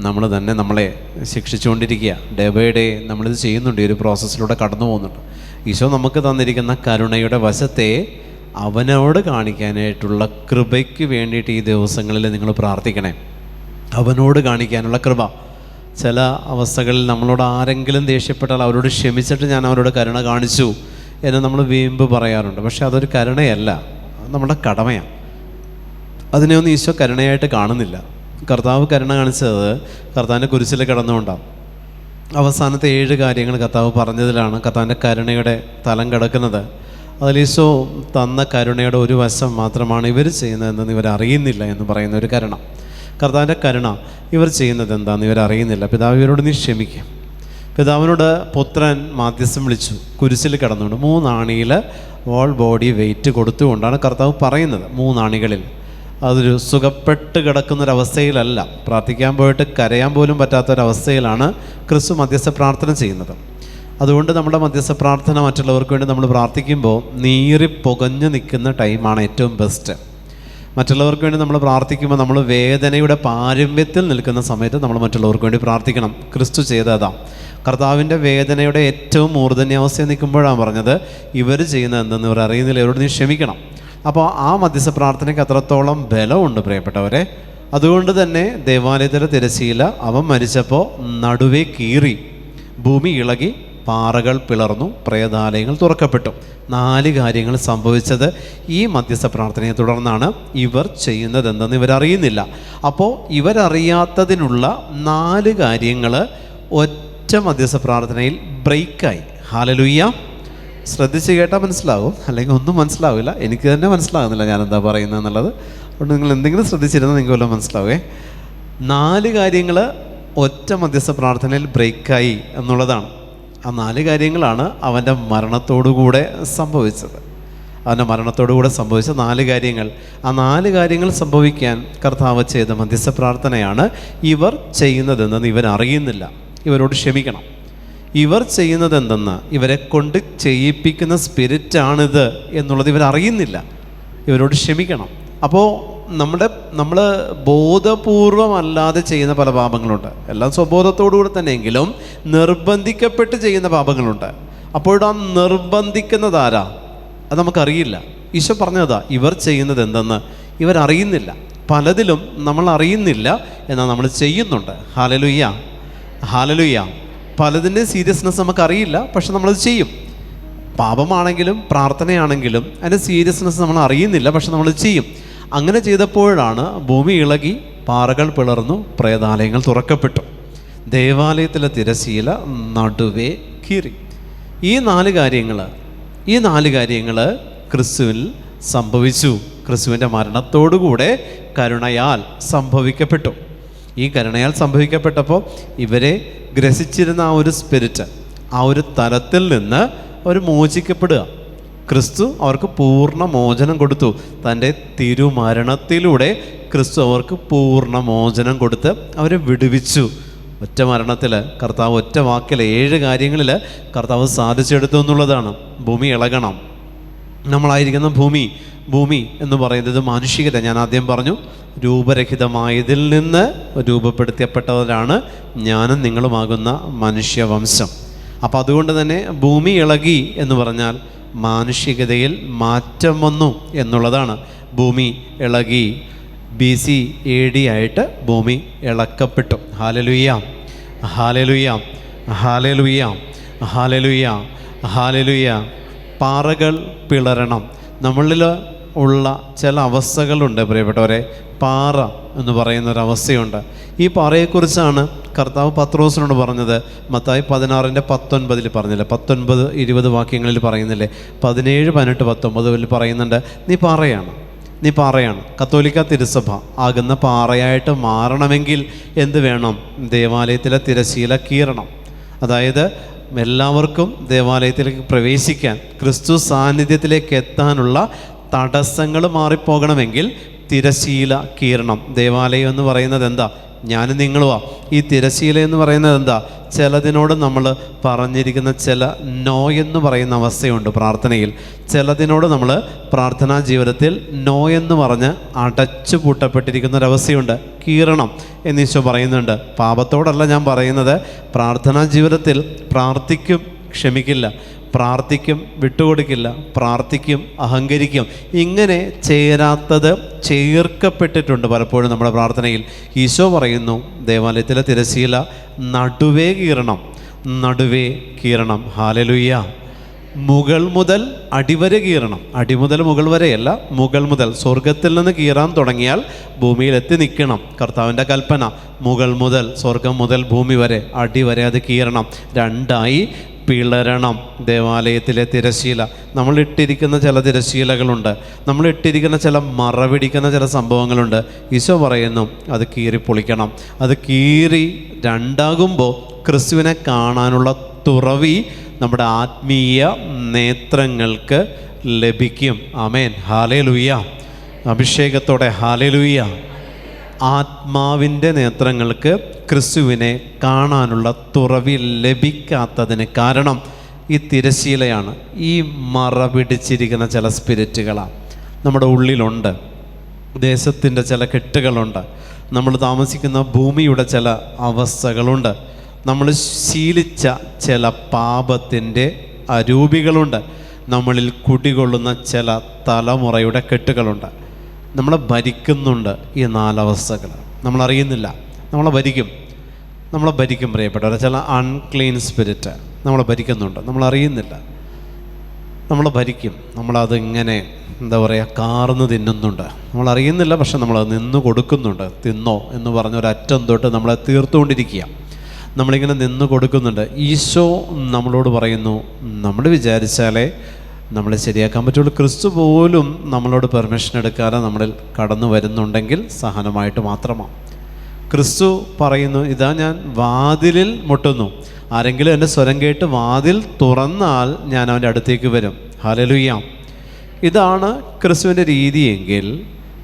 നമ്മൾ തന്നെ നമ്മളെ ശിക്ഷിച്ചുകൊണ്ടിരിക്കുക. ഡേ ബൈ ഡേ നമ്മളിത് ചെയ്യുന്നുണ്ട്, ഈ ഒരു പ്രോസസ്സിലൂടെ കടന്നു പോകുന്നുണ്ട്. ഈശോ നമുക്ക് തന്നിരിക്കുന്ന കരുണയുടെ വശത്തെ അവനോട് കാണിക്കാനായിട്ടുള്ള കൃപയ്ക്ക് വേണ്ടിയിട്ട് ഈ ദിവസങ്ങളിൽ നിങ്ങൾ പ്രാർത്ഥിക്കണേ. അവനോട് കാണിക്കാനുള്ള കൃപ. ചില അവസ്ഥകളിൽ നമ്മളോട് ആരെങ്കിലും ദേഷ്യപ്പെട്ടാൽ അവരോട് ക്ഷമിച്ചിട്ട് ഞാൻ അവരോട് കരുണ കാണിച്ചു എന്ന് നമ്മൾ വീമ്പ് പറയാറുണ്ട്. പക്ഷെ അതൊരു കരുണയല്ല, നമ്മുടെ കടമയാണ്. അതിനെയൊന്നും ഈശോ കരുണയായിട്ട് കാണുന്നില്ല. കർത്താവ് കരുണ കാണിച്ചത് കർത്താവിൻ്റെ കുരിശിൽ കിടന്നുകൊണ്ടാണ്. അവസാനത്തെ 7 കാര്യങ്ങൾ കർത്താവ് പറഞ്ഞതിലാണ് കർത്താവിൻ്റെ കരുണയുടെ തലം കിടക്കുന്നത്. അതിൽ ഈശോ തന്ന കരുണയുടെ ഒരു വശം മാത്രമാണ് ഇവർ ചെയ്യുന്നതെന്ന് ഇവരറിയുന്നില്ല എന്ന് പറയുന്ന ഒരു കരുണ. കർത്താവിൻ്റെ കരുണ, ഇവർ ചെയ്യുന്നത് എന്താണെന്ന് ഇവരറിയുന്നില്ല. പിതാവ് ഇവരോട് നീ ക്ഷമിക്കും. പിതാവിനോട് പുത്രൻ മാധ്യസ്ഥം വിളിച്ചു, കുരിശിൽ കിടന്നുകൊണ്ട് 3 ആണിയിൽ ഓൾ ബോഡി വെയിറ്റ് കൊടുത്തുകൊണ്ടാണ് കർത്താവ് പറയുന്നത്. 3 ആണികളിൽ അതൊരു സുഖപ്പെട്ട് കിടക്കുന്നൊരവസ്ഥയിലല്ല, പ്രാർത്ഥിക്കാൻ പോയിട്ട് കരയാൻ പോലും പറ്റാത്തൊരവസ്ഥയിലാണ് ക്രിസ്തു മധ്യസ്ഥ പ്രാർത്ഥന ചെയ്യുന്നത്. അതുകൊണ്ട് നമ്മുടെ മധ്യസ്ഥ പ്രാർത്ഥന മറ്റുള്ളവർക്ക് വേണ്ടി നമ്മൾ പ്രാർത്ഥിക്കുമ്പോൾ നീറി പുകഞ്ഞു നിൽക്കുന്ന ടൈമാണ് ഏറ്റവും ബെസ്റ്റ്. മറ്റുള്ളവർക്ക് വേണ്ടി നമ്മൾ പ്രാർത്ഥിക്കുമ്പോൾ നമ്മൾ വേദനയുടെ പാരമ്യത്തിൽ നിൽക്കുന്ന സമയത്ത് നമ്മൾ മറ്റുള്ളവർക്ക് വേണ്ടി പ്രാർത്ഥിക്കണം. ക്രിസ്തു ചെയ്തതാണ്. കർത്താവിൻ്റെ വേദനയുടെ ഏറ്റവും മൂർധന്യാവസ്ഥയിൽ നിൽക്കുമ്പോഴാണ് പറഞ്ഞത് ഇവർ ചെയ്യുന്നത് എന്തെന്ന് ഇവർ അറിയുന്നില്ല, ഇവരോട് നീ ക്ഷമിക്കണം. അപ്പോൾ ആ മധ്യസ്ഥ പ്രാർത്ഥനയ്ക്ക് അത്രത്തോളം ബലമുണ്ട് പ്രിയപ്പെട്ടവരെ. അതുകൊണ്ട് തന്നെ ദേവാലയത്തിലെ തിരശ്ശീല അവൻ മരിച്ചപ്പോൾ നടുവേ കീറി, ഭൂമി ഇളകി, പാറകൾ പിളർന്നു, പ്രേതാലയങ്ങൾ തുറക്കപ്പെട്ടു. 4 കാര്യങ്ങൾ സംഭവിച്ചത് ഈ മധ്യസ്ഥ പ്രാർത്ഥനയെ തുടർന്നാണ്. ഇവർ ചെയ്യുന്നതെന്തെന്ന് ഇവരറിയുന്നില്ല. അപ്പോൾ ഇവരറിയാത്തതിനുള്ള 4 കാര്യങ്ങൾ ഒറ്റ മധ്യസ്ഥ പ്രാർത്ഥനയിൽ ബ്രേക്കായി. ഹല്ലേലൂയ. ശ്രദ്ധിച്ച് കേട്ടാൽ മനസ്സിലാവും, അല്ലെങ്കിൽ ഒന്നും മനസ്സിലാവില്ല. എനിക്ക് തന്നെ മനസ്സിലാകുന്നില്ല ഞാനെന്താ പറയുന്നത് എന്നുള്ളത്. അതുകൊണ്ട് നിങ്ങൾ എന്തെങ്കിലും ശ്രദ്ധിച്ചിരുന്നാൽ നിങ്ങൾക്ക് വല്ലതും മനസ്സിലാവേ. 4 കാര്യങ്ങൾ ഒറ്റ മധ്യസ്ഥ പ്രാർത്ഥനയിൽ ബ്രേക്കായി എന്നുള്ളതാണ്. ആ 4 കാര്യങ്ങളാണ് അവൻ്റെ മരണത്തോടുകൂടെ സംഭവിച്ചത്. അവൻ്റെ മരണത്തോടുകൂടെ സംഭവിച്ച 4 കാര്യങ്ങൾ. ആ 4 കാര്യങ്ങൾ സംഭവിക്കാൻ കർത്താവ് ചെയ്ത മധ്യസ്ഥ പ്രാർത്ഥനയാണ് ഇവർ ചെയ്യുന്നതെന്ന് ഇവരറിയുന്നില്ല, ഇവരോട് ക്ഷമിക്കണം. ഇവർ ചെയ്യുന്നത് എന്തെന്ന്, ഇവരെ കൊണ്ട് ചെയ്യിപ്പിക്കുന്ന സ്പിരിറ്റാണിത് എന്നുള്ളത് ഇവരറിയുന്നില്ല, ഇവരോട് ക്ഷമിക്കണം. അപ്പോൾ നമ്മൾ ബോധപൂർവമല്ലാതെ ചെയ്യുന്ന പല പാപങ്ങളുണ്ട്. എല്ലാം സ്വബോധത്തോടുകൂടി തന്നെയെങ്കിലും നിർബന്ധിക്കപ്പെട്ട് ചെയ്യുന്ന പാപങ്ങളുണ്ട്. അപ്പോഴാ നിർബന്ധിക്കുന്നതാരാ അത് നമുക്കറിയില്ല. ഈശോ പറഞ്ഞതാ ഇവർ ചെയ്യുന്നത് എന്തെന്ന് ഇവരറിയുന്നില്ല. പലതിലും നമ്മൾ അറിയുന്നില്ല, എന്നാൽ നമ്മൾ ചെയ്യുന്നുണ്ട്. Hallelujah, hallelujah. പലതിൻ്റെ സീരിയസ്നെസ് നമുക്കറിയില്ല, പക്ഷെ നമ്മളത് ചെയ്യും. പാപമാണെങ്കിലും പ്രാർത്ഥനയാണെങ്കിലും അതിൻ്റെ സീരിയസ്നെസ് നമ്മൾ അറിയുന്നില്ല, പക്ഷെ നമ്മളത് ചെയ്യും. അങ്ങനെ ചെയ്തപ്പോഴാണ് ഭൂമി ഇളകി, പാറകൾ പിളർന്നു, പ്രേതാലയങ്ങൾ തുറക്കപ്പെട്ടു, ദേവാലയത്തിലെ തിരശ്ശീല നടുവേ കീറി. ഈ 4 കാര്യങ്ങൾ ക്രിസ്തുവിൽ സംഭവിച്ചു. ക്രിസ്തുവിൻ്റെ മരണത്തോടുകൂടെ കരുണയാൽ സംഭവിക്കപ്പെട്ടു. ഈ കരുണയാൽ സംഭവിക്കപ്പെട്ടപ്പോൾ ഇവരെ ഗ്രസിച്ചിരുന്ന ആ ഒരു സ്പിരിറ്റ്, ആ ഒരു തലത്തിൽ നിന്ന് അവർ മോചിക്കപ്പെടുക. ക്രിസ്തു അവർക്ക് പൂർണ്ണ മോചനം കൊടുത്തു. തൻ്റെ തിരുമരണത്തിലൂടെ ക്രിസ്തു അവർക്ക് പൂർണ്ണ മോചനം കൊടുത്ത് അവരെ വിടുവിച്ചു. ഒറ്റ മരണത്തിൽ കർത്താവ്, ഒറ്റ വാക്കിൽ 7 കാര്യങ്ങളിൽ കർത്താവ് സാധിച്ചെടുത്തു എന്നുള്ളതാണ്. ഭൂമി ഇളകണം. നമ്മളായിരിക്കുന്ന ഭൂമി എന്ന് പറയുന്നത് മാനുഷികത. ഞാൻ ആദ്യം പറഞ്ഞു, രൂപരഹിതമായതിൽ നിന്ന് രൂപപ്പെടുത്തപ്പെട്ടവരാണ് ഞാനും നിങ്ങളുമാകുന്ന മനുഷ്യവംശം. അപ്പം അതുകൊണ്ട് തന്നെ ഭൂമി ഇളകി എന്ന് പറഞ്ഞാൽ മാനുഷികതയിൽ മാറ്റം വന്നു എന്നുള്ളതാണ്. ഭൂമി ഇളകി. BC AD ആയിട്ട് ഭൂമി ഇളക്കപ്പെട്ടു. ഹല്ലേലൂയ, ഹല്ലേലൂയ, ഹല്ലേലൂയ, ഹല്ലേലൂയ, ഹല്ലേലൂയ. പാറകൾ പിളരണം. നമ്മളിൽ ഉള്ള ചില അവസ്ഥകളുണ്ട് പ്രിയപ്പെട്ടവരെ. പാറ എന്ന് പറയുന്നൊരവസ്ഥയുണ്ട്. ഈ പാറയെക്കുറിച്ചാണ് കർത്താവ് പത്രോസിനോട് പറഞ്ഞത്. മത്തായി 16:19 പറഞ്ഞില്ലേ, 19-20 വാക്യങ്ങളിൽ പറയുന്നില്ലേ, 17, 18, 19 പറയുന്നുണ്ട്, നീ പാറയാണ്. കത്തോലിക്ക തിരുസഭ ആകുന്ന പാറയായിട്ട് മാറണമെങ്കിൽ എന്ത് വേണം? ദേവാലയത്തിലെ തിരശീല കീറണം. അതായത് എല്ലാവർക്കും ദേവാലയത്തിലേക്ക് പ്രവേശിക്കാൻ, ക്രിസ്തു സാന്നിധ്യത്തിലേക്ക് എത്താനുള്ള തടസ്സങ്ങൾ മാറിപ്പോകണമെങ്കിൽ തിരശീല കീറണം. ദേവാലയം എന്ന് പറയുന്നത് എന്താ? ഞാനും നിങ്ങളുവാ. ഈ തിരശീല എന്ന് പറയുന്നത് എന്താ? ചിലതിനോട് നമ്മൾ പറഞ്ഞിരിക്കുന്ന ചില നോ എന്ന് പറയുന്ന അവസ്ഥയുണ്ട് പ്രാർത്ഥനയിൽ. ചിലതിനോട് നമ്മൾ പ്രാർത്ഥനാ ജീവിതത്തിൽ നോ എന്ന് പറഞ്ഞ് അടച്ചു പൂട്ടപ്പെട്ടിരിക്കുന്ന ഒരവസ്ഥയുണ്ട്. കീറണം എന്ന് ഈശോ പറയുന്നുണ്ട്. പാപത്തോടല്ല ഞാൻ പറയുന്നത്. പ്രാർത്ഥനാ ജീവിതത്തിൽ പ്രാർത്ഥിക്കും, ക്ഷമിക്കില്ല, പ്രാർത്ഥിക്കും, വിട്ടുകൊടുക്കില്ല, പ്രാർത്ഥിക്കും, അഹങ്കരിക്കും. ഇങ്ങനെ ചേരാത്തത് ചേർക്കപ്പെട്ടിട്ടുണ്ട് പലപ്പോഴും നമ്മുടെ പ്രാർത്ഥനയിൽ. ഈശോ പറയുന്നു, ദേവാലയത്തിലെ തിരശീല നടുവേ കീറണം. ഹല്ലേലൂയ. മുകൾ മുതൽ അടിവരെ കീറണം. അടി മുതൽ മുകൾ വരെയല്ല, മുകൾ മുതൽ. സ്വർഗത്തിൽ നിന്ന് കീറാൻ തുടങ്ങിയാൽ ഭൂമിയിൽ എത്തി നിൽക്കണം. കർത്താവിൻ്റെ കൽപ്പന, മുകൾ മുതൽ, സ്വർഗം മുതൽ ഭൂമി വരെ, അടി വരെ അത് കീറണം. 2 പിളരണം ദേവാലയത്തിലെ തിരശീല. നമ്മളിട്ടിരിക്കുന്ന ചില തിരശീലകളുണ്ട്, നമ്മളിട്ടിരിക്കുന്ന ചില മറപിടിക്കുന്ന ചില സംഭവങ്ങളുണ്ട്. ഈശോ പറയുന്നു അത് കീറി പൊളിക്കണം. അത് കീറി 2 ക്രിസ്തുവിനെ കാണാനുള്ള തുറവി നമ്മുടെ ആത്മീയ നേത്രങ്ങൾക്ക് ലഭിക്കും. ആമേൻ, ഹല്ലേലൂയ. അഭിഷേകത്തോടെ ഹല്ലേലൂയ. ആത്മാവിൻ്റെ നേത്രങ്ങൾക്ക് ക്രിസ്തുവിനെ കാണാനുള്ള തുറവി ലഭിക്കാത്തതിന് കാരണം ഈ തിരശീലയാണ്. ഈ മറ പിടിച്ചിരിക്കുന്ന ചില സ്പിരിറ്റുകളാണ് നമ്മുടെ ഉള്ളിലുണ്ട്. ദേശത്തിൻ്റെ ചില കെട്ടുകളുണ്ട്. നമ്മൾ താമസിക്കുന്ന ഭൂമിയുടെ ചില അവസ്ഥകളുണ്ട്. നമ്മൾ ശീലിച്ച ചില പാപത്തിൻ്റെ അരൂപികളുണ്ട്. നമ്മളിൽ കുടികൊള്ളുന്ന ചില തലമുറയുടെ കെട്ടുകളുണ്ട്. നമ്മളെ ഭരിക്കുന്നുണ്ട് ഈ 4 അവസ്ഥകൾ. നമ്മളറിയുന്നില്ല. നമ്മളെ ഭരിക്കും പ്രിയപ്പെട്ടവരെ. ചില അൺക്ലീൻ സ്പിരിറ്റ് നമ്മളെ ഭരിക്കുന്നുണ്ട്, നമ്മളറിയുന്നില്ല. നമ്മളെ ഭരിക്കും. നമ്മളതിങ്ങനെ എന്താ പറയുക, കാർന്ന് തിന്നുന്നുണ്ട്. നമ്മളറിയുന്നില്ല, പക്ഷെ നമ്മളത് നിന്ന് കൊടുക്കുന്നുണ്ട്. തിന്നോ എന്ന് പറഞ്ഞൊരറ്റം തൊട്ട് നമ്മളെ തീർത്തുകൊണ്ടിരിക്കുക. നമ്മളിങ്ങനെ നിന്ന് കൊടുക്കുന്നുണ്ട്. ഈശോ നമ്മളോട് പറയുന്നു, നമ്മൾ വിചാരിച്ചാലേ നമ്മളെ ശരിയാക്കാൻ പറ്റുള്ളൂ. ക്രിസ്തു പോലും നമ്മളോട് പെർമിഷൻ എടുക്കാതെ നമ്മളിൽ കടന്നു വരുന്നുണ്ടെങ്കിൽ സഹനമായിട്ട് മാത്രമാണ്. ക്രിസ്തു പറയുന്നു, ഇതാ ഞാൻ വാതിലിൽ മുട്ടുന്നു, ആരെങ്കിലും എൻ്റെ സ്വരം കേട്ട് വാതിൽ തുറന്നാൽ ഞാൻ അവൻ്റെ അടുത്തേക്ക് വരും. ഹല്ലേലൂയ. ഇതാണ് ക്രിസ്തുവിൻ്റെ രീതിയെങ്കിൽ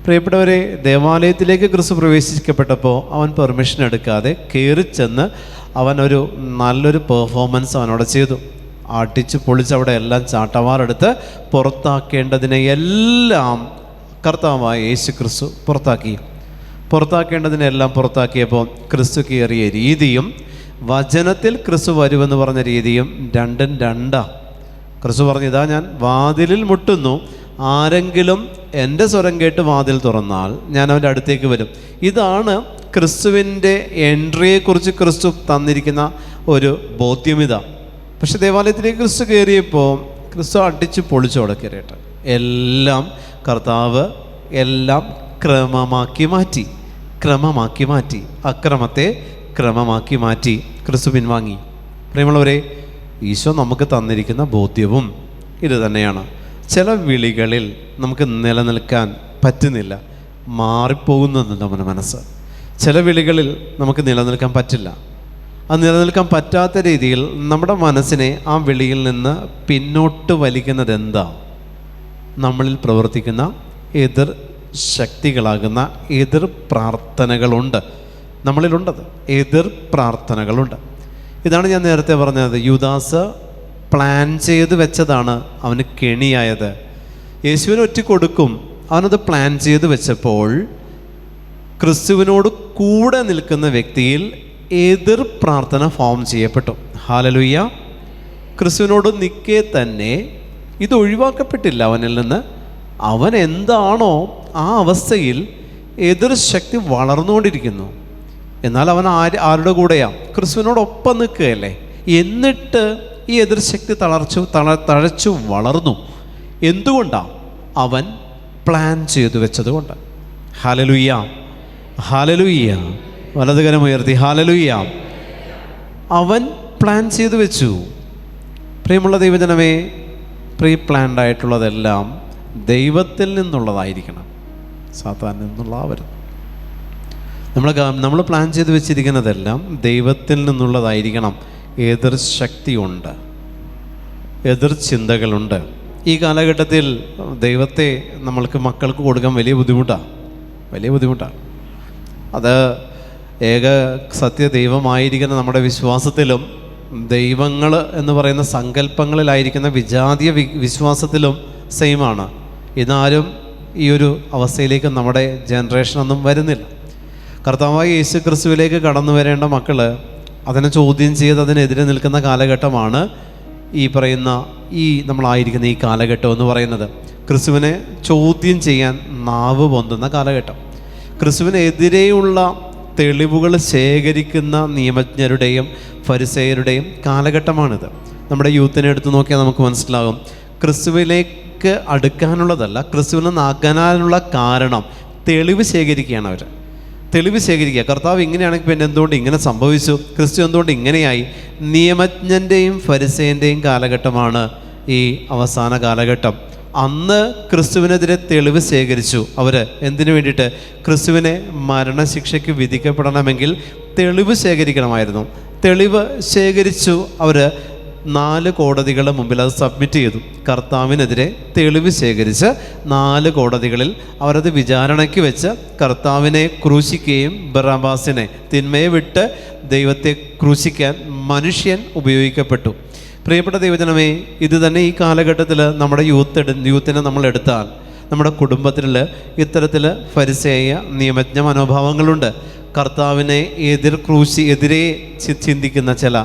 പ്രിയപ്പെട്ടവരെ, ദേവാലയത്തിലേക്ക് ക്രിസ്തു പ്രവേശിക്കപ്പെട്ടപ്പോൾ അവൻ പെർമിഷൻ എടുക്കാതെ കയറി ചെന്ന് അവനൊരു നല്ലൊരു പെർഫോമൻസ് അവനോട് ചെയ്തു. അടിച്ച് പൊളിച്ച് അവിടെ എല്ലാം ചാട്ടവാറെടുത്ത് പുറത്താക്കേണ്ടതിനെ എല്ലാം കർത്താവായ യേശു ക്രിസ്തു പുറത്താക്കേണ്ടതിനെല്ലാം പുറത്താക്കിയപ്പോൾ ക്രിസ്തു കയറിയ രീതിയും വചനത്തിൽ ക്രിസ്തു വരുമെന്ന് പറഞ്ഞ രീതിയും രണ്ടും രണ്ടാണ്. ക്രിസ്തു പറഞ്ഞു, ഇതാ ഞാൻ വാതിലിൽ മുട്ടുന്നു, ആരെങ്കിലും എൻ്റെ സ്വരം കേട്ട് വാതിൽ തുറന്നാൽ ഞാൻ അവൻ്റെ അടുത്തേക്ക് വരും. ഇതാണ് ക്രിസ്തുവിൻ്റെ എൻട്രിയെക്കുറിച്ച് ക്രിസ്തു തന്നിരിക്കുന്ന ഒരു ബോധ്യമിത. പക്ഷെ ദേവാലയത്തിലേക്ക് ക്രിസ്തു കയറിയപ്പോൾ ക്രിസ്തു അടിച്ച് പൊളിച്ചോടെ കയറിയിട്ട് എല്ലാം കർത്താവ് എല്ലാം ക്രമമാക്കി മാറ്റി, അക്രമത്തെ ക്രമമാക്കി മാറ്റി. ക്രിസ്തു പിൻവാങ്ങി. പ്രിയമുള്ളവരെ, ഈശോ നമുക്ക് തന്നിരിക്കുന്ന ബോധ്യവും ഇത് തന്നെയാണ്. ചില വിളികളിൽ നമുക്ക് നിലനിൽക്കാൻ പറ്റുന്നില്ല, മാറിപ്പോകുന്നുണ്ട് നമ്മുടെ മനസ്സ്. ചില വിളികളിൽ നമുക്ക് നിലനിൽക്കാൻ പറ്റില്ല. ആ നിലനിൽക്കാൻ പറ്റാത്ത രീതിയിൽ നമ്മുടെ മനസ്സിനെ ആ വിളിയിൽ നിന്ന് പിന്നോട്ട് വലിക്കുന്നത് എന്താ? നമ്മളിൽ പ്രവർത്തിക്കുന്ന എതിർ ശക്തികളാകുന്ന എതിർ പ്രാർത്ഥനകളുണ്ട്. നമ്മളിലുണ്ടത് എതിർ പ്രാർത്ഥനകളുണ്ട്. ഇതാണ് ഞാൻ നേരത്തെ പറഞ്ഞത്. യൂദാസ് പ്ലാൻ ചെയ്ത് വെച്ചതാണ് അവന് കെണിയായത്. യേശുവിന് ഒറ്റ കൊടുക്കും, അവനത് പ്ലാൻ ചെയ്ത് വെച്ചപ്പോൾ ക്രിസ്തുവിനോട് കൂടെ നിൽക്കുന്ന വ്യക്തിയിൽ എതിർ പ്രാർത്ഥന ഫോം ചെയ്യപ്പെട്ടു. ഹല്ലേലൂയ. ക്രിസ്തുവിനോട് നിൽക്കെ തന്നെ ഇത് ഒഴിവാക്കപ്പെട്ടില്ല അവനിൽ നിന്ന്. അവൻ എന്താണോ ആ അവസ്ഥയിൽ എതിർ ശക്തി വളർന്നുകൊണ്ടിരിക്കുന്നു. എന്നാൽ അവൻ ആരുടെ കൂടെയാണ്? ക്രിസ്തുവിനോടൊപ്പം നിൽക്കുകയല്ലേ. എന്നിട്ട് ഈ എതിർശക്തി തഴച്ചു വളർന്നു. എന്തുകൊണ്ടാണ്? അവൻ പ്ലാൻ ചെയ്തു വെച്ചതുകൊണ്ട്. Hallelujah, hallelujah. വലതുകരം ഉയർത്തി ഹല്ലേലൂയ. അവൻ പ്ലാൻ ചെയ്തു വെച്ചു. പ്രിയമുള്ള ദൈവജനമേ, പ്രീ പ്ലാൻഡ് ആയിട്ടുള്ളതെല്ലാം ദൈവത്തിൽ നിന്നുള്ളതായിരിക്കണം, സാത്താനിൽ നിന്നുള്ളവരും. നമ്മൾ പ്ലാൻ ചെയ്ത് വെച്ചിരിക്കുന്നതെല്ലാം ദൈവത്തിൽ നിന്നുള്ളതായിരിക്കണം. എതിർ ശക്തിയുണ്ട്, എതിർ ചിന്തകളുണ്ട്. ഈ കാലഘട്ടത്തിൽ ദൈവത്തെ നമ്മൾക്ക് മക്കൾക്ക് കൊടുക്കാൻ വലിയ ബുദ്ധിമുട്ടാണ്. അത് ഏക സത്യ ദൈവമായിരിക്കുന്ന നമ്മുടെ വിശ്വാസത്തിലും ദൈവങ്ങൾ എന്ന് പറയുന്ന സങ്കല്പങ്ങളിലായിരിക്കുന്ന വിജാതീയ വിശ്വാസത്തിലും സെയിമാണ്. ഇന്നാരും ഈ ഒരു അവസ്ഥയിലേക്ക് നമ്മുടെ ജനറേഷനൊന്നും വരുന്നില്ല. കർത്താവായ യേശു ക്രിസ്തുവിലേക്ക് കടന്നു വരേണ്ട മക്കൾ അതിനെ ചോദ്യം ചെയ്ത് അതിനെതിരെ നിൽക്കുന്ന കാലഘട്ടമാണ് ഈ പറയുന്ന നമ്മളായിരിക്കുന്ന ഈ കാലഘട്ടം എന്ന് പറയുന്നത്. ക്രിസ്തുവിനെ ചോദ്യം ചെയ്യാൻ നാവ് പൊന്തുന്ന കാലഘട്ടം. ക്രിസ്തുവിനെതിരെയുള്ള തെളിവുകൾ ശേഖരിക്കുന്ന നിയമജ്ഞരുടെയും ഫരിസേയരുടെയും കാലഘട്ടമാണിത്. നമ്മുടെ യൂത്തിനെ എടുത്ത് നോക്കിയാൽ നമുക്ക് മനസ്സിലാകും. ക്രിസ്തുവിലേക്ക് അടുക്കാനുള്ളതല്ല, ക്രിസ്തുവിൽ നിന്നാകാനുള്ള കാരണം തെളിവ് ശേഖരിക്കുകയാണ് അവർ. തെളിവ് ശേഖരിക്കുക. കർത്താവ് ഇങ്ങനെയാണെങ്കിൽ പിന്നെ എന്തുകൊണ്ട് ഇങ്ങനെ സംഭവിച്ചു? ക്രിസ്തു എന്തുകൊണ്ട് ഇങ്ങനെയായി? നിയമജ്ഞൻ്റെയും ഫരിസേയൻ്റെയും കാലഘട്ടമാണ് ഈ അവസാന കാലഘട്ടം. അന്ന് ക്രിസ്തുവിനെതിരെ തെളിവ് ശേഖരിച്ചു അവർ. എന്തിനു വേണ്ടിയിട്ട്? ക്രിസ്തുവിനെ മരണശിക്ഷയ്ക്ക് വിധിക്കപ്പെടണമെങ്കിൽ തെളിവ് ശേഖരിക്കണമായിരുന്നു. തെളിവ് ശേഖരിച്ചു അവർ. 4 കോടതികളുടെ മുമ്പിൽ അത് സബ്മിറ്റ് ചെയ്തു. കർത്താവിനെതിരെ തെളിവ് ശേഖരിച്ച് 4 കോടതികളിൽ അവരത് വിചാരണയ്ക്ക് വെച്ച് കർത്താവിനെ ക്രൂശിക്കുകയും ബറാബാസിനെ, തിന്മയെ വിട്ട് ദൈവത്തെ ക്രൂശിക്കാൻ മനുഷ്യൻ ഉപയോഗിക്കപ്പെട്ടു. പ്രിയപ്പെട്ട ദൈവജനമേ, ഇത് തന്നെ ഈ കാലഘട്ടത്തിൽ നമ്മുടെ യൂത്തിനെ നമ്മൾ എടുത്താൽ നമ്മുടെ കുടുംബത്തിൽ ഇത്തരത്തിൽ ഫരിസേയ നിയമജ്ഞ മനോഭാവങ്ങളുണ്ട്. കർത്താവിനെ എതിരെ ചിന്തിക്കുന്ന ചില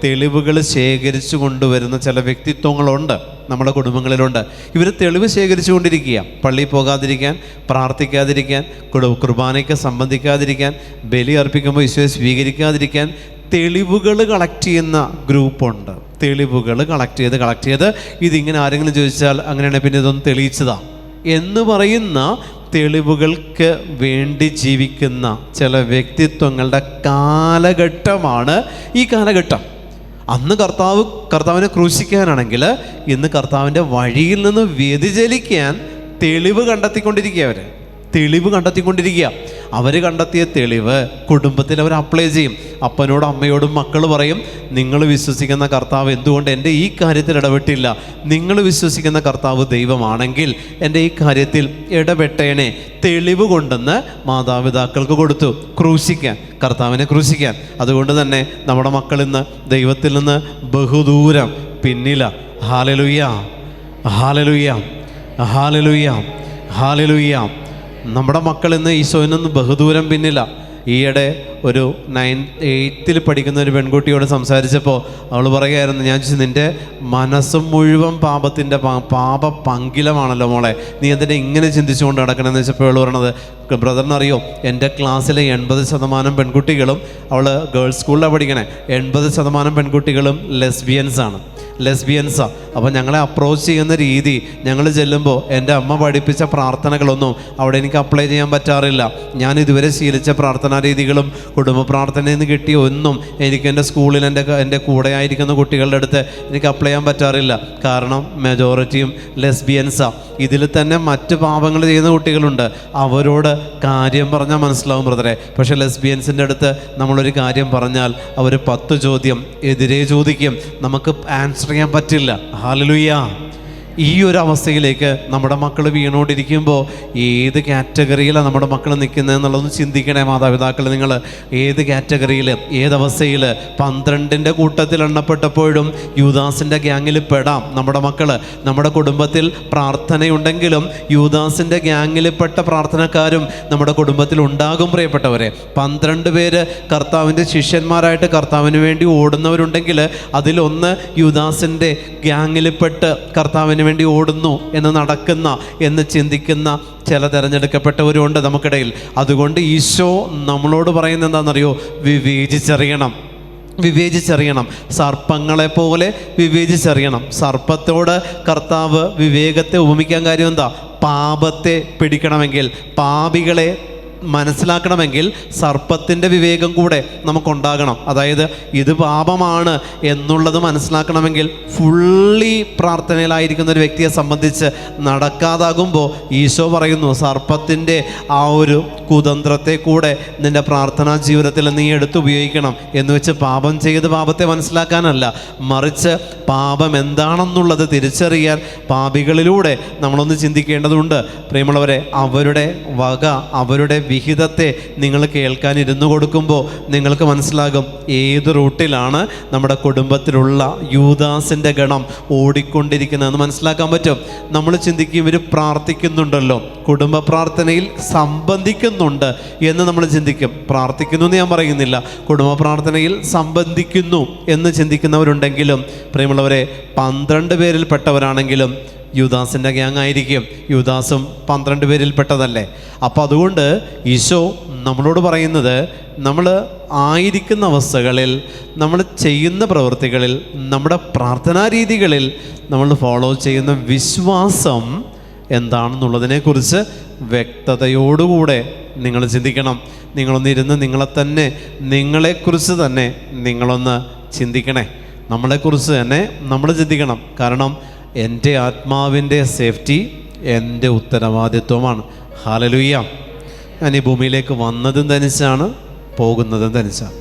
തെളിവുകൾ ശേഖരിച്ചു കൊണ്ടുവരുന്ന ചില വ്യക്തിത്വങ്ങളുണ്ട് നമ്മുടെ കുടുംബങ്ങളിലുണ്ട്. ഇവർ തെളിവ് ശേഖരിച്ചു കൊണ്ടിരിക്കുക. പള്ളിയിൽ പോകാതിരിക്കാൻ, പ്രാർത്ഥിക്കാതിരിക്കാൻ, കുർബാനയ്ക്ക് സംബന്ധിക്കാതിരിക്കാൻ, ബലി അർപ്പിക്കുമ്പോൾ ഈശോയെ സ്വീകരിക്കാതിരിക്കാൻ തെളിവുകൾ കളക്ട് ചെയ്യുന്ന ഗ്രൂപ്പുണ്ട്. തെളിവുകൾ കളക്ട് ചെയ്ത് ഇതിങ്ങനെ ആരെങ്കിലും ചോദിച്ചാൽ അങ്ങനെയാണെങ്കിൽ പിന്നെ ഇതൊന്നും തെളിയിച്ചതാ എന്ന് പറയുന്ന തെളിവുകൾക്ക് വേണ്ടി ജീവിക്കുന്ന ചില വ്യക്തിത്വങ്ങളുടെ കാലഘട്ടമാണ് ഈ കാലഘട്ടം. അന്ന് കർത്താവിനെ ക്രൂശിക്കാനാണെങ്കിൽ ഇന്ന് കർത്താവിൻ്റെ വഴിയിൽ നിന്ന് വ്യതിചലിക്കാൻ തെളിവ് കണ്ടെത്തിക്കൊണ്ടിരിക്കുക. അവർ കണ്ടെത്തിയ തെളിവ് കുടുംബത്തിൽ അവർ അപ്ലൈ ചെയ്യും. അപ്പനോടും അമ്മയോടും മക്കൾ പറയും, നിങ്ങൾ വിശ്വസിക്കുന്ന കർത്താവ് എന്തുകൊണ്ട് എൻ്റെ ഈ കാര്യത്തിൽ ഇടപെട്ടില്ല? നിങ്ങൾ വിശ്വസിക്കുന്ന കർത്താവ് ദൈവമാണെങ്കിൽ എൻ്റെ ഈ കാര്യത്തിൽ ഇടപെട്ടേനെ. തെളിവ് കൊണ്ടെന്ന് മാതാപിതാക്കൾക്ക് കൊടുത്തു കർത്താവിനെ ക്രൂശിക്കാൻ. അതുകൊണ്ട് തന്നെ നമ്മുടെ മക്കൾ ഇന്ന് ദൈവത്തിൽ നിന്ന് ബഹുദൂരം പിന്നില. ഹല്ലേലൂയ, ഹല്ലേലൂയ, ഹല്ലേലൂയ, ഹല്ലേലൂയ. നമ്മുടെ മക്കൾ ഇന്ന് ഈശോയിൽ നിന്ന് ബഹുദൂരം പിന്നില്ല. ഈയിടെ ഒരു 8th പഠിക്കുന്ന ഒരു പെൺകുട്ടിയോട് സംസാരിച്ചപ്പോൾ അവൾ പറയുകയായിരുന്നു, ഞാൻ ചോദിച്ചു, നിൻ്റെ മനസ്സും മുഴുവൻ പാപത്തിൻ്റെ പങ്കിലമാണല്ലോ മോളെ, നീ എന്തിനാ ഇങ്ങനെ ചിന്തിച്ചുകൊണ്ട് നടക്കണമെന്ന് വെച്ചപ്പോൾ അവൾ പറയണത്, ബ്രദറിനറിയോ, എൻ്റെ ക്ലാസ്സിലെ 80% പെൺകുട്ടികളും, അവൾ ഗേൾസ് സ്കൂളിലാണ് പഠിക്കണേ, 80% പെൺകുട്ടികളും ലെസ്ബിയൻസാണ്. അപ്പോൾ ഞങ്ങളെ അപ്രോച്ച് ചെയ്യുന്ന രീതി, ഞങ്ങൾ ചെല്ലുമ്പോൾ എൻ്റെ അമ്മ പഠിപ്പിച്ച പ്രാർത്ഥനകളൊന്നും അവിടെ എനിക്ക് അപ്ലൈ ചെയ്യാൻ പറ്റാറില്ല. ഞാൻ ഇതുവരെ ശീലിച്ച പ്രാർത്ഥനാ രീതികളും കുടുംബ പ്രാർത്ഥനയിൽ നിന്ന് കിട്ടിയ ഒന്നും എനിക്ക് എൻ്റെ സ്കൂളിൽ എൻ്റെ കൂടെ ആയിരിക്കുന്ന കുട്ടികളുടെ അടുത്ത് എനിക്ക് അപ്ലൈ ചെയ്യാൻ പറ്റാറില്ല. കാരണം മെജോറിറ്റിയും ലെസ്ബിയൻസാണ്. ഇതിൽ തന്നെ മറ്റ് പാപങ്ങൾ ചെയ്യുന്ന കുട്ടികളുണ്ട്. അവരോട് കാര്യം പറഞ്ഞാൽ മനസ്സിലാവും ബ്രദറെ. പക്ഷേ ലെസ്ബിയൻസിൻ്റെ അടുത്ത് നമ്മളൊരു കാര്യം പറഞ്ഞാൽ അവർ 10 ചോദ്യം എതിരെ ചോദിക്കും. നമുക്ക് ആൻസർ ചെയ്യാൻ പറ്റില്ല. ഹല്ലേലൂയ. ഈ ഒരു അവസ്ഥയിലേക്ക് നമ്മുടെ മക്കൾ വീണുകൊണ്ടിരിക്കുമ്പോൾ ഏത് കാറ്റഗറിയിലാണ് നമ്മുടെ മക്കൾ നിൽക്കുന്നത് എന്നുള്ളതൊന്ന് ചിന്തിക്കണേ മാതാപിതാക്കൾ. നിങ്ങൾ ഏത് കാറ്റഗറിയിൽ, ഏതവസ്ഥയിൽ? 12 കൂട്ടത്തിൽ എണ്ണപ്പെട്ടപ്പോഴും യൂദാസിൻ്റെ ഗ്യാങ്ങിൽ പെടാം നമ്മുടെ മക്കൾ. നമ്മുടെ കുടുംബത്തിൽ പ്രാർത്ഥനയുണ്ടെങ്കിലും യൂദാസിൻ്റെ ഗ്യാങ്ങിൽപ്പെട്ട പ്രാർത്ഥനക്കാരും നമ്മുടെ കുടുംബത്തിൽ ഉണ്ടാകും പ്രിയപ്പെട്ടവരെ. 12 പേര് കർത്താവിൻ്റെ ശിഷ്യന്മാരായിട്ട് കർത്താവിന് വേണ്ടി ഓടുന്നവരുണ്ടെങ്കിൽ അതിലൊന്ന് യൂദാസിൻ്റെ ഗ്യാങ്ങിൽപ്പെട്ട് കർത്താവിന് വേണ്ടി ഓടുന്നു എന്ന് നടക്കുന്ന എന്ന് ചിന്തിക്കുന്ന ചില തിരഞ്ഞെടുക്കപ്പെട്ടവരുണ്ട് നമുക്കിടയിൽ. അതുകൊണ്ട് ഈശോ നമ്മളോട് പറയുന്നത് എന്താണെന്നറിയോ? വിവേചിച്ചറിയണം, വിവേചിച്ചറിയണം. സർപ്പങ്ങളെ പോലെ വിവേചിച്ചറിയണം. സർപ്പത്തോട് കർത്താവ് വിവേകത്തെ ഉപമിക്കാൻ കാര്യം എന്താ? പാപത്തെ പിടിക്കണമെങ്കിൽ, പാപികളെ മനസ്സിലാക്കണമെങ്കിൽ സർപ്പത്തിൻ്റെ വിവേകം കൂടെ നമുക്കുണ്ടാകണം. അതായത് ഇത് പാപമാണ് എന്നുള്ളത് മനസ്സിലാക്കണമെങ്കിൽ ഫുള്ളി പ്രാർത്ഥനയിലായിരിക്കുന്ന ഒരു വ്യക്തിയെ സംബന്ധിച്ച് നടക്കാതാകുമ്പോൾ ഈശോ പറയുന്നു, സർപ്പത്തിൻ്റെ ആ ഒരു കുതന്ത്രത്തെ കൂടെ നിൻ്റെ പ്രാർത്ഥനാ ജീവിതത്തിൽ നീ എടുത്തുപയോഗിക്കണം. എന്ന് വെച്ച് പാപം ചെയ്ത് പാപത്തെ മനസ്സിലാക്കാനല്ല, മറിച്ച് പാപം എന്താണെന്നുള്ളത് തിരിച്ചറിയാൻ പാപികളിലൂടെ നമ്മളൊന്ന് ചിന്തിക്കേണ്ടതുണ്ട്. പ്രിയമുള്ളവരെ, അവരുടെ വക, അവരുടെ വിഹിതത്തെ നിങ്ങൾ കേൾക്കാൻ ഇരുന്നു കൊടുക്കുമ്പോൾ നിങ്ങൾക്ക് മനസ്സിലാകും ഏത് റൂട്ടിലാണ് നമ്മുടെ കുടുംബത്തിലുള്ള യൂദാസിൻ്റെ ഗണം ഓടിക്കൊണ്ടിരിക്കുന്നതെന്ന് മനസ്സിലാക്കാൻ പറ്റും. നമ്മൾ ചിന്തിക്കും, ഇവർ പ്രാർത്ഥിക്കുന്നുണ്ടല്ലോ, കുടുംബ പ്രാർത്ഥനയിൽ സംബന്ധിക്കുന്നുണ്ട് എന്ന് നമ്മൾ ചിന്തിക്കും. പ്രാർത്ഥിക്കുന്നു എന്ന് ഞാൻ പറയുന്നില്ല, കുടുംബ പ്രാർത്ഥനയിൽ സംബന്ധിക്കുന്നു എന്ന് ചിന്തിക്കുന്നവരുണ്ടെങ്കിലും പ്രിയമുള്ളവരെ, 12 പേരിൽപ്പെട്ടവരാണെങ്കിലും യൂദാസിൻ്റെ ഗ്യാങ് ആയിരിക്കും. യൂദാസും 12 പേരിൽപ്പെട്ടതല്ലേ. അപ്പോൾ അതുകൊണ്ട് ഈശോ നമ്മളോട് പറയുന്നത്, നമ്മൾ ആയിരിക്കുന്ന അവസ്ഥകളിൽ, നമ്മൾ ചെയ്യുന്ന പ്രവൃത്തികളിൽ, നമ്മുടെ പ്രാർത്ഥനാ രീതികളിൽ നമ്മൾ ഫോളോ ചെയ്യുന്ന വിശ്വാസം എന്താണെന്നുള്ളതിനെക്കുറിച്ച് വ്യക്തതയോടുകൂടെ നിങ്ങൾ ചിന്തിക്കണം. നിങ്ങളൊന്നിരുന്ന് നിങ്ങളെക്കുറിച്ച് തന്നെ നിങ്ങളൊന്ന് ചിന്തിക്കണേ. നമ്മളെക്കുറിച്ച് തന്നെ നമ്മൾ ചിന്തിക്കണം. കാരണം എൻ്റെ ആത്മാവിൻ്റെ സേഫ്റ്റി എൻ്റെ ഉത്തരവാദിത്വമാണ്. ഹല്ലേലൂയ. ഞാൻ ഈ ഭൂമിയിലേക്ക് വന്നതും തനിച്ചാണ്, പോകുന്നതും തനിച്ചാണ്.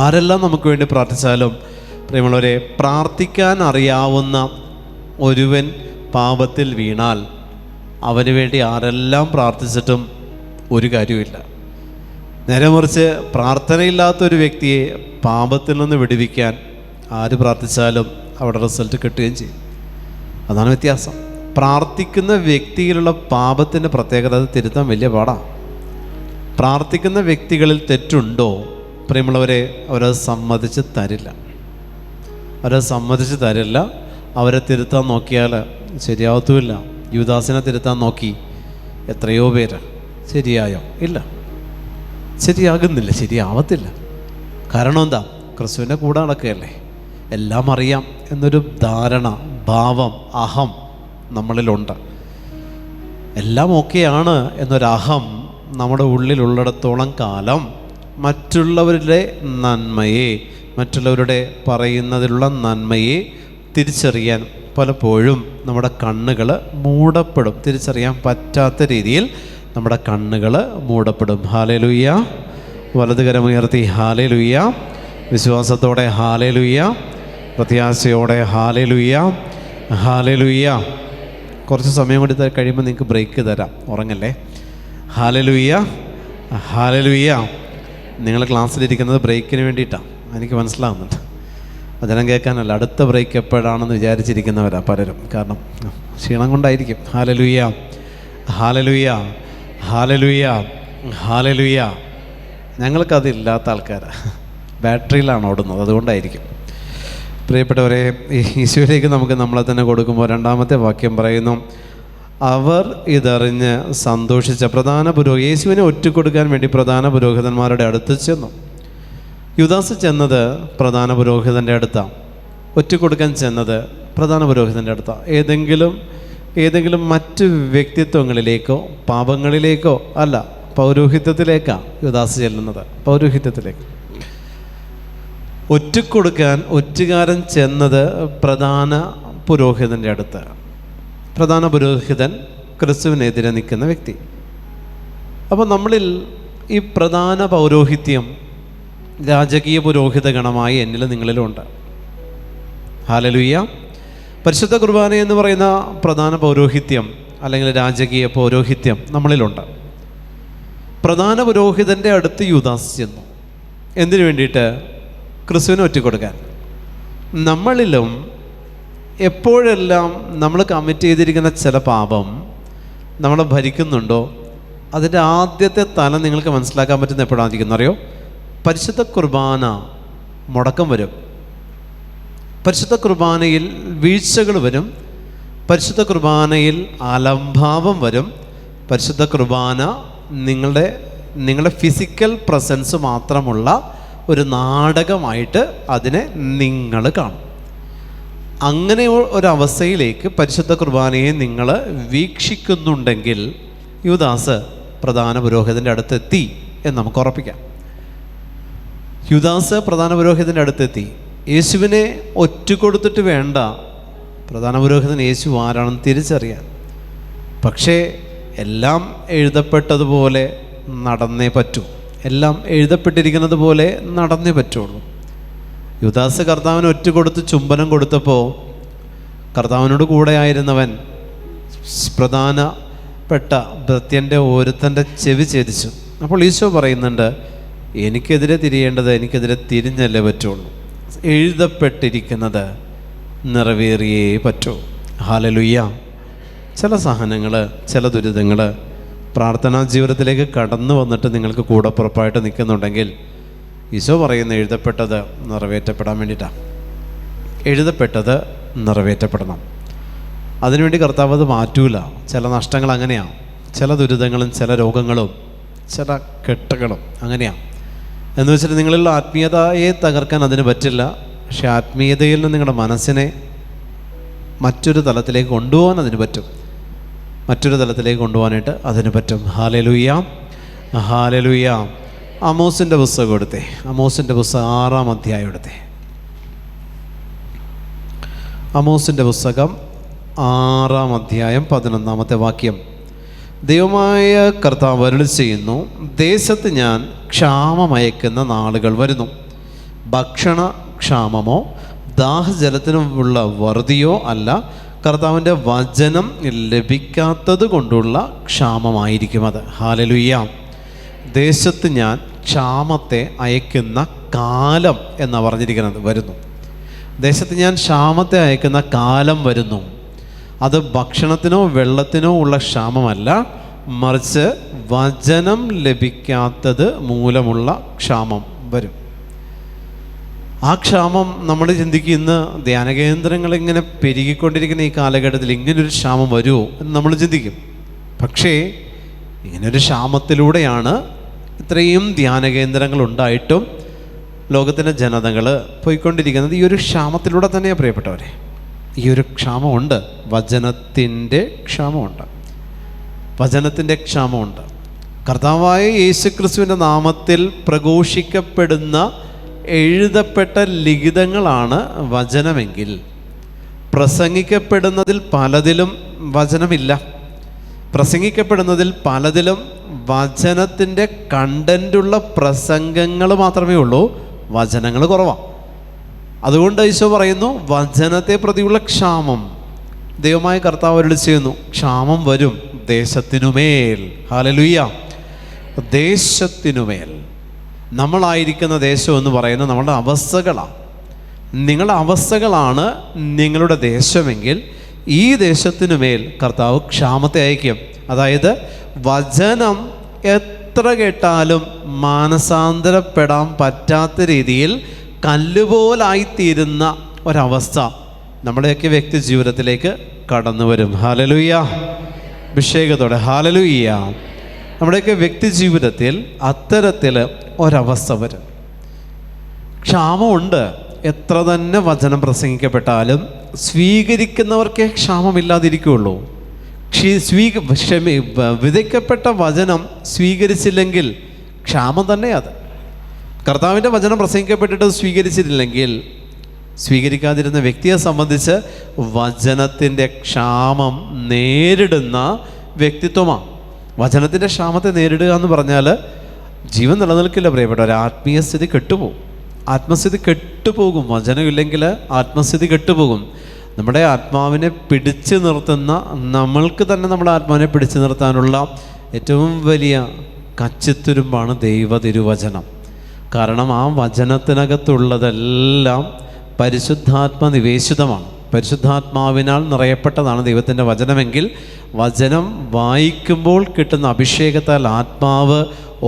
ആരെല്ലാം നമുക്ക് വേണ്ടി പ്രാർത്ഥിച്ചാലും പ്രിയമുള്ളവരെ, പ്രാർത്ഥിക്കാൻ അറിയാവുന്ന ഒരുവൻ പാപത്തിൽ വീണാൽ അവന് വേണ്ടി ആരെല്ലാം പ്രാർത്ഥിച്ചിട്ടും ഒരു കാര്യമില്ല. നേരെ മറിച്ച് പ്രാർത്ഥനയില്ലാത്തൊരു വ്യക്തിയെ പാപത്തിൽ നിന്ന് വിടുവിക്കാൻ ആര് പ്രാർത്ഥിച്ചാലും അവിടെ റിസൾട്ട് കിട്ടുകയും ചെയ്യും. അതാണ് വ്യത്യാസം. പ്രാർത്ഥിക്കുന്ന വ്യക്തിയിലുള്ള പാപത്തിൻ്റെ പ്രത്യേകത അത് തിരുത്താൻ വലിയ പാടാണ്. പ്രാർത്ഥിക്കുന്ന വ്യക്തികളിൽ തെറ്റുണ്ടോ പ്രിയമുള്ളവരെ, അവരത് സമ്മതിച്ച് തരില്ല. അവരെ തിരുത്താൻ നോക്കിയാൽ ശരിയാവത്തുമില്ല. യൂദാസിനെ തിരുത്താൻ നോക്കി എത്രയോ പേര്, ശരിയായോ? ഇല്ല, ശരിയാകുന്നില്ല, ശരിയാവത്തില്ല. കാരണം എന്താ? ക്രിസ്തുവിൻ്റെ കൂടെ നടക്കുകയല്ലേ. എല്ലാം അറിയാം എന്നൊരു ധാരണ, ഭാവം, അഹം നമ്മളിലുണ്ട്. എല്ലാം ഓക്കെയാണ് എന്നൊരഹം നമ്മുടെ ഉള്ളിലുള്ളിടത്തോളം കാലം മറ്റുള്ളവരുടെ നന്മയെ, മറ്റുള്ളവരുടെ പറയുന്നതിലുള്ള നന്മയെ തിരിച്ചറിയാൻ പലപ്പോഴും നമ്മുടെ കണ്ണുകൾ മൂടപ്പെടും. തിരിച്ചറിയാൻ പറ്റാത്ത രീതിയിൽ നമ്മുടെ കണ്ണുകൾ മൂടപ്പെടും. ഹല്ലേലൂയ. വലതുകരമുയർത്തി ഹല്ലേലൂയ. വിശ്വാസത്തോടെ ഹല്ലേലൂയ. പ്രത്യാശയോടെ ഹല്ലേലൂയ. ഹല്ലേലൂയ. കുറച്ച് സമയം കൂടി കഴിയുമ്പോൾ നിങ്ങൾക്ക് ബ്രേക്ക് തരാം, ഉറങ്ങല്ലേ. ഹല്ലേലൂയ. ഹല്ലേലൂയ. നിങ്ങൾ ക്ലാസ്സിലിരിക്കുന്നത് ബ്രേക്കിന് വേണ്ടിയിട്ടാണ്, എനിക്ക് മനസ്സിലാകുന്നുണ്ട്. വചനം കേൾക്കാനല്ല, അടുത്ത ബ്രേക്ക് എപ്പോഴാണെന്ന് വിചാരിച്ചിരിക്കുന്നവരാ പലരും. കാരണം ക്ഷീണം കൊണ്ടായിരിക്കും. ഹല്ലേലൂയ. ഹല്ലേലൂയ. ഹല്ലേലൂയ. ഹല്ലേലൂയ. ഞങ്ങൾക്കതില്ലാത്ത ആൾക്കാരാണ്, ബാറ്ററിയിലാണ് ഓടുന്നത്, അതുകൊണ്ടായിരിക്കും. പ്രിയപ്പെട്ടവരെ, ഈശോയിലേക്ക് നമുക്ക് നമ്മളെ തന്നെ കൊടുക്കുമ്പോൾ രണ്ടാമത്തെ വാക്യം പറയുന്നു, അവർ ഇതറിഞ്ഞ് സന്തോഷിച്ച യേശുവിനെ ഒറ്റുകൊടുക്കാൻ വേണ്ടി പ്രധാന പുരോഹിതന്മാരുടെ അടുത്ത് ചെന്നു. യൂദാസ് ചെന്നത് പ്രധാന പുരോഹിതൻ്റെ അടുത്താണ്. ഒറ്റുകൊടുക്കാൻ ചെന്നത് പ്രധാന പുരോഹിതൻ്റെ അടുത്താണ്. ഏതെങ്കിലും മറ്റ് വ്യക്തിത്വങ്ങളിലേക്കോ പാപങ്ങളിലേക്കോ അല്ല, പൗരോഹിത്യത്തിലേക്കാണ് യൂദാസ് ചെല്ലുന്നത്. പൗരോഹിത്യത്തിലേക്ക് ഒറ്റുകൊടുക്കാൻ ഒറ്റുകാരൻ ചെന്നത് പ്രധാന പുരോഹിതൻ്റെ അടുത്ത്. പ്രധാന പുരോഹിതൻ ക്രിസ്തുവിനെതിരെ നിൽക്കുന്ന വ്യക്തി. അപ്പോൾ നമ്മളിൽ ഈ പ്രധാന പൗരോഹിത്യം രാജകീയ പുരോഹിത ഗണമായി എന്നിലും നിങ്ങളിലും ഉണ്ട്. ഹല്ലേലൂയ. പരിശുദ്ധ കുർബാന എന്ന് പറയുന്ന പ്രധാന പൗരോഹിത്യം അല്ലെങ്കിൽ രാജകീയ പൗരോഹിത്യം നമ്മളിലുണ്ട്. പ്രധാന പുരോഹിതൻ്റെ അടുത്ത് യൂദാസ് ചെന്നു. എന്തിനു വേണ്ടിയിട്ട്? ക്രിസ്തുവിനെ ഒറ്റിക്കൊടുക്കാൻ. നമ്മളിലും എപ്പോഴെല്ലാം നമ്മൾ കമ്മിറ്റ് ചെയ്തിരിക്കുന്ന ചില പാപം നമ്മളെ ഭരിക്കുന്നുണ്ടോ, അതിൻ്റെ ആദ്യത്തെ തലം നിങ്ങൾക്ക് മനസ്സിലാക്കാൻ പറ്റുന്ന എപ്പോഴായിരിക്കും അറിയോ? പരിശുദ്ധ കുർബാന മുടക്കം വരും, പരിശുദ്ധ കുർബാനയിൽ വീഴ്ചകൾ വരും, പരിശുദ്ധ കുർബാനയിൽ അലംഭാവം വരും. പരിശുദ്ധ കുർബാന നിങ്ങളുടെ ഫിസിക്കൽ പ്രസൻസ് മാത്രമുള്ള ഒരു നാടകമായിട്ട് അതിനെ നിങ്ങൾ കാണും. അങ്ങനെ ഒരവസ്ഥയിലേക്ക് പരിശുദ്ധ കുർബാനയെ നിങ്ങൾ വീക്ഷിക്കുന്നുണ്ടെങ്കിൽ യൂദാസ് പ്രധാന പുരോഹിതൻ്റെ അടുത്തെത്തി എന്ന് നമുക്ക് ഉറപ്പിക്കാം. യൂദാസ് പ്രധാന പുരോഹിതൻ്റെ അടുത്തെത്തി. യേശുവിനെ ഒറ്റുകൊടുത്തിട്ട് വേണ്ട പ്രധാന പുരോഹിതൻ യേശു ആരാണെന്ന് തിരിച്ചറിയാൻ. പക്ഷേ എല്ലാം എഴുതപ്പെട്ടതുപോലെ നടന്നേ പറ്റൂ, എല്ലാം എഴുതപ്പെട്ടിരിക്കുന്നത് പോലെ നടന്നേ പറ്റുള്ളൂ. യൂദാസ് കർത്താവിന് ഒറ്റുകൊടുത്ത് ചുംബനം കൊടുത്തപ്പോൾ കർത്താവിനോട് കൂടെ ആയിരുന്നവൻ പ്രധാനപ്പെട്ട ഭൃത്യൻ്റെ ഓരോരുത്തൻ്റെ ചെവി ഛേദിച്ചു. അപ്പോൾ ഈശോ പറയുന്നുണ്ട്, എനിക്കെതിരെ തിരിയേണ്ടത് എനിക്കെതിരെ തിരിഞ്ഞല്ലേ പറ്റുള്ളൂ, എഴുതപ്പെട്ടിരിക്കുന്നത് നിറവേറിയേ പറ്റൂ. ഹല്ലേലൂയ. ചില സഹനങ്ങൾ, ചില ദുരിതങ്ങൾ പ്രാർത്ഥനാ ജീവിതത്തിലേക്ക് കടന്നു വന്നിട്ട് നിങ്ങൾക്ക് കൂടപ്പുറപ്പായിട്ട് നിൽക്കുന്നുണ്ടെങ്കിൽ ഈശോ പറയുന്ന എഴുതപ്പെട്ടത് നിറവേറ്റപ്പെടാൻ വേണ്ടിയിട്ടാണ്. എഴുതപ്പെട്ടത് നിറവേറ്റപ്പെടണം. അതിനുവേണ്ടി കർത്താവ് അത് മാറ്റൂല. ചില നഷ്ടങ്ങൾ അങ്ങനെയാണ്, ചില ദുരിതങ്ങളും ചില രോഗങ്ങളും ചില കെട്ടുകളും അങ്ങനെയാണ്. എന്ന് വെച്ചിട്ട് നിങ്ങളിലുള്ള ആത്മീയതയെ തകർക്കാൻ അതിന് പറ്റില്ല. പക്ഷെ ആത്മീയതയിൽ നിന്ന് നിങ്ങളുടെ മനസ്സിനെ മറ്റൊരു തലത്തിലേക്ക് കൊണ്ടുപോകാൻ അതിന് പറ്റും, മറ്റൊരു തലത്തിലേക്ക് കൊണ്ടുപോകാനായിട്ട് അതിന് പറ്റും. Hallelujah, hallelujah. ആമോസിൻ്റെ പുസ്തകം എടുത്തേ, ആമോസിൻ്റെ പുസ്തകം 6-ാം അധ്യായം എടുത്തേ. ആമോസിൻ്റെ പുസ്തകം 6-ാം അധ്യായം 11-ാമത്തെ വാക്യം. ദൈവമായ കർത്താവ് അരുളി ചെയ്യുന്നു, ദേശത്ത് ഞാൻ ക്ഷാമമയക്കുന്ന നാളുകൾ വരുന്നു. ഭക്ഷണ ക്ഷാമമോ ദാഹജലത്തിനുമുള്ള വറുതിയോ അല്ല, കർത്താവിൻ്റെ വചനം ലഭിക്കാത്തത് കൊണ്ടുള്ള ക്ഷാമമായിരിക്കും അത്. ഹല്ലേലൂയ. ദേശത്ത് ഞാൻ ക്ഷാമത്തെ അയക്കുന്ന കാലം എന്നാണ് പറഞ്ഞിരിക്കുന്നത് വരുന്നു. ദേശത്ത് ഞാൻ ക്ഷാമത്തെ അയക്കുന്ന കാലം വരുന്നു. അത് ഭക്ഷണത്തിനോ വെള്ളത്തിനോ ഉള്ള ക്ഷാമമല്ല, മറിച്ച് വചനം ലഭിക്കാത്തത് മൂലമുള്ള ക്ഷാമം വരും. ആ ക്ഷാമം നമ്മൾ ചിന്തിക്കും, ഇന്ന് ധ്യാനകേന്ദ്രങ്ങൾ ഇങ്ങനെ പെരുകിക്കൊണ്ടിരിക്കുന്ന ഈ കാലഘട്ടത്തിൽ ഇങ്ങനൊരു ക്ഷാമം വരുമോ എന്ന് നമ്മൾ ചിന്തിക്കും. പക്ഷേ ഇങ്ങനൊരു ക്ഷാമത്തിലൂടെയാണ് ഇത്രയും ധ്യാനകേന്ദ്രങ്ങൾ ഉണ്ടായിട്ടും ലോകത്തിൻ്റെ ജനതകൾ പോയിക്കൊണ്ടിരിക്കുന്നത്. ഈ ഒരു ക്ഷാമത്തിലൂടെ തന്നെയാണ് പ്രിയപ്പെട്ടവരെ. ഈ ഒരു ക്ഷാമമുണ്ട്, വചനത്തിൻ്റെ ക്ഷാമമുണ്ട്, വചനത്തിൻ്റെ ക്ഷാമമുണ്ട്. കർത്താവായ യേശുക്രിസ്തുവിൻ്റെ നാമത്തിൽ പ്രഘോഷിക്കപ്പെടുന്ന എഴുതപ്പെട്ട ലിഖിതങ്ങളാണ് വചനമെങ്കിൽ പ്രസംഗിക്കപ്പെടുന്നതിൽ പലതിലും വചനമില്ല. പ്രസംഗിക്കപ്പെടുന്നതിൽ പലതിലും വചനത്തിൻ്റെ കണ്ടൻ്റുള്ള പ്രസംഗങ്ങൾ മാത്രമേ ഉള്ളൂ, വചനങ്ങൾ കുറവാണ്. അതുകൊണ്ട് ഈശോ പറയുന്നു, വചനത്തെ പ്രതിയുള്ള ക്ഷാമം ദൈവമായ കർത്താവ് അരുളി ചെയ്യുന്നു. ക്ഷാമം വരും ദേശത്തിനുമേൽ. ഹല്ലേലൂയ. ദേശത്തിനുമേൽ. നമ്മളായിരിക്കുന്ന ദേശം എന്ന് പറയുന്നത് നമ്മളുടെ അവസ്ഥകളാണ്. നിങ്ങളുടെ അവസ്ഥകളാണ് നിങ്ങളുടെ ദേശമെങ്കിൽ ഈ ദേശത്തിനുമേൽ കർത്താവ് ക്ഷാമത്തെ അയക്കും. അതായത് വചനം എത്ര കേട്ടാലും മാനസാന്തരപ്പെടാൻ പറ്റാത്ത രീതിയിൽ കല്ലുപോലായിത്തീരുന്ന ഒരവസ്ഥ നമ്മുടെയൊക്കെ വ്യക്തി ജീവിതത്തിലേക്ക് കടന്നു വരും. ഹല്ലേലൂയ. അഭിഷേകത്തോടെ ഹല്ലേലൂയ. നമ്മുടെയൊക്കെ വ്യക്തി ജീവിതത്തിൽ അത്തരത്തിൽ ഒരവസ്ഥ വരും. ക്ഷാമമുണ്ട്. എത്ര തന്നെ വചനം പ്രസംഗിക്കപ്പെട്ടാലും സ്വീകരിക്കുന്നവർക്കേ ക്ഷാമമില്ലാതിരിക്കുകയുള്ളൂ. വിതയ്ക്കപ്പെട്ട വചനം സ്വീകരിച്ചില്ലെങ്കിൽ ക്ഷാമം തന്നെ അത്. കർത്താവിൻ്റെ വചനം പ്രസംഗിക്കപ്പെട്ടിട്ട് സ്വീകരിച്ചിട്ടില്ലെങ്കിൽ സ്വീകരിക്കാതിരുന്ന വ്യക്തിയെ സംബന്ധിച്ച് വചനത്തിൻ്റെ ക്ഷാമം നേരിടുന്ന വ്യക്തിത്വമാണ്. വചനത്തിൻ്റെ ക്ഷാമത്തെ നേരിടുക എന്ന് പറഞ്ഞാൽ ജീവൻ നിലനിൽക്കില്ല പ്രിയപ്പെട്ടവർ. ആത്മീയസ്ഥിതി കെട്ടുപോകും, ആത്മസ്ഥിതി കെട്ടുപോകും. വചനമില്ലെങ്കിൽ ആത്മസ്ഥിതി കെട്ടുപോകും. നമ്മുടെ ആത്മാവിനെ പിടിച്ചു നിർത്തുന്ന, നമ്മൾക്ക് തന്നെ നമ്മുടെ ആത്മാവിനെ പിടിച്ചു നിർത്താനുള്ള ഏറ്റവും വലിയ കച്ചിത്തുരുമ്പാണ് ദൈവ തിരുവചനം. കാരണം ആ വചനത്തിനകത്തുള്ളതെല്ലാം പരിശുദ്ധാത്മ നിവേശിതമാണ്. പരിശുദ്ധാത്മാവിനാൽ നിറയപ്പെട്ടതാണ് ദൈവത്തിൻ്റെ വചനമെങ്കിൽ വചനം വായിക്കുമ്പോൾ കിട്ടുന്ന അഭിഷേകത്താൽ ആത്മാവ്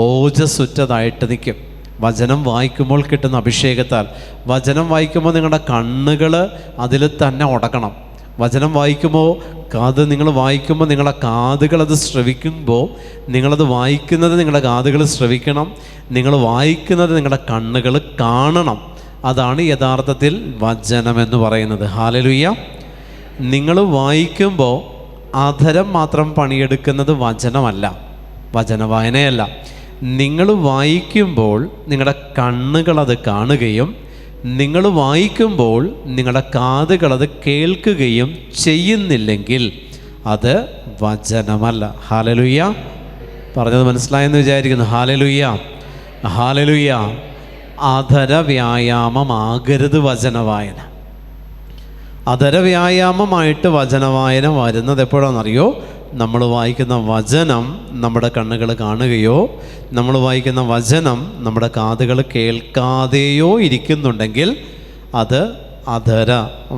ഓജസ്സുറ്റതായിട്ട് നിൽക്കും. വചനം വായിക്കുമ്പോൾ കിട്ടുന്ന അഭിഷേകത്താൽ, വചനം വായിക്കുമ്പോൾ നിങ്ങളുടെ കണ്ണുകൾ അതിൽ തന്നെ ഉടക്കണം. വചനം വായിക്കുമ്പോൾ നിങ്ങൾ വായിക്കുമ്പോൾ നിങ്ങളുടെ കാതുകൾ അത് ശ്രവിക്കുമ്പോൾ, നിങ്ങളത് വായിക്കുന്നത് നിങ്ങളുടെ കാതുകൾ ശ്രവിക്കണം, നിങ്ങൾ വായിക്കുന്നത് നിങ്ങളുടെ കണ്ണുകൾ കാണണം. അതാണ് യഥാർത്ഥത്തിൽ വചനമെന്ന് പറയുന്നത്. ഹല്ലേലൂയ. നിങ്ങൾ വായിക്കുമ്പോൾ അധരം മാത്രം പണിയെടുക്കുന്നത് വചനമല്ല, വചനവായനയല്ല. നിങ്ങൾ വായിക്കുമ്പോൾ നിങ്ങളുടെ കണ്ണുകളത് കാണുകയും നിങ്ങൾ വായിക്കുമ്പോൾ നിങ്ങളുടെ കാതുകളത് കേൾക്കുകയും ചെയ്യുന്നില്ലെങ്കിൽ അത് വചനമല്ല. ഹല്ലേലൂയ. പറഞ്ഞത് മനസ്സിലായെന്ന് വിചാരിക്കുന്നു. Hallelujah, hallelujah. അധര വ്യായാമമാകരുത് വചനവായന. അധര വ്യായാമമായിട്ട് വചനവായന വരുന്നത് എപ്പോഴാണെന്നറിയോ? നമ്മൾ വായിക്കുന്ന വചനം നമ്മുടെ കണ്ണുകൾ കാണുകയോ നമ്മൾ വായിക്കുന്ന വചനം നമ്മുടെ കാതുകൾ കേൾക്കാതെയോ ഇരിക്കുന്നുണ്ടെങ്കിൽ അത് അധര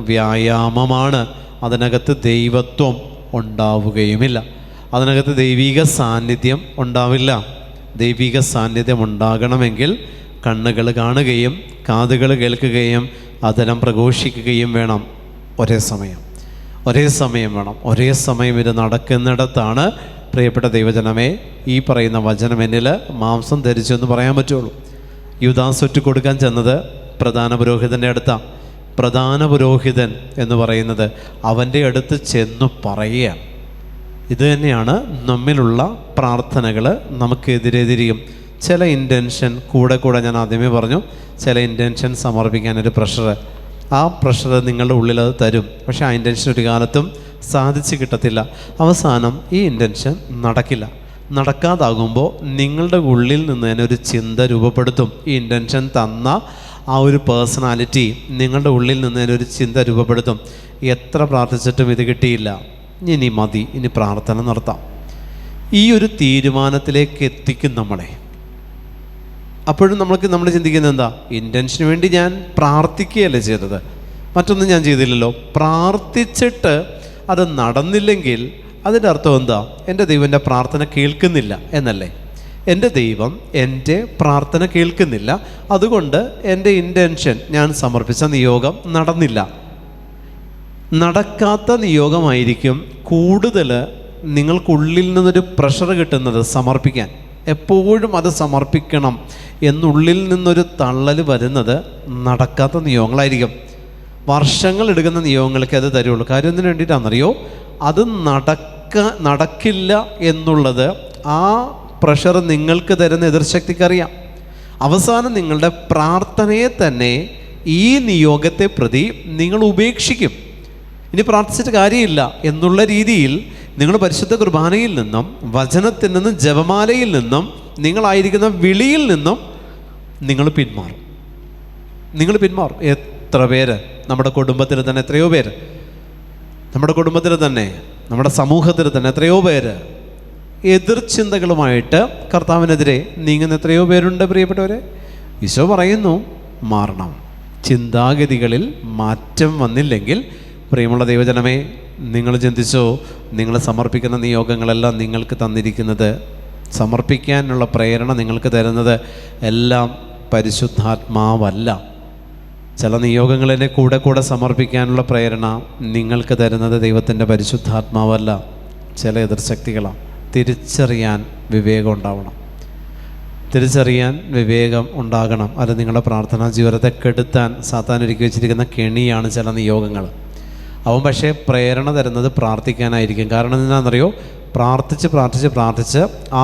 വ്യായാമമാണ്. അതിനകത്ത് ദൈവത്വം ഉണ്ടാവുകയുമില്ല, അതിനകത്ത് ദൈവിക സാന്നിധ്യം ഉണ്ടാവില്ല. ദൈവിക സാന്നിധ്യം ഉണ്ടാകണമെങ്കിൽ കണ്ണുകൾ കാണുകയും കാതുകൾ കേൾക്കുകയും അധരം പ്രഘോഷിക്കുകയും വേണം. ഒരേ സമയം വേണം. ഒരേ സമയം ഇത് നടക്കുന്നിടത്താണ് പ്രിയപ്പെട്ട ദൈവജനമേ ഈ പറയുന്ന വചനം എന്നിൽ മാംസം ധരിച്ചു എന്ന് പറയാൻ പറ്റുള്ളൂ. യൂദാസ് ഒറ്റ കൊടുക്കാൻ ചെന്നത് പ്രധാന പുരോഹിതൻ്റെ അടുത്താണ്. പ്രധാന പുരോഹിതൻ എന്ന് പറയുന്നത് അവൻ്റെ അടുത്ത് ചെന്നു പറയുകയാണ്. ഇത് തന്നെയാണ് നമ്മിലുള്ള പ്രാർത്ഥനകൾ നമുക്കെതിരെതിരെയും ചില ഇൻറ്റൻഷൻ കൂടെ ഞാൻ ആദ്യമേ പറഞ്ഞു, ചില ഇൻറ്റൻഷൻ സമർപ്പിക്കാനൊരു പ്രഷർ, ആ പ്രഷർ നിങ്ങളുടെ ഉള്ളിൽ അത് തരും. പക്ഷേ ആ ഇൻറ്റൻഷൻ ഒരു കാലത്തും സാധിച്ച് കിട്ടത്തില്ല. അവസാനം ഈ ഇൻറ്റൻഷൻ നടക്കില്ല. നടക്കാതാകുമ്പോൾ നിങ്ങളുടെ ഉള്ളിൽ നിന്ന് തന്നെ ഒരു ചിന്ത രൂപപ്പെടുത്തും. ഈ ഇൻറ്റൻഷൻ തന്ന ആ ഒരു പേഴ്സണാലിറ്റി നിങ്ങളുടെ ഉള്ളിൽ നിന്ന് തന്നെ ഒരു ചിന്ത രൂപപ്പെടുത്തും. എത്ര പ്രാർത്ഥിച്ചിട്ടും ഇത് കിട്ടിയില്ല, ഇനി മതി, ഇനി പ്രാർത്ഥന നടത്താം. ഈ ഒരു തീരുമാനത്തിലേക്ക് എത്തിക്കും നമ്മളെ. അപ്പോഴും നമ്മൾ ചിന്തിക്കുന്നത് എന്താ? ഇൻറ്റൻഷന് വേണ്ടി ഞാൻ പ്രാർത്ഥിക്കുകയല്ലേ ചെയ്തത്, മറ്റൊന്നും ഞാൻ ചെയ്തില്ലല്ലോ. പ്രാർത്ഥിച്ചിട്ട് അത് നടന്നില്ലെങ്കിൽ അതിൻ്റെ അർത്ഥം എന്താ? എൻ്റെ ദൈവം എൻ്റെ പ്രാർത്ഥന കേൾക്കുന്നില്ല എന്നല്ലേ. എൻ്റെ ദൈവം എൻ്റെ പ്രാർത്ഥന കേൾക്കുന്നില്ല, അതുകൊണ്ട് എൻ്റെ ഇൻറ്റൻഷൻ, ഞാൻ സമർപ്പിച്ച നിയോഗം നടന്നില്ല. നടക്കാത്ത നിയോഗമായിരിക്കും കൂടുതൽ നിങ്ങൾക്കുള്ളിൽ നിന്നൊരു പ്രഷർ കിട്ടുന്നത് സമർപ്പിക്കാൻ. എപ്പോഴും അത് സമർപ്പിക്കണം എന്നുള്ളിൽ നിന്നൊരു തള്ളൽ വരുന്നത് നടക്കാത്ത നിയോഗങ്ങളായിരിക്കും. വർഷങ്ങൾ എടുക്കുന്ന നിയോഗങ്ങൾക്ക് അത് തരുള്ളൂ. കാര്യം എന്തിനു വേണ്ടിയിട്ടാണെന്നറിയോ? അത് നടക്കില്ല എന്നുള്ളത് ആ പ്രഷർ നിങ്ങൾക്ക് തരുന്ന എതിർശക്തിക്കറിയാം. അവസാനം നിങ്ങളുടെ പ്രാർത്ഥനയെ തന്നെ ഈ നിയോഗത്തെ പ്രതി നിങ്ങൾ ഉപേക്ഷിക്കും. ഇനി പ്രാർത്ഥിച്ചിട്ട് കാര്യമില്ല എന്നുള്ള രീതിയിൽ നിങ്ങൾ പരിശുദ്ധ കുർബാനയിൽ നിന്നും വചനത്തിൽ നിന്നും ജപമാലയിൽ നിന്നും നിങ്ങളായിരിക്കുന്ന വിളിയിൽ നിന്നും നിങ്ങൾ പിന്മാറും. എത്ര പേര് നമ്മുടെ കുടുംബത്തിൽ തന്നെ, എത്രയോ പേര് നമ്മുടെ കുടുംബത്തിൽ തന്നെ, നമ്മുടെ സമൂഹത്തിൽ തന്നെ എത്രയോ പേര് എതിർചിന്തകളുമായിട്ട് കർത്താവിനെതിരെ നീങ്ങുന്ന എത്രയോ പേരുണ്ട് പ്രിയപ്പെട്ടവരെ. ഈശോ പറയുന്നു മാറണം. ചിന്താഗതികളിൽ മാറ്റം വന്നില്ലെങ്കിൽ പ്രിയമുള്ള ദൈവജനമേ, നിങ്ങൾ ചിന്തിച്ചോ, നിങ്ങൾ സമർപ്പിക്കുന്ന നിയോഗങ്ങളെല്ലാം നിങ്ങൾക്ക് തന്നിരിക്കുന്നത്, സമർപ്പിക്കാനുള്ള പ്രേരണ നിങ്ങൾക്ക് തരുന്നത് എല്ലാം പരിശുദ്ധാത്മാവല്ല. ചില നിയോഗങ്ങളെ കൂടെ സമർപ്പിക്കാനുള്ള പ്രേരണ നിങ്ങൾക്ക് തരുന്നത് ദൈവത്തിൻ്റെ പരിശുദ്ധാത്മാവല്ല, ചില എതിർശക്തികളാണ്. തിരിച്ചറിയാൻ വിവേകം ഉണ്ടാവണം. വിവേകം ഉണ്ടാകണം. അത് നിങ്ങളുടെ പ്രാർത്ഥനാ ജീവിതത്തെ കെടുത്താൻ സാത്താൻ ഒരുക്കി വെച്ചിരിക്കുന്ന കെണിയാണ് ചില നിയോഗങ്ങൾ. അവൻ പക്ഷേ പ്രേരണ തരുന്നത് പ്രാർത്ഥിക്കാനായിരിക്കും. കാരണം എന്താണെന്നറിയോ? പ്രാർത്ഥിച്ച്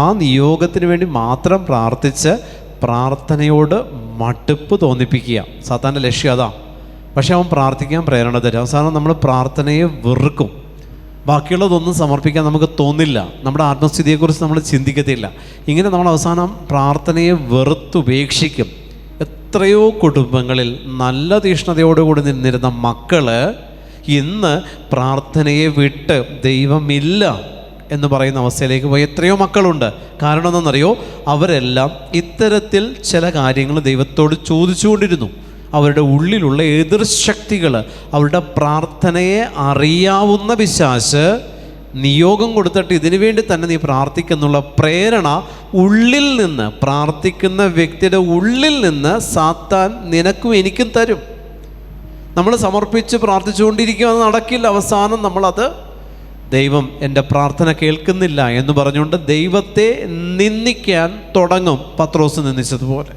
ആ നിയോഗത്തിന് വേണ്ടി മാത്രം പ്രാർത്ഥിച്ച് പ്രാർത്ഥനയോട് മടുപ്പ് തോന്നിപ്പിക്കുക. സാത്താൻ്റെ ലക്ഷ്യം അതാ. പക്ഷെ അവൻ പ്രാർത്ഥിക്കാൻ പ്രേരണ തരും. അവസാനം നമ്മൾ പ്രാർത്ഥനയെ വെറുക്കും. ബാക്കിയുള്ളതൊന്നും സമർപ്പിക്കാൻ നമുക്ക് തോന്നില്ല. നമ്മുടെ ആത്മസ്ഥിതിയെക്കുറിച്ച് നമ്മൾ ചിന്തിക്കത്തില്ല. ഇങ്ങനെ നമ്മൾ അവസാനം പ്രാർത്ഥനയെ വെറുത്തുപേക്ഷിക്കും. എത്രയോ കുടുംബങ്ങളിൽ നല്ല തീഷ്ണതയോടുകൂടി നിന്നിരുന്ന മക്കൾ ഇന്ന് പ്രാർത്ഥനയെ വിട്ട് ദൈവമില്ല എന്ന് പറയുന്ന അവസ്ഥയിലേക്ക് പോയി എത്രയോ മക്കളുണ്ട്. കാരണം എന്തെന്നറിയോ? അവരെല്ലാം ഇത്തരത്തിൽ ചില കാര്യങ്ങൾ ദൈവത്തോട് ചോദിച്ചുകൊണ്ടിരുന്നു. അവരുടെ ഉള്ളിലുള്ള എതിർശക്തികൾ, അവരുടെ പ്രാർത്ഥനയെ അറിയാവുന്ന പിശാച് നിയോഗം കൊടുത്തിട്ട് ഇതിനു വേണ്ടി തന്നെ നീ പ്രാർത്ഥിക്കുന്നുള്ള പ്രേരണ ഉള്ളിൽ നിന്ന്, പ്രാർത്ഥിക്കുന്ന വ്യക്തിയുടെ ഉള്ളിൽ നിന്ന് സാത്താൻ നിനക്കും എനിക്കും തരും. നമ്മൾ സമർപ്പിച്ച് പ്രാർത്ഥിച്ചുകൊണ്ടിരിക്കുക, അത് നടക്കില്ല. അവസാനം നമ്മളത് ദൈവം എൻ്റെ പ്രാർത്ഥന കേൾക്കുന്നില്ല എന്ന് പറഞ്ഞുകൊണ്ട് ദൈവത്തെ നിന്ദിക്കാൻ തുടങ്ങും. പത്രോസ് നിന്ദിച്ചതുപോലെ,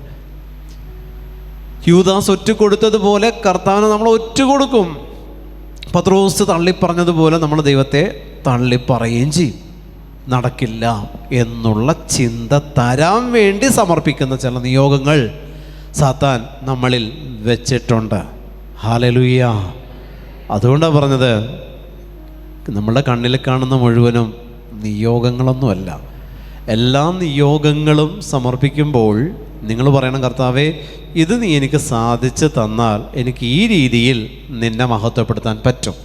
യൂദാസ് ഒറ്റുകൊടുത്തതുപോലെ കർത്താവിനെ നമ്മൾ ഒറ്റുകൊടുക്കും. പത്രോസ് തള്ളിപ്പറഞ്ഞതുപോലെ നമ്മൾ ദൈവത്തെ തള്ളിപ്പറയുകയും ചെയ്യും. നടക്കില്ല എന്നുള്ള ചിന്ത തരാൻ വേണ്ടി സമർപ്പിക്കുന്ന ചില നിയോഗങ്ങൾ സാത്താൻ നമ്മളിൽ വെച്ചിട്ടുണ്ട്. ഹല്ലേലൂയ. അതുകൊണ്ടാണ് പറഞ്ഞത്, നമ്മളുടെ കണ്ണിൽ കാണുന്ന മുഴുവനും നിയോഗങ്ങളൊന്നുമല്ല. എല്ലാ നിയോഗങ്ങളും സമർപ്പിക്കുമ്പോൾ നിങ്ങൾ പറയണം, കർത്താവേ, ഇത് നീ എനിക്ക് സാധിച്ചു തന്നാൽ എനിക്ക് ഈ രീതിയിൽ നിന്നെ മഹത്വപ്പെടുത്താൻ പറ്റും.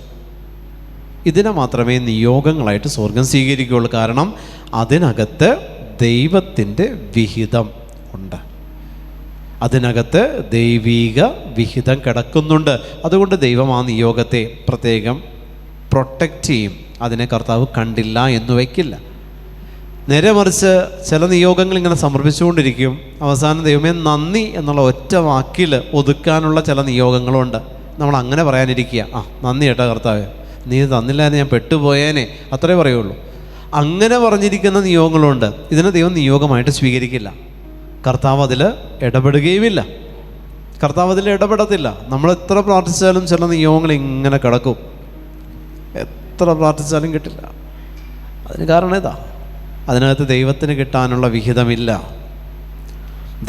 ഇതിനെ മാത്രമേ നിയോഗങ്ങളായിട്ട് സ്വർഗം സ്വീകരിക്കുകയുള്ളൂ. കാരണം അതിനകത്ത് ദൈവത്തിൻ്റെ വിഹിതം ഉണ്ട്, അതിനകത്ത് ദൈവീക വിഹിതം കിടക്കുന്നുണ്ട്. അതുകൊണ്ട് ദൈവം ആ നിയോഗത്തെ പ്രത്യേകം പ്രൊട്ടക്റ്റ് ചെയ്യും. അതിനെ കർത്താവ് കണ്ടില്ല എന്ന് വയ്ക്കില്ല. നേരെ മറിച്ച് ചില നിയോഗങ്ങൾ ഇങ്ങനെ സമർപ്പിച്ചുകൊണ്ടിരിക്കും. അവസാനം ദൈവമേ നന്ദി എന്നുള്ള ഒറ്റ വാക്കിൽ ഒതുക്കാനുള്ള ചില നിയോഗങ്ങളുണ്ട്. നമ്മൾ അങ്ങനെ പറയാനിരിക്കുക, നന്ദി കേട്ടോ കർത്താവേ, നീ തന്നില്ലാതെ ഞാൻ പെട്ടുപോയേനെ, അത്രേ പറയുള്ളൂ. അങ്ങനെ പറഞ്ഞിരിക്കുന്ന നിയോഗങ്ങളുണ്ട്. ഇതിനെ ദൈവം നിയോഗമായിട്ട് സ്വീകരിക്കില്ല. കർത്താവ് അതിൽ ഇടപെടുകയുമില്ല. കർത്താവ് അതിൽ ഇടപെടത്തില്ല. നമ്മൾ എത്ര പ്രാർത്ഥിച്ചാലും ചില നിയോഗങ്ങൾ ഇങ്ങനെ കിടക്കും. എത്ര പ്രാർത്ഥിച്ചാലും കിട്ടില്ല. അതിന് കാരണം ഏതാ? അതിനകത്ത് ദൈവത്തിന് കിട്ടാനുള്ള വിഹിതമില്ല.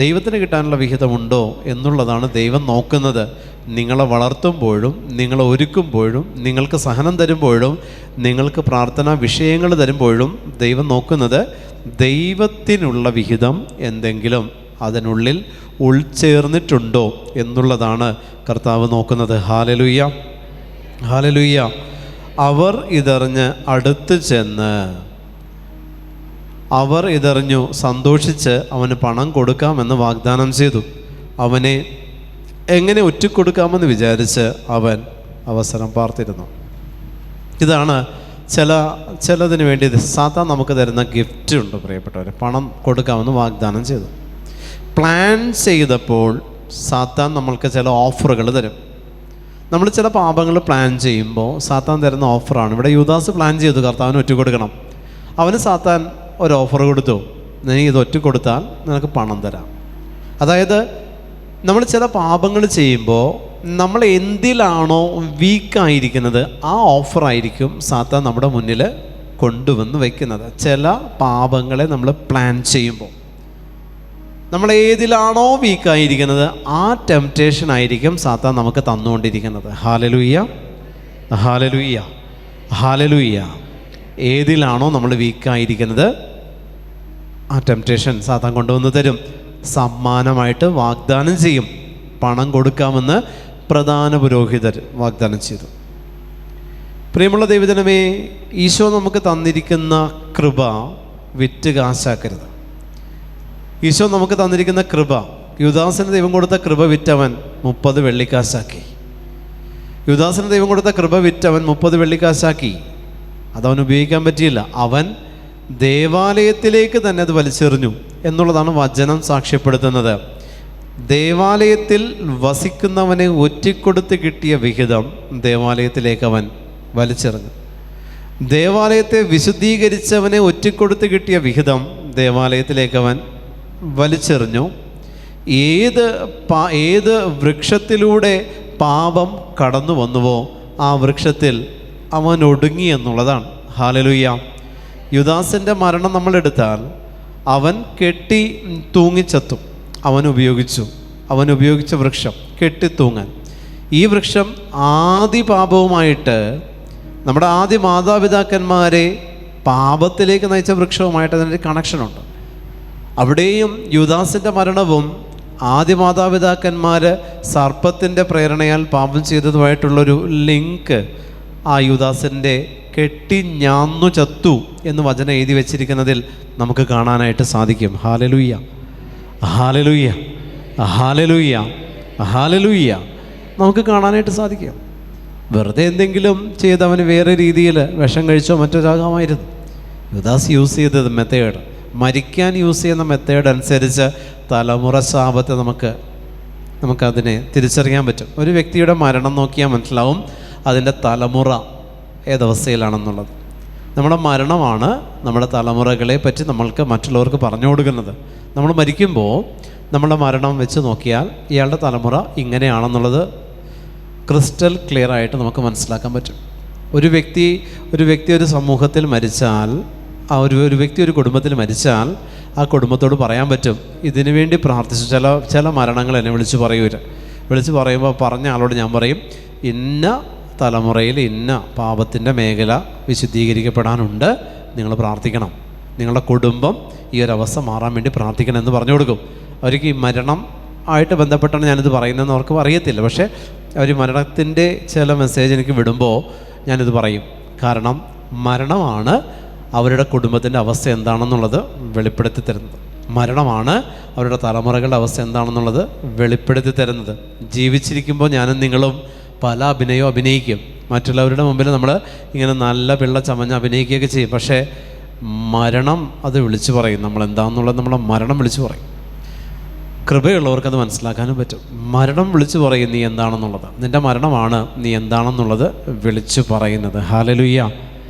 ദൈവത്തിന് കിട്ടാനുള്ള വിഹിതമുണ്ടോ എന്നുള്ളതാണ് ദൈവം നോക്കുന്നത്. നിങ്ങളെ വളർത്തുമ്പോഴും, നിങ്ങളെ ഒരുക്കുമ്പോഴും, നിങ്ങൾക്ക് സഹനം തരുമ്പോഴും, നിങ്ങൾക്ക് പ്രാർത്ഥനാ വിഷയങ്ങൾ തരുമ്പോഴും ദൈവം നോക്കുന്നത് ദൈവത്തിനുള്ള വിഹിതം എന്തെങ്കിലും അതിനുള്ളിൽ ഉൾച്ചേർന്നിട്ടുണ്ടോ എന്നുള്ളതാണ് കർത്താവ് നോക്കുന്നത്. Hallelujah, hallelujah. അവർ ഇതറിഞ്ഞ് അടുത്ത് ചെന്ന്, അവർ ഇതറിഞ്ഞു സന്തോഷിച്ച് അവന് പണം കൊടുക്കാമെന്ന് വാഗ്ദാനം ചെയ്തു. അവനെ എങ്ങനെ ഒറ്റിക്കൊടുക്കാമെന്ന് വിചാരിച്ച് അവൻ അവസരം പാർത്തിരുന്നു. ഇതാണ് ചിലതിന് വേണ്ടി സാത്താൻ നമുക്ക് തരുന്ന ഗിഫ്റ്റ് ഉണ്ട് പ്രിയപ്പെട്ടവരെ. പണം കൊടുക്കാമെന്ന് വാഗ്ദാനം ചെയ്തു. പ്ലാൻ ചെയ്തപ്പോൾ സാത്താൻ നമ്മൾക്ക് ചില ഓഫറുകൾ തരും. നമ്മൾ ചില പാപങ്ങൾ പ്ലാൻ ചെയ്യുമ്പോൾ സാത്താൻ തരുന്ന ഓഫറാണ്. ഇവിടെ യൂദാസ് പ്ലാൻ ചെയ്തു കർത്താവിന് ഒറ്റിക്കൊടുക്കണം. അവന് സാത്താൻ ഒരു ഓഫർ കൊടുത്തു, നീ ഇത് ഒറ്റിക്കൊടുത്താൽ നിനക്ക് പണം തരാം. അതായത് നമ്മൾ ചില പാപങ്ങൾ ചെയ്യുമ്പോൾ നമ്മൾ എന്തിലാണോ വീക്കായിരിക്കുന്നത് ആ ഓഫറായിരിക്കും സാത്താൻ നമ്മുടെ മുന്നിൽ കൊണ്ടുവന്ന് വയ്ക്കുന്നത്. ചില പാപങ്ങളെ നമ്മൾ പ്ലാൻ ചെയ്യുമ്പോൾ നമ്മൾ ഏതിലാണോ വീക്കായിരിക്കുന്നത് ആ ടെംപ്റ്റേഷൻ ആയിരിക്കും സാത്താൻ നമുക്ക് തന്നുകൊണ്ടിരിക്കുന്നത്. ഹല്ലേലൂയ, ഹല്ലേലൂയ, ഹല്ലേലൂയ. ഏതിലാണോ നമ്മൾ വീക്കായിരിക്കുന്നത് ആ ടെംപ്റ്റേഷൻ സാത്താൻ കൊണ്ടുവന്ന് തരും. സമ്മാനമായിട്ട് വാഗ്ദാനം ചെയ്യും. പണം കൊടുക്കാമെന്ന് പ്രധാന പുരോഹിതർ വാഗ്ദാനം ചെയ്തു. പ്രിയമുള്ള ദൈവജനമേ, ഈശോ നമുക്ക് തന്നിരിക്കുന്ന കൃപ വിറ്റ് കാശാക്കരുത്. ഈശോ നമുക്ക് തന്നിരിക്കുന്ന കൃപ, യൂദാസിന് ദൈവം കൊടുത്ത കൃപ വിറ്റവൻ 30 വെള്ളിക്കാശാക്കി. യൂദാസിന് ദൈവം കൊടുത്ത കൃപ വിറ്റവൻ 30 വെള്ളിക്കാശാക്കി. അതവൻ ഉപയോഗിക്കാൻ പറ്റിയില്ല. അവൻ ദേവാലയത്തിലേക്ക് തന്നെ അത് വലിച്ചെറിഞ്ഞു എന്നുള്ളതാണ് വചനം സാക്ഷ്യപ്പെടുത്തുന്നത്. ദേവാലയത്തിൽ വസിക്കുന്നവനെ ഒറ്റിക്കൊടുത്ത് കിട്ടിയ വിഹിതം ദേവാലയത്തിലേക്ക് അവൻ വലിച്ചെറിഞ്ഞു. ദേവാലയത്തെ വിശുദ്ധീകരിച്ചവനെ ഒറ്റിക്കൊടുത്ത് കിട്ടിയ വിഹിതം ദേവാലയത്തിലേക്ക് അവൻ വലിച്ചെറിഞ്ഞു. ഏത് വൃക്ഷത്തിലൂടെ പാപം കടന്നു വന്നുവോ ആ വൃക്ഷത്തിൽ അവൻ ഒടുങ്ങി എന്നുള്ളതാണ്. ഹല്ലേലൂയ. യൂദാസിൻ്റെ മരണം നമ്മളെടുത്താൽ അവൻ കെട്ടി തൂങ്ങിച്ചത്തും. അവൻ ഉപയോഗിച്ച വൃക്ഷം കെട്ടിത്തൂങ്ങാൻ. ഈ വൃക്ഷം ആദി പാപവുമായിട്ട്, നമ്മുടെ ആദ്യ മാതാപിതാക്കന്മാരെ പാപത്തിലേക്ക് നയിച്ച വൃക്ഷവുമായിട്ട് അതിനൊരു കണക്ഷനുണ്ട്. അവിടെയും യൂദാസിൻ്റെ മരണവും ആദ്യ മാതാപിതാക്കന്മാർ സർപ്പത്തിൻ്റെ പ്രേരണയാൽ പാപം ചെയ്തതുമായിട്ടുള്ളൊരു ലിങ്ക് ആ യൂദാസിൻ്റെ കെട്ടി ഞാന്നു ചത്തു എന്ന് വചനം എഴുതി വെച്ചിരിക്കുന്നതിൽ നമുക്ക് കാണാനായിട്ട് സാധിക്കും. ഹല്ലേലൂയ, ഹല്ലേലൂയ, ഹല്ലേലൂയ, ഹല്ലേലൂയ. നമുക്ക് കാണാനായിട്ട് സാധിക്കും. വെറുതെ എന്തെങ്കിലും ചെയ്തവന് വേറെ രീതിയിൽ വിഷം കഴിച്ചോ മറ്റൊരാകാമായിരുന്നു. യൂദാസ് യൂസ് ചെയ്തത് മെത്തേഡ്, മരിക്കാൻ യൂസ് ചെയ്യുന്ന മെത്തേഡ് അനുസരിച്ച് തലമുറ ശാപത്തെ നമുക്കതിനെ തിരിച്ചറിയാൻ പറ്റും. ഒരു വ്യക്തിയുടെ മരണം നോക്കിയാൽ മനസ്സിലാവും അതിൻ്റെ തലമുറ ഏതവസ്ഥയിലാണെന്നുള്ളത്. നമ്മുടെ മരണമാണ് നമ്മുടെ തലമുറകളെ പറ്റി നമ്മൾക്ക് മറ്റുള്ളവർക്ക് പറഞ്ഞു കൊടുക്കുന്നത്. നമ്മൾ മരിക്കുമ്പോൾ നമ്മുടെ മരണം വെച്ച് നോക്കിയാൽ ഇയാളുടെ തലമുറ ഇങ്ങനെയാണെന്നുള്ളത് ക്രിസ്റ്റൽ ക്ലിയർ ആയിട്ട് നമുക്ക് മനസ്സിലാക്കാൻ പറ്റും. ഒരു വ്യക്തി ഒരു സമൂഹത്തിൽ മരിച്ചാൽ, ഒരു വ്യക്തി ഒരു കുടുംബത്തിൽ മരിച്ചാൽ ആ കുടുംബത്തോട് പറയാൻ പറ്റും, ഇതിനു വേണ്ടി പ്രാർത്ഥിച്ചു. ചില മരണങ്ങൾ എന്നെ വിളിച്ച് പറയുമ്പോൾ പറഞ്ഞ ആളോട് ഞാൻ പറയും, ഇന്ന തലമുറയിൽ ഇന്ന പാപത്തിൻ്റെ മേഖല വിശുദ്ധീകരിക്കപ്പെടാനുണ്ട്, നിങ്ങൾ പ്രാർത്ഥിക്കണം, നിങ്ങളുടെ കുടുംബം ഈ ഒരു അവസ്ഥ മാറാൻ വേണ്ടി പ്രാർത്ഥിക്കണം എന്ന് പറഞ്ഞു കൊടുക്കും. അവർക്ക് ഈ മരണം ആയിട്ട് ബന്ധപ്പെട്ടാണ് ഞാനിത് പറയുന്നതെന്ന് അവർക്ക് അറിയത്തില്ല. പക്ഷേ അവർ മരണത്തിൻ്റെ ചില മെസ്സേജ് എനിക്ക് വിടുമ്പോൾ ഞാനിത് പറയും. കാരണം മരണമാണ് അവരുടെ കുടുംബത്തിൻ്റെ അവസ്ഥ എന്താണെന്നുള്ളത് വെളിപ്പെടുത്തി തരുന്നത്. മരണമാണ് അവരുടെ തലമുറകളുടെ അവസ്ഥ എന്താണെന്നുള്ളത് വെളിപ്പെടുത്തി തരുന്നത്. ജീവിച്ചിരിക്കുമ്പോൾ ഞാനും നിങ്ങളും പല അഭിനയവും അഭിനയിക്കും. മറ്റുള്ളവരുടെ മുമ്പിൽ നമ്മൾ ഇങ്ങനെ നല്ല പിള്ള ചമഞ്ഞ് അഭിനയിക്കുകയൊക്കെ ചെയ്യും. പക്ഷേ മരണം അത് വിളിച്ചു പറയും. നമ്മൾ എന്താണെന്നുള്ളത് നമ്മളെ മരണം വിളിച്ചു പറയും. കൃപയുള്ളവർക്കത് മനസ്സിലാക്കാനും പറ്റും. മരണം വിളിച്ചു പറയും നീ എന്താണെന്നുള്ളത്. നിൻ്റെ മരണമാണ് നീ എന്താണെന്നുള്ളത് വിളിച്ചു പറയുന്നത്. ഹല്ലേലൂയ,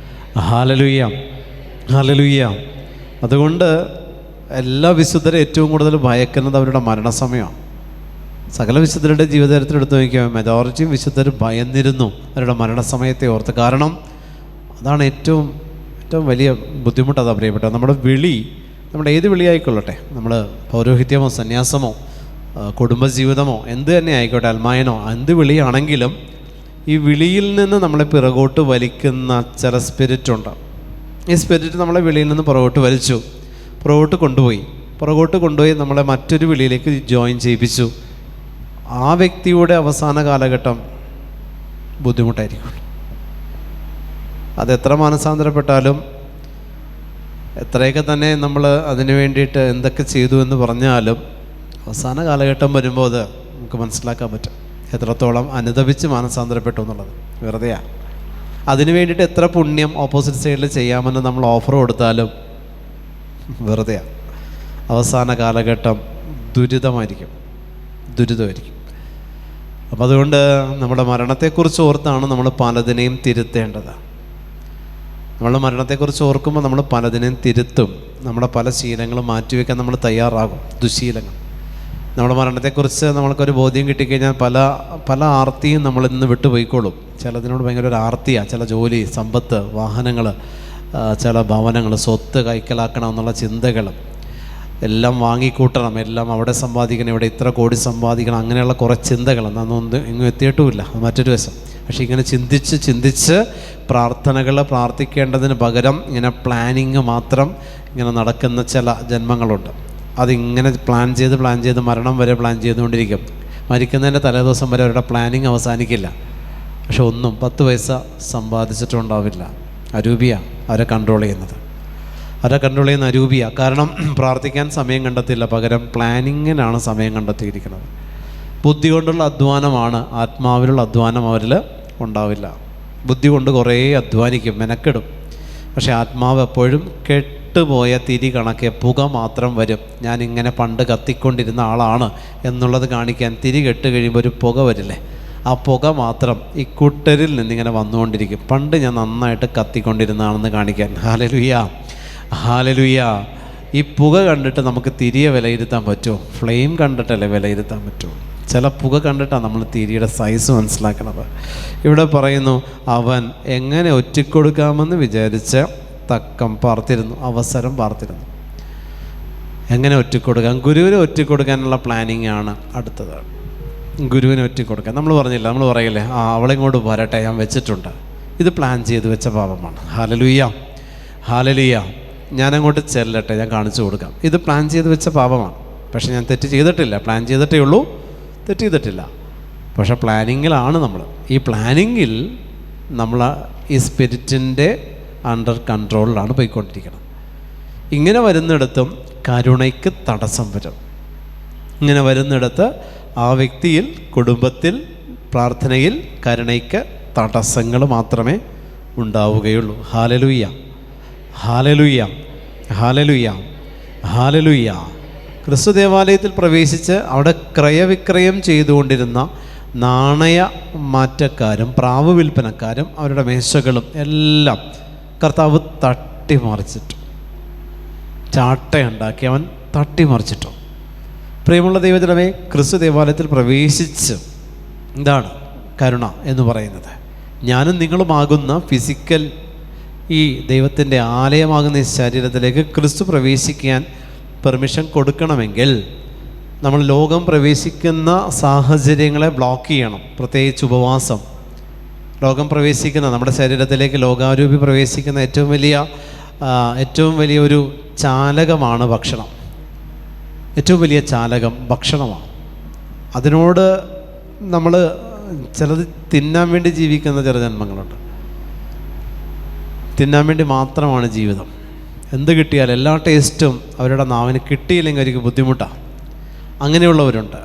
ഹല്ലേലൂയ, ഹല്ലേലൂയ. അതുകൊണ്ട് എല്ലാ വിശുദ്ധരും ഏറ്റവും കൂടുതൽ ഭയക്കുന്നത് അവരുടെ മരണസമയമാണ്. സകല വിശുദ്ധരുടെ ജീവിതത്തിൽ എടുത്തു നോക്കിയാൽ മെജോറിറ്റിയും വിശുദ്ധർ ഭയന്നിരുന്നു അവരുടെ മരണസമയത്തെ ഓർത്ത്. കാരണം അതാണ് ഏറ്റവും വലിയ ബുദ്ധിമുട്ട്. അതാ പ്രിയപ്പെട്ട നമ്മുടെ ഏത് വിളി ആയിക്കൊള്ളട്ടെ, നമ്മൾ പൗരോഹിത്യമോ സന്യാസമോ കുടുംബജീവിതമോ എന്ത് തന്നെ ആയിക്കോട്ടെ, അൽമായനോ, എന്ത് വിളിയാണെങ്കിലും ഈ വിളിയിൽ നിന്ന് നമ്മളെ പിറകോട്ട് വലിക്കുന്ന ചില സ്പിരിറ്റുണ്ട്. ഈ സ്പിരിറ്റ് നമ്മളെ വിളിയിൽ നിന്ന് പുറകോട്ട് കൊണ്ടുപോയി നമ്മളെ മറ്റൊരു വിളിയിലേക്ക് ജോയിൻ ചെയ്യിപ്പിച്ചു. ആ വ്യക്തിയുടെ അവസാന കാലഘട്ടം ബുദ്ധിമുട്ടായിരിക്കും. അതെത്ര മാനസാന്തരപ്പെട്ടാലും എത്രയൊക്കെ തന്നെ നമ്മൾ അതിനു വേണ്ടിയിട്ട് എന്തൊക്കെ ചെയ്തു എന്ന് പറഞ്ഞാലും അവസാന കാലഘട്ടം വരുമ്പോൾ അത് നമുക്ക് മനസ്സിലാക്കാൻ പറ്റും എത്രത്തോളം അനുതപിച്ച് മാനസാന്തരപ്പെട്ടു എന്നുള്ളത്. വെറുതെയാണ്. അതിനു വേണ്ടിയിട്ട് എത്ര പുണ്യം ഓപ്പോസിറ്റ് സൈഡിൽ ചെയ്യാമെന്ന് നമ്മൾ ഓഫർ കൊടുത്താലും വെറുതെയാണ്. അവസാന കാലഘട്ടം ദുരിതമായിരിക്കും. അപ്പം അതുകൊണ്ട് നമ്മുടെ മരണത്തെക്കുറിച്ച് ഓർത്താണ് നമ്മൾ പലതിനെയും തിരുത്തേണ്ടത്. നമ്മുടെ മരണത്തെക്കുറിച്ച് ഓർക്കുമ്പോൾ നമ്മൾ പലതിനെയും തിരുത്തും. നമ്മുടെ പല ശീലങ്ങളും മാറ്റിവെക്കാൻ നമ്മൾ തയ്യാറാകും. ദുശീലങ്ങൾ. നമ്മുടെ മരണത്തെക്കുറിച്ച് നമ്മൾക്കൊരു ബോധ്യം കിട്ടിക്കഴിഞ്ഞാൽ പല ആർത്തിയും നമ്മളിൽ നിന്ന് വിട്ടുപോയിക്കോളും. ചിലതിനോട് ഭയങ്കര ഒരു ആർത്തിയാണ്. ചില ജോലി, സമ്പത്ത്, വാഹനങ്ങൾ, ചില ഭവനങ്ങൾ, സ്വത്ത് കൈക്കലാക്കണം എന്നുള്ള ചിന്തകൾ, എല്ലാം വാങ്ങിക്കൂട്ടണം, എല്ലാം അവിടെ സമ്പാദിക്കണം, ഇവിടെ ഇത്ര കോടി സമ്പാദിക്കണം, അങ്ങനെയുള്ള കുറേ ചിന്തകൾ എന്നൊന്നും എങ്ങും എത്തിയിട്ടുമില്ല. അത് മറ്റൊരു വശം. പക്ഷേ ഇങ്ങനെ ചിന്തിച്ച് പ്രാർത്ഥിക്കേണ്ടതിന് പകരം ഇങ്ങനെ പ്ലാനിങ് മാത്രം ഇങ്ങനെ നടക്കുന്ന ചില ജന്മങ്ങളുണ്ട്. അതിങ്ങനെ പ്ലാൻ ചെയ്ത് മരണം വരെ പ്ലാൻ ചെയ്തുകൊണ്ടിരിക്കും. മരിക്കുന്നതിൻ്റെ തലേദിവസം വരെ അവരുടെ പ്ലാനിങ് അവസാനിക്കില്ല. പക്ഷെ 10 പൈസ സമ്പാദിച്ചിട്ടുണ്ടാവില്ല. അരൂപിയ അവരെ കൺട്രോൾ ചെയ്യുന്ന അരൂപിയ. കാരണം പ്രാർത്ഥിക്കാൻ സമയം കണ്ടെത്തില്ല, പകരം പ്ലാനിങ്ങിനാണ് സമയം കണ്ടെത്തിയിരിക്കുന്നത്. ബുദ്ധി കൊണ്ടുള്ള അധ്വാനമാണ്, ആത്മാവിലുള്ള അധ്വാനം അവരിൽ ഉണ്ടാവില്ല. ബുദ്ധി കൊണ്ട് കുറേ അധ്വാനിക്കും, മെനക്കെടും. പക്ഷേ ആത്മാവ് എപ്പോഴും കെട്ടുപോയ തിരി കണക്കെ പുക മാത്രം വരും. ഞാനിങ്ങനെ പണ്ട് കത്തിക്കൊണ്ടിരുന്ന ആളാണ് എന്നുള്ളത് കാണിക്കാൻ തിരി കെട്ട് കഴിയുമ്പോൾ ഒരു പുക വരില്ലേ, ആ പുക മാത്രം ഈ കൂട്ടരിൽ നിന്നിങ്ങനെ വന്നുകൊണ്ടിരിക്കും. പണ്ട് ഞാൻ നന്നായിട്ട് കത്തിക്കൊണ്ടിരുന്നതാണെന്ന് കാണിക്കാൻ. Hallelujah, hallelujah. ഈ പുക കണ്ടിട്ട് നമുക്ക് തിരിയെ വിലയിരുത്താൻ പറ്റുമോ? ഫ്ലെയിം കണ്ടിട്ടല്ലേ വിലയിരുത്താൻ പറ്റുമോ? ചില പുക കണ്ടിട്ടാണ് നമ്മൾ തിരിയുടെ സൈസ് മനസ്സിലാക്കുന്നത്. ഇവിടെ പറയുന്നു, അവൻ എങ്ങനെ ഒറ്റിക്കൊടുക്കാമെന്ന് വിചാരിച്ച് തക്കം പാർത്തിരുന്നു, അവസരം പാർത്തിരുന്നു. എങ്ങനെ ഒറ്റിക്കൊടുക്കാം? ഗുരുവിനെ ഒറ്റിക്കൊടുക്കാനുള്ള പ്ലാനിങ് ആണ് അടുത്തത്. ഗുരുവിനെ ഒറ്റിക്കൊടുക്കാൻ നമ്മൾ പറയില്ലേ, അവളെ ഇങ്ങോട്ട് വരട്ടെ, ഞാൻ വെച്ചിട്ടുണ്ട്. ഇത് പ്ലാൻ ചെയ്ത് വെച്ച പാപമാണ്. Hallelujah, hallelujah. ഞാനങ്ങോട്ട് ചെല്ലട്ടെ, ഞാൻ കാണിച്ചു കൊടുക്കാം. ഇത് പ്ലാൻ ചെയ്ത് വെച്ച പാപമാണ്. പക്ഷെ ഞാൻ തെറ്റ് ചെയ്തിട്ടില്ല, പ്ലാൻ ചെയ്തിട്ടേ ഉള്ളൂ, തെറ്റ് ചെയ്തിട്ടില്ല. പക്ഷെ പ്ലാനിങ്ങിലാണ് നമ്മൾ. ഈ പ്ലാനിങ്ങിൽ നമ്മൾ ഈ സ്പിരിറ്റിൻ്റെ അണ്ടർ കൺട്രോളിലാണ് പോയിക്കൊണ്ടിരിക്കുന്നത്. ഇങ്ങനെ വരുന്നിടത്തും കരുണയ്ക്ക് തടസ്സം വരും. ഇങ്ങനെ വരുന്നിടത്ത് ആ വ്യക്തിയിൽ, കുടുംബത്തിൽ, പ്രാർത്ഥനയിൽ കരുണയ്ക്ക് തടസ്സങ്ങൾ മാത്രമേ ഉണ്ടാവുകയുള്ളൂ. ഹല്ലേലൂയ, ഹല്ലേലൂയ, ഹല്ലേലൂയ, ഹല്ലേലൂയ. ക്രിസ്തു ദേവാലയത്തിൽ പ്രവേശിച്ച് അവിടെ ക്രയവിക്രയം ചെയ്തുകൊണ്ടിരുന്ന നാണയ മാറ്റക്കാരും പ്രാവ് വിൽപ്പനക്കാരും അവരുടെ മേശകളും എല്ലാം കർത്താവ് തട്ടിമറിച്ചിട്ടു. ചാട്ടയുണ്ടാക്കി അവൻ തട്ടിമറിച്ചിട്ടു. പ്രിയമുള്ള ദൈവജനമേ, ക്രിസ്തു ദേവാലയത്തിൽ പ്രവേശിച്ച് എന്താണ് കരുണ എന്ന് പറയുന്നത്? ഞാനും നിങ്ങളുമാകുന്ന ഫിസിക്കൽ ഈ ദൈവത്തിൻ്റെ ആലയമാകുന്ന ഈ ശരീരത്തിലേക്ക് ക്രിസ്തു പ്രവേശിക്കാൻ പെർമിഷൻ കൊടുക്കണമെങ്കിൽ നമ്മൾ ലോകം പ്രവേശിക്കുന്ന സാഹചര്യങ്ങളെ ബ്ലോക്ക് ചെയ്യണം. പ്രത്യേകിച്ച് ഉപവാസം. ലോകം പ്രവേശിക്കുന്ന, നമ്മുടെ ശരീരത്തിലേക്ക് ലോകാരൂപി പ്രവേശിക്കുന്ന ഏറ്റവും വലിയ ഒരു ചാലകമാണ് ഭക്ഷണം. ഏറ്റവും വലിയ ചാലകം ഭക്ഷണമാണ്. അതിനോട് നമ്മൾ ചിലത് തിന്നാൻ വേണ്ടി ജീവിക്കുന്ന ചില ജന്മങ്ങളുണ്ട്. തിന്നാൻ വേണ്ടി മാത്രമാണ് ജീവിതം. എന്ത് കിട്ടിയാൽ എല്ലാ ടേസ്റ്റും അവരുടെ നാവിന് കിട്ടിയില്ലെങ്കിൽ അവർക്ക് ബുദ്ധിമുട്ടാണ്. അങ്ങനെയുള്ളവരുണ്ട്.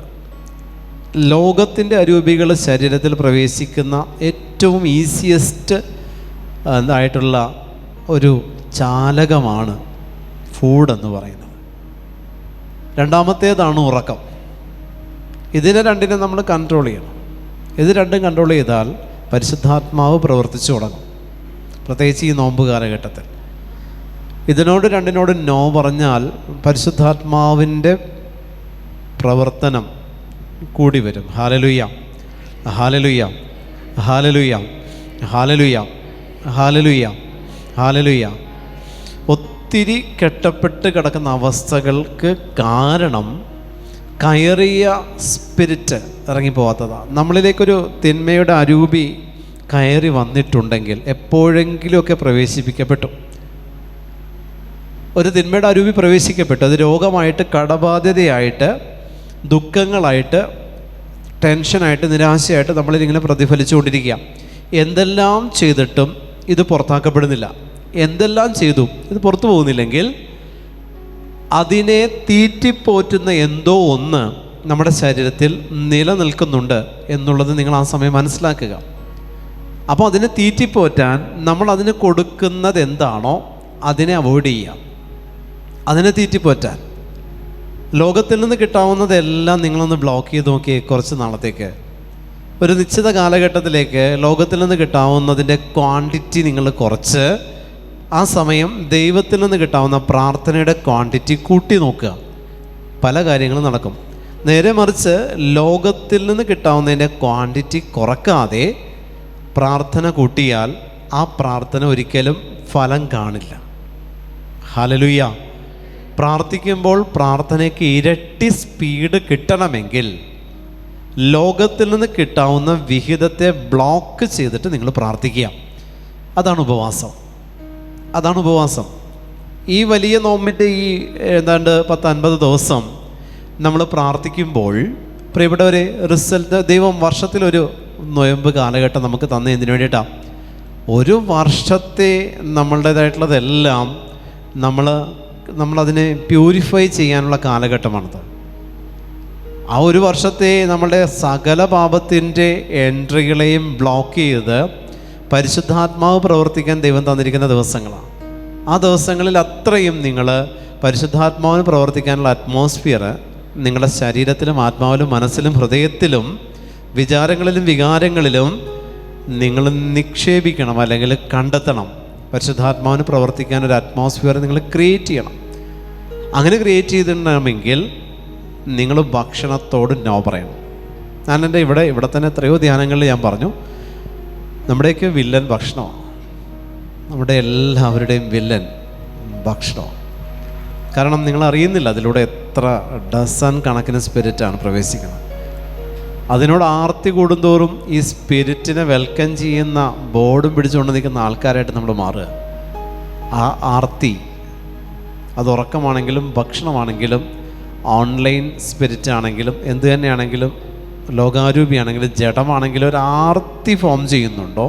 ലോകത്തിൻ്റെ അരൂപികൾ ശരീരത്തിൽ പ്രവേശിക്കുന്ന ഏറ്റവും ഈസിയസ്റ്റ് ആയിട്ടുള്ള ഒരു ചാലകമാണ് ഫുഡ് പറയുന്നത്. രണ്ടാമത്തേതാണ് ഉറക്കം. ഇതിനെ രണ്ടിനെ നമ്മൾ കൺട്രോൾ ചെയ്യണം. ഇത് രണ്ടും കൺട്രോൾ ചെയ്താൽ പരിശുദ്ധാത്മാവ് പ്രവർത്തിച്ചു തുടങ്ങും. പ്രത്യേകിച്ച് ഈ നോമ്പ് കാലഘട്ടത്തിൽ രണ്ടിനോട് നോ പറഞ്ഞാൽ പരിശുദ്ധാത്മാവിൻ്റെ പ്രവർത്തനം കൂടി വരും. ഹല്ലേലൂയ, ഹല്ലേലൂയ, ഹല്ലേലൂയ, ഹല്ലേലൂയ, ഹല്ലേലൂയ, ഹല്ലേലൂയ. ഒത്തിരി കെട്ടപ്പെട്ട് കിടക്കുന്ന അവസ്ഥകൾക്ക് കാരണം കയറിയ സ്പിരിറ്റ് ഇറങ്ങിപ്പോകാത്തതാണ്. നമ്മളിലേക്കൊരു തിന്മയുടെ അരൂപി കയറി വന്നിട്ടുണ്ടെങ്കിൽ എപ്പോഴെങ്കിലുമൊക്കെ പ്രവേശിപ്പിക്കപ്പെട്ടു. ഒരു തിന്മയുടെ അരൂപി പ്രവേശിക്കപ്പെട്ടു. അത് രോഗമായിട്ട്, കടബാധ്യതയായിട്ട്, ദുഃഖങ്ങളായിട്ട്, ടെൻഷനായിട്ട്, നിരാശയായിട്ട് നമ്മളിങ്ങനെ പ്രതിഫലിച്ചുകൊണ്ടിരിക്കുക. എന്തെല്ലാം ചെയ്തിട്ടും ഇത് പുറത്താക്കപ്പെടുന്നില്ല. എന്തെല്ലാം ചെയ്തു ഇത് പുറത്തു പോകുന്നില്ലെങ്കിൽ അതിനെ തീറ്റിപ്പോറ്റുന്ന എന്തോ ഒന്ന് നമ്മുടെ ശരീരത്തിൽ നിലനിൽക്കുന്നുണ്ട് എന്നുള്ളത് നിങ്ങൾ ആ സമയം മനസ്സിലാക്കുക. അപ്പോൾ അതിനെ തീറ്റിപ്പോറ്റാൻ നമ്മൾ അതിന് കൊടുക്കുന്നത് എന്താണോ അതിനെ അവോയ്ഡ് ചെയ്യാം. അതിനെ തീറ്റിപ്പോറ്റാൻ ലോകത്തിൽ നിന്ന് കിട്ടാവുന്നതെല്ലാം നിങ്ങളൊന്ന് ബ്ലോക്ക് ചെയ്ത് നോക്കിയേ. കുറച്ച് നാളത്തേക്ക്, ഒരു നിശ്ചിത കാലഘട്ടത്തിലേക്ക് ലോകത്തിൽ നിന്ന് കിട്ടാവുന്നതിൻ്റെ ക്വാണ്ടിറ്റി നിങ്ങൾ കുറച്ച് ആ സമയം ദൈവത്തിൽ നിന്ന് കിട്ടാവുന്ന പ്രാർത്ഥനയുടെ ക്വാണ്ടിറ്റി കൂട്ടി നോക്കുക. പല കാര്യങ്ങളും നടക്കും. നേരെ മറിച്ച് ലോകത്തിൽ നിന്ന് കിട്ടാവുന്നതിൻ്റെ ക്വാണ്ടിറ്റി കുറക്കാതെ പ്രാർത്ഥന കൂട്ടിയാൽ ആ പ്രാർത്ഥന ഒരിക്കലും ഫലം കാണില്ല. ഹല്ലേലൂയ. പ്രാർത്ഥിക്കുമ്പോൾ പ്രാർത്ഥനയ്ക്ക് ഇരട്ടി സ്പീഡ് കിട്ടണമെങ്കിൽ ലോകത്തിൽ നിന്ന് കിട്ടാവുന്ന വിഹിതത്തെ ബ്ലോക്ക് ചെയ്തിട്ട് നിങ്ങൾ പ്രാർത്ഥിക്കുക. അതാണ് ഉപവാസം. അതാണ് ഉപവാസം. ഈ വലിയ നോമ്പിൻ്റെ ഈ ഏതാണ്ട് 10-50 ദിവസം നമ്മൾ പ്രാർത്ഥിക്കുമ്പോൾ പ്രിയപ്പെട്ടവരെ, റിസൾട്ട് ദൈവം വർഷത്തിലൊരു നൊയമ്പ് കാലഘട്ടം നമുക്ക് തന്നെ എന്തിനു വേണ്ടിയിട്ടാണ്? ഒരു വർഷത്തെ നമ്മളുടേതായിട്ടുള്ളതെല്ലാം നമ്മളതിനെ പ്യൂരിഫൈ ചെയ്യാനുള്ള കാലഘട്ടമാണത്. ആ ഒരു വർഷത്തെ നമ്മളുടെ സകല പാപത്തിൻ്റെ എൻട്രികളെയും ബ്ലോക്ക് ചെയ്ത് പരിശുദ്ധാത്മാവ് പ്രവർത്തിക്കാൻ ദൈവം തന്നിരിക്കുന്ന ദിവസങ്ങളാണ്. ആ ദിവസങ്ങളിൽ അത്രയും നിങ്ങൾ പരിശുദ്ധാത്മാവിന് പ്രവർത്തിക്കാനുള്ള അറ്റ്മോസ്ഫിയർ നിങ്ങളുടെ ശരീരത്തിലും ആത്മാവിലും മനസ്സിലും ഹൃദയത്തിലും വിചാരങ്ങളിലും വികാരങ്ങളിലും നിങ്ങൾ നിക്ഷേപിക്കണം, അല്ലെങ്കിൽ കണ്ടെത്തണം. പരിശുദ്ധാത്മാവിന് പ്രവർത്തിക്കാൻ ഒരു അറ്റ്മോസ്ഫിയർ നിങ്ങൾ ക്രിയേറ്റ് ചെയ്യണം. അങ്ങനെ ക്രിയേറ്റ് ചെയ്തിട്ടുണ്ടെങ്കിൽ നിങ്ങൾ ഭക്ഷണത്തോട് നോ പറയണം. ഞാൻ എൻ്റെ ഇവിടെ തന്നെ എത്രയോ ധ്യാനങ്ങളിൽ ഞാൻ പറഞ്ഞു, നമ്മുടെയൊക്കെ വില്ലൻ ഭക്ഷണമാണ്. നമ്മുടെ എല്ലാവരുടെയും വില്ലൻ ഭക്ഷണമാണ്. കാരണം നിങ്ങൾ അറിയുന്നില്ല അതിലൂടെ എത്ര ഡസൻ കണക്കിന് സ്പിരിറ്റാണ് പ്രവേശിക്കുന്നത്. അതിനോട് ആർത്തി കൂടുന്തോറും ഈ സ്പിരിറ്റിനെ വെൽക്കം ചെയ്യുന്ന ബോർഡും പിടിച്ചുകൊണ്ട് നിൽക്കുന്ന ആൾക്കാരായിട്ട് നമ്മൾ മാറുക. ആ ആർത്തി, അത് ഉറക്കമാണെങ്കിലും ഭക്ഷണമാണെങ്കിലും ഓൺലൈൻ സ്പിരിറ്റ് ആണെങ്കിലും എന്ത് തന്നെയാണെങ്കിലും ലോകാരൂപിയാണെങ്കിലും ജഡമാണെങ്കിലും ഒരു ആർത്തി ഫോം ചെയ്യുന്നുണ്ടോ,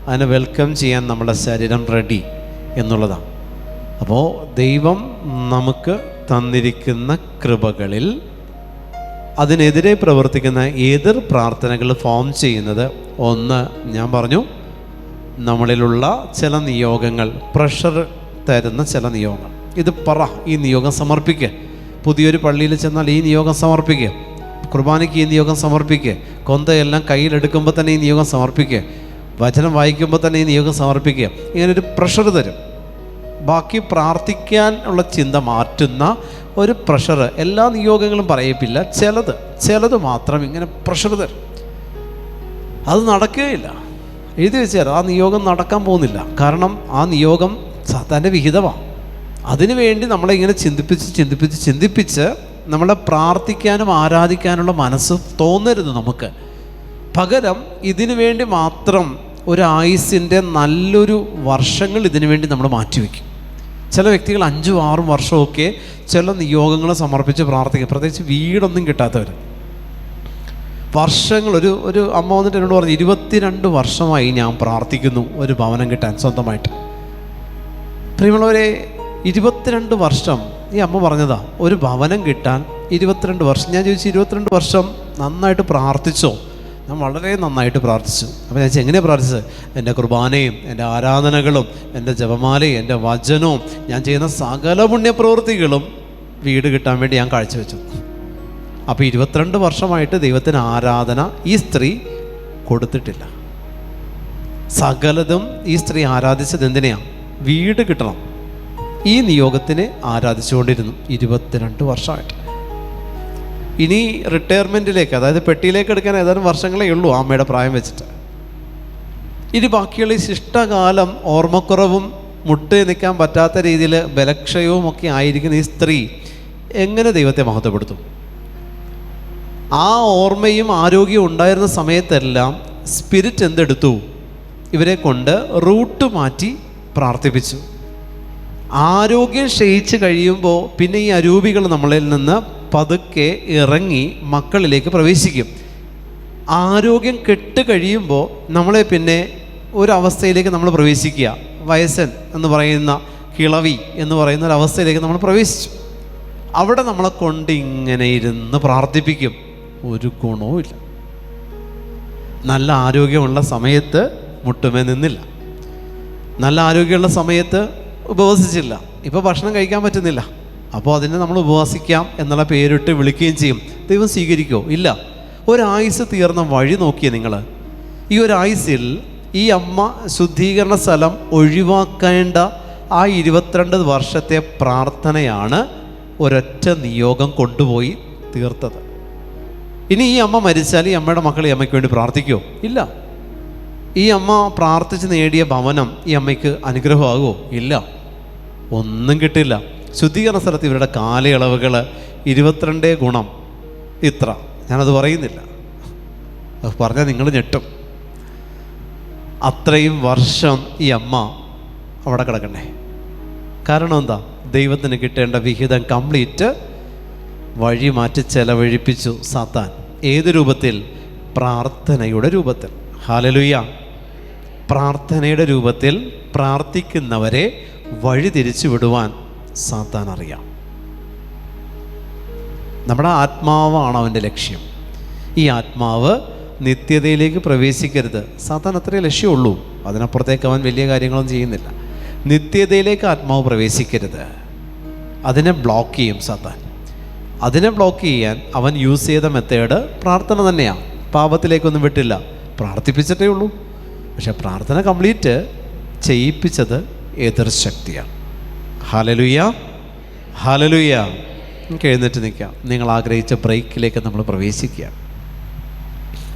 അതിനെ വെൽക്കം ചെയ്യാൻ നമ്മുടെ ശരീരം റെഡി എന്നുള്ളതാണ്. അപ്പോൾ ദൈവം നമുക്ക് തന്നിരിക്കുന്ന കൃപകളിൽ അതിനെതിരെ പ്രവർത്തിക്കുന്ന എതിർ പ്രാർത്ഥനകൾ ഫോം ചെയ്യുന്നത്, ഒന്ന് ഞാൻ പറഞ്ഞു, നമ്മളിലുള്ള ചില നിയോഗങ്ങൾ, പ്രഷർ തരുന്ന ചില നിയോഗങ്ങൾ. ഇത് ഈ നിയോഗം സമർപ്പിക്കുക. പുതിയൊരു പള്ളിയിൽ ചെന്നാൽ ഈ നിയോഗം സമർപ്പിക്കുക, കുർബാനയ്ക്ക് ഈ നിയോഗം സമർപ്പിക്കുക, കൊന്തയെല്ലാം കയ്യിലെടുക്കുമ്പോൾ തന്നെ ഈ നിയോഗം സമർപ്പിക്കുക, വചനം വായിക്കുമ്പോൾ തന്നെ ഈ നിയോഗം സമർപ്പിക്കുക. ഇങ്ങനൊരു പ്രഷർ തരും. ബാക്കി പ്രാർത്ഥിക്കാൻ ഉള്ള ചിന്ത മാറ്റുന്ന ഒരു പ്രഷർ. എല്ലാ നിയോഗങ്ങളും പറയിപ്പില്ല, ചിലത് മാത്രം ഇങ്ങനെ പ്രഷർ തരും. അത് നടക്കുകയില്ല. എഴുതി വെച്ചാൽ ആ നിയോഗം നടക്കാൻ പോകുന്നില്ല. കാരണം ആ നിയോഗം സാത്താൻ്റെ വിഹിതമാണ്. അതിനു വേണ്ടി നമ്മളെ ഇങ്ങനെ ചിന്തിപ്പിച്ച് നമ്മളെ പ്രാർത്ഥിക്കാനും ആരാധിക്കാനുള്ള മനസ്സ് തോന്നരുത് നമുക്ക്. പകരം ഇതിനു വേണ്ടി മാത്രം ഒരു ആയുസ്സിൻ്റെ നല്ലൊരു വർഷങ്ങൾ ഇതിനു വേണ്ടി നമ്മൾ മാറ്റിവെക്കും. ചില വ്യക്തികൾ 5-6 വർഷമൊക്കെ ചില നിയോഗങ്ങൾ സമർപ്പിച്ച് പ്രാർത്ഥിക്കും. പ്രത്യേകിച്ച് വീടൊന്നും കിട്ടാത്തവർ വർഷങ്ങൾ. ഒരു അമ്മ വന്നിട്ട് എന്നോട് പറഞ്ഞു, 22 വർഷമായി ഞാൻ പ്രാർത്ഥിക്കുന്നു ഒരു ഭവനം കിട്ടാൻ സ്വന്തമായിട്ട്. പ്രിയമുള്ളവരെ, 22 വർഷം ഈ അമ്മ പറഞ്ഞതാ, ഒരു ഭവനം കിട്ടാൻ 22 വർഷം. ഞാൻ ചോദിച്ചു, 22 വർഷം നന്നായിട്ട് പ്രാർത്ഥിച്ചോ? ഞാൻ വളരെ നന്നായിട്ട് പ്രാർത്ഥിച്ചു. അപ്പോൾ ഞാൻ എങ്ങനെയാണ് പ്രാർത്ഥിച്ചത്? എൻ്റെ കുർബാനയും എൻ്റെ ആരാധനകളും എൻ്റെ ജപമാലയും എൻ്റെ വചനവും ഞാൻ ചെയ്യുന്ന സകല പുണ്യപ്രവൃത്തികളും വീട് കിട്ടാൻ വേണ്ടി ഞാൻ കാഴ്ചവെച്ചു. അപ്പോൾ 22 വർഷമായിട്ട് ദൈവത്തിന് ആരാധന ഈ സ്ത്രീ കൊടുത്തിട്ടില്ല. സകലതും ഈ സ്ത്രീ ആരാധിച്ചത് എന്തിനെയാണ്? വീട് കിട്ടണം. ഈ നിയോഗത്തിന് ആരാധിച്ചുകൊണ്ടിരുന്നു 22 വർഷമായിട്ട്. ഇനി റിട്ടയർമെൻറ്റിലേക്ക്, അതായത് പെട്ടിയിലേക്ക് എടുക്കാൻ ഏതാനും വർഷങ്ങളേ ഉള്ളൂ അമ്മയുടെ പ്രായം വെച്ചിട്ട്. ഇനി ബാക്കിയുള്ള ഈ ശിഷ്ടകാലം ഓർമ്മക്കുറവും മുട്ട് നിൽക്കാൻ പറ്റാത്ത രീതിയിൽ ബലക്ഷയവും ഒക്കെ ആയിരിക്കുന്ന ഈ സ്ത്രീ എങ്ങനെ ദൈവത്തെ മഹത്വപ്പെടുത്തും? ആ ഓർമ്മയും ആരോഗ്യവും ഉണ്ടായിരുന്ന സമയത്തെല്ലാം സ്പിരിറ്റ് എന്തെടുത്തു? ഇവരെ കൊണ്ട് റൂട്ട് മാറ്റി പ്രാർത്ഥിപ്പിച്ചു. ആരോഗ്യം ക്ഷയിച്ച് കഴിയുമ്പോൾ പിന്നെ ഈ അരൂപികൾ നമ്മളിൽ നിന്ന് പതുക്കെ ഇറങ്ങി മക്കളിലേക്ക് പ്രവേശിക്കും. ആരോഗ്യം കെട്ട് കഴിയുമ്പോൾ നമ്മളെ പിന്നെ ഒരവസ്ഥയിലേക്ക് നമ്മൾ പ്രവേശിക്കുക. വയസ്സൻ എന്ന് പറയുന്ന, കിളവി എന്ന് പറയുന്ന ഒരവസ്ഥയിലേക്ക് നമ്മൾ പ്രവേശിച്ചു. അവിടെ നമ്മളെ കൊണ്ട് ഇങ്ങനെ ഇരുന്ന് പ്രാർത്ഥിപ്പിക്കും. ഒരു ഗുണവുമില്ല. നല്ല ആരോഗ്യമുള്ള സമയത്ത് മുട്ടുമേ നിന്നില്ല, നല്ല ആരോഗ്യമുള്ള സമയത്ത് ഉപവസിച്ചില്ല, ഇപ്പോൾ ഭക്ഷണം കഴിക്കാൻ പറ്റുന്നില്ല. അപ്പോൾ അതിനെ നമ്മൾ ഉപവാസിക്കാം എന്നുള്ള പേരിട്ട് വിളിക്കുകയും ചെയ്യും. ദൈവം സ്വീകരിക്കുമോ? ഇല്ല. ഒരായുസ് തീർന്ന വഴി നോക്കിയേ നിങ്ങൾ. ഈ ഒരായുസിൽ ഈ അമ്മ ശുദ്ധീകരണ സ്ഥലം ഒഴിവാക്കേണ്ട ആ 22 വർഷത്തെ പ്രാർത്ഥനയാണ് ഒരൊറ്റ നിയോഗം കൊണ്ടുപോയി തീർത്തത്. ഇനി ഈ അമ്മ മരിച്ചാൽ ഈ അമ്മയുടെ മക്കൾ ഈ അമ്മയ്ക്ക് വേണ്ടി പ്രാർത്ഥിക്കുമോ? ഇല്ല. ഈ അമ്മ പ്രാർത്ഥിച്ച് നേടിയ ഭവനം ഈ അമ്മയ്ക്ക് അനുഗ്രഹമാകുമോ? ഇല്ല. ഒന്നും കിട്ടില്ല. ശുദ്ധീകരണ സ്ഥലത്ത് ഇവരുടെ കാലയളവുകൾ 22 ഗുണം ഇത്ര. ഞാനത് പറയുന്നില്ല, അത് പറഞ്ഞാൽ നിങ്ങൾ ഞെട്ടും. അത്രയും വർഷം ഈ അമ്മ അവിടെ കിടക്കണ്ടേ? കാരണം എന്താ? ദൈവത്തിന് കിട്ടേണ്ട വിഹിതം കംപ്ലീറ്റ് വഴി മാറ്റി ചെലവഴിപ്പിച്ചു സാത്താൻ. ഏത് രൂപത്തിൽ? പ്രാർത്ഥനയുടെ രൂപത്തിൽ. ഹല്ലേലൂയ. പ്രാർത്ഥനയുടെ രൂപത്തിൽ പ്രാർത്ഥിക്കുന്നവരെ വഴി തിരിച്ചു വിടുവാൻ സാത്താൻ അറിയാം. നമ്മുടെ ആത്മാവാണ് അവൻ്റെ ലക്ഷ്യം. ഈ ആത്മാവ് നിത്യതയിലേക്ക് പ്രവേശിക്കരുത്. സാത്താൻ അത്രേ ലക്ഷ്യമുള്ളൂ. അതിനപ്പുറത്തേക്ക് അവൻ വലിയ കാര്യങ്ങളൊന്നും ചെയ്യുന്നില്ല. നിത്യതയിലേക്ക് ആത്മാവ് പ്രവേശിക്കരുത്. അതിനെ ബ്ലോക്ക് ചെയ്യും സാത്താൻ. അതിനെ ബ്ലോക്ക് ചെയ്യാൻ അവൻ യൂസ് ചെയ്ത മെത്തേഡ് പ്രാർത്ഥന തന്നെയാണ്. പാപത്തിലേക്കൊന്നും വിട്ടില്ല, പ്രാർത്ഥിപ്പിച്ചിട്ടേ ഉള്ളൂ. പക്ഷെ പ്രാർത്ഥന കംപ്ലീറ്റ് ചെയ്യിപ്പിച്ചത് എതിർശക്തിയാണ്. ഹല്ലേലൂയ, ഹല്ലേലൂയ. നമുക്ക് എഴുന്നേറ്റ് നിൽക്കാം. നിങ്ങൾ ആഗ്രഹിച്ച ബ്രേക്കിലേക്ക് നമ്മൾ പ്രവേശിക്കുക.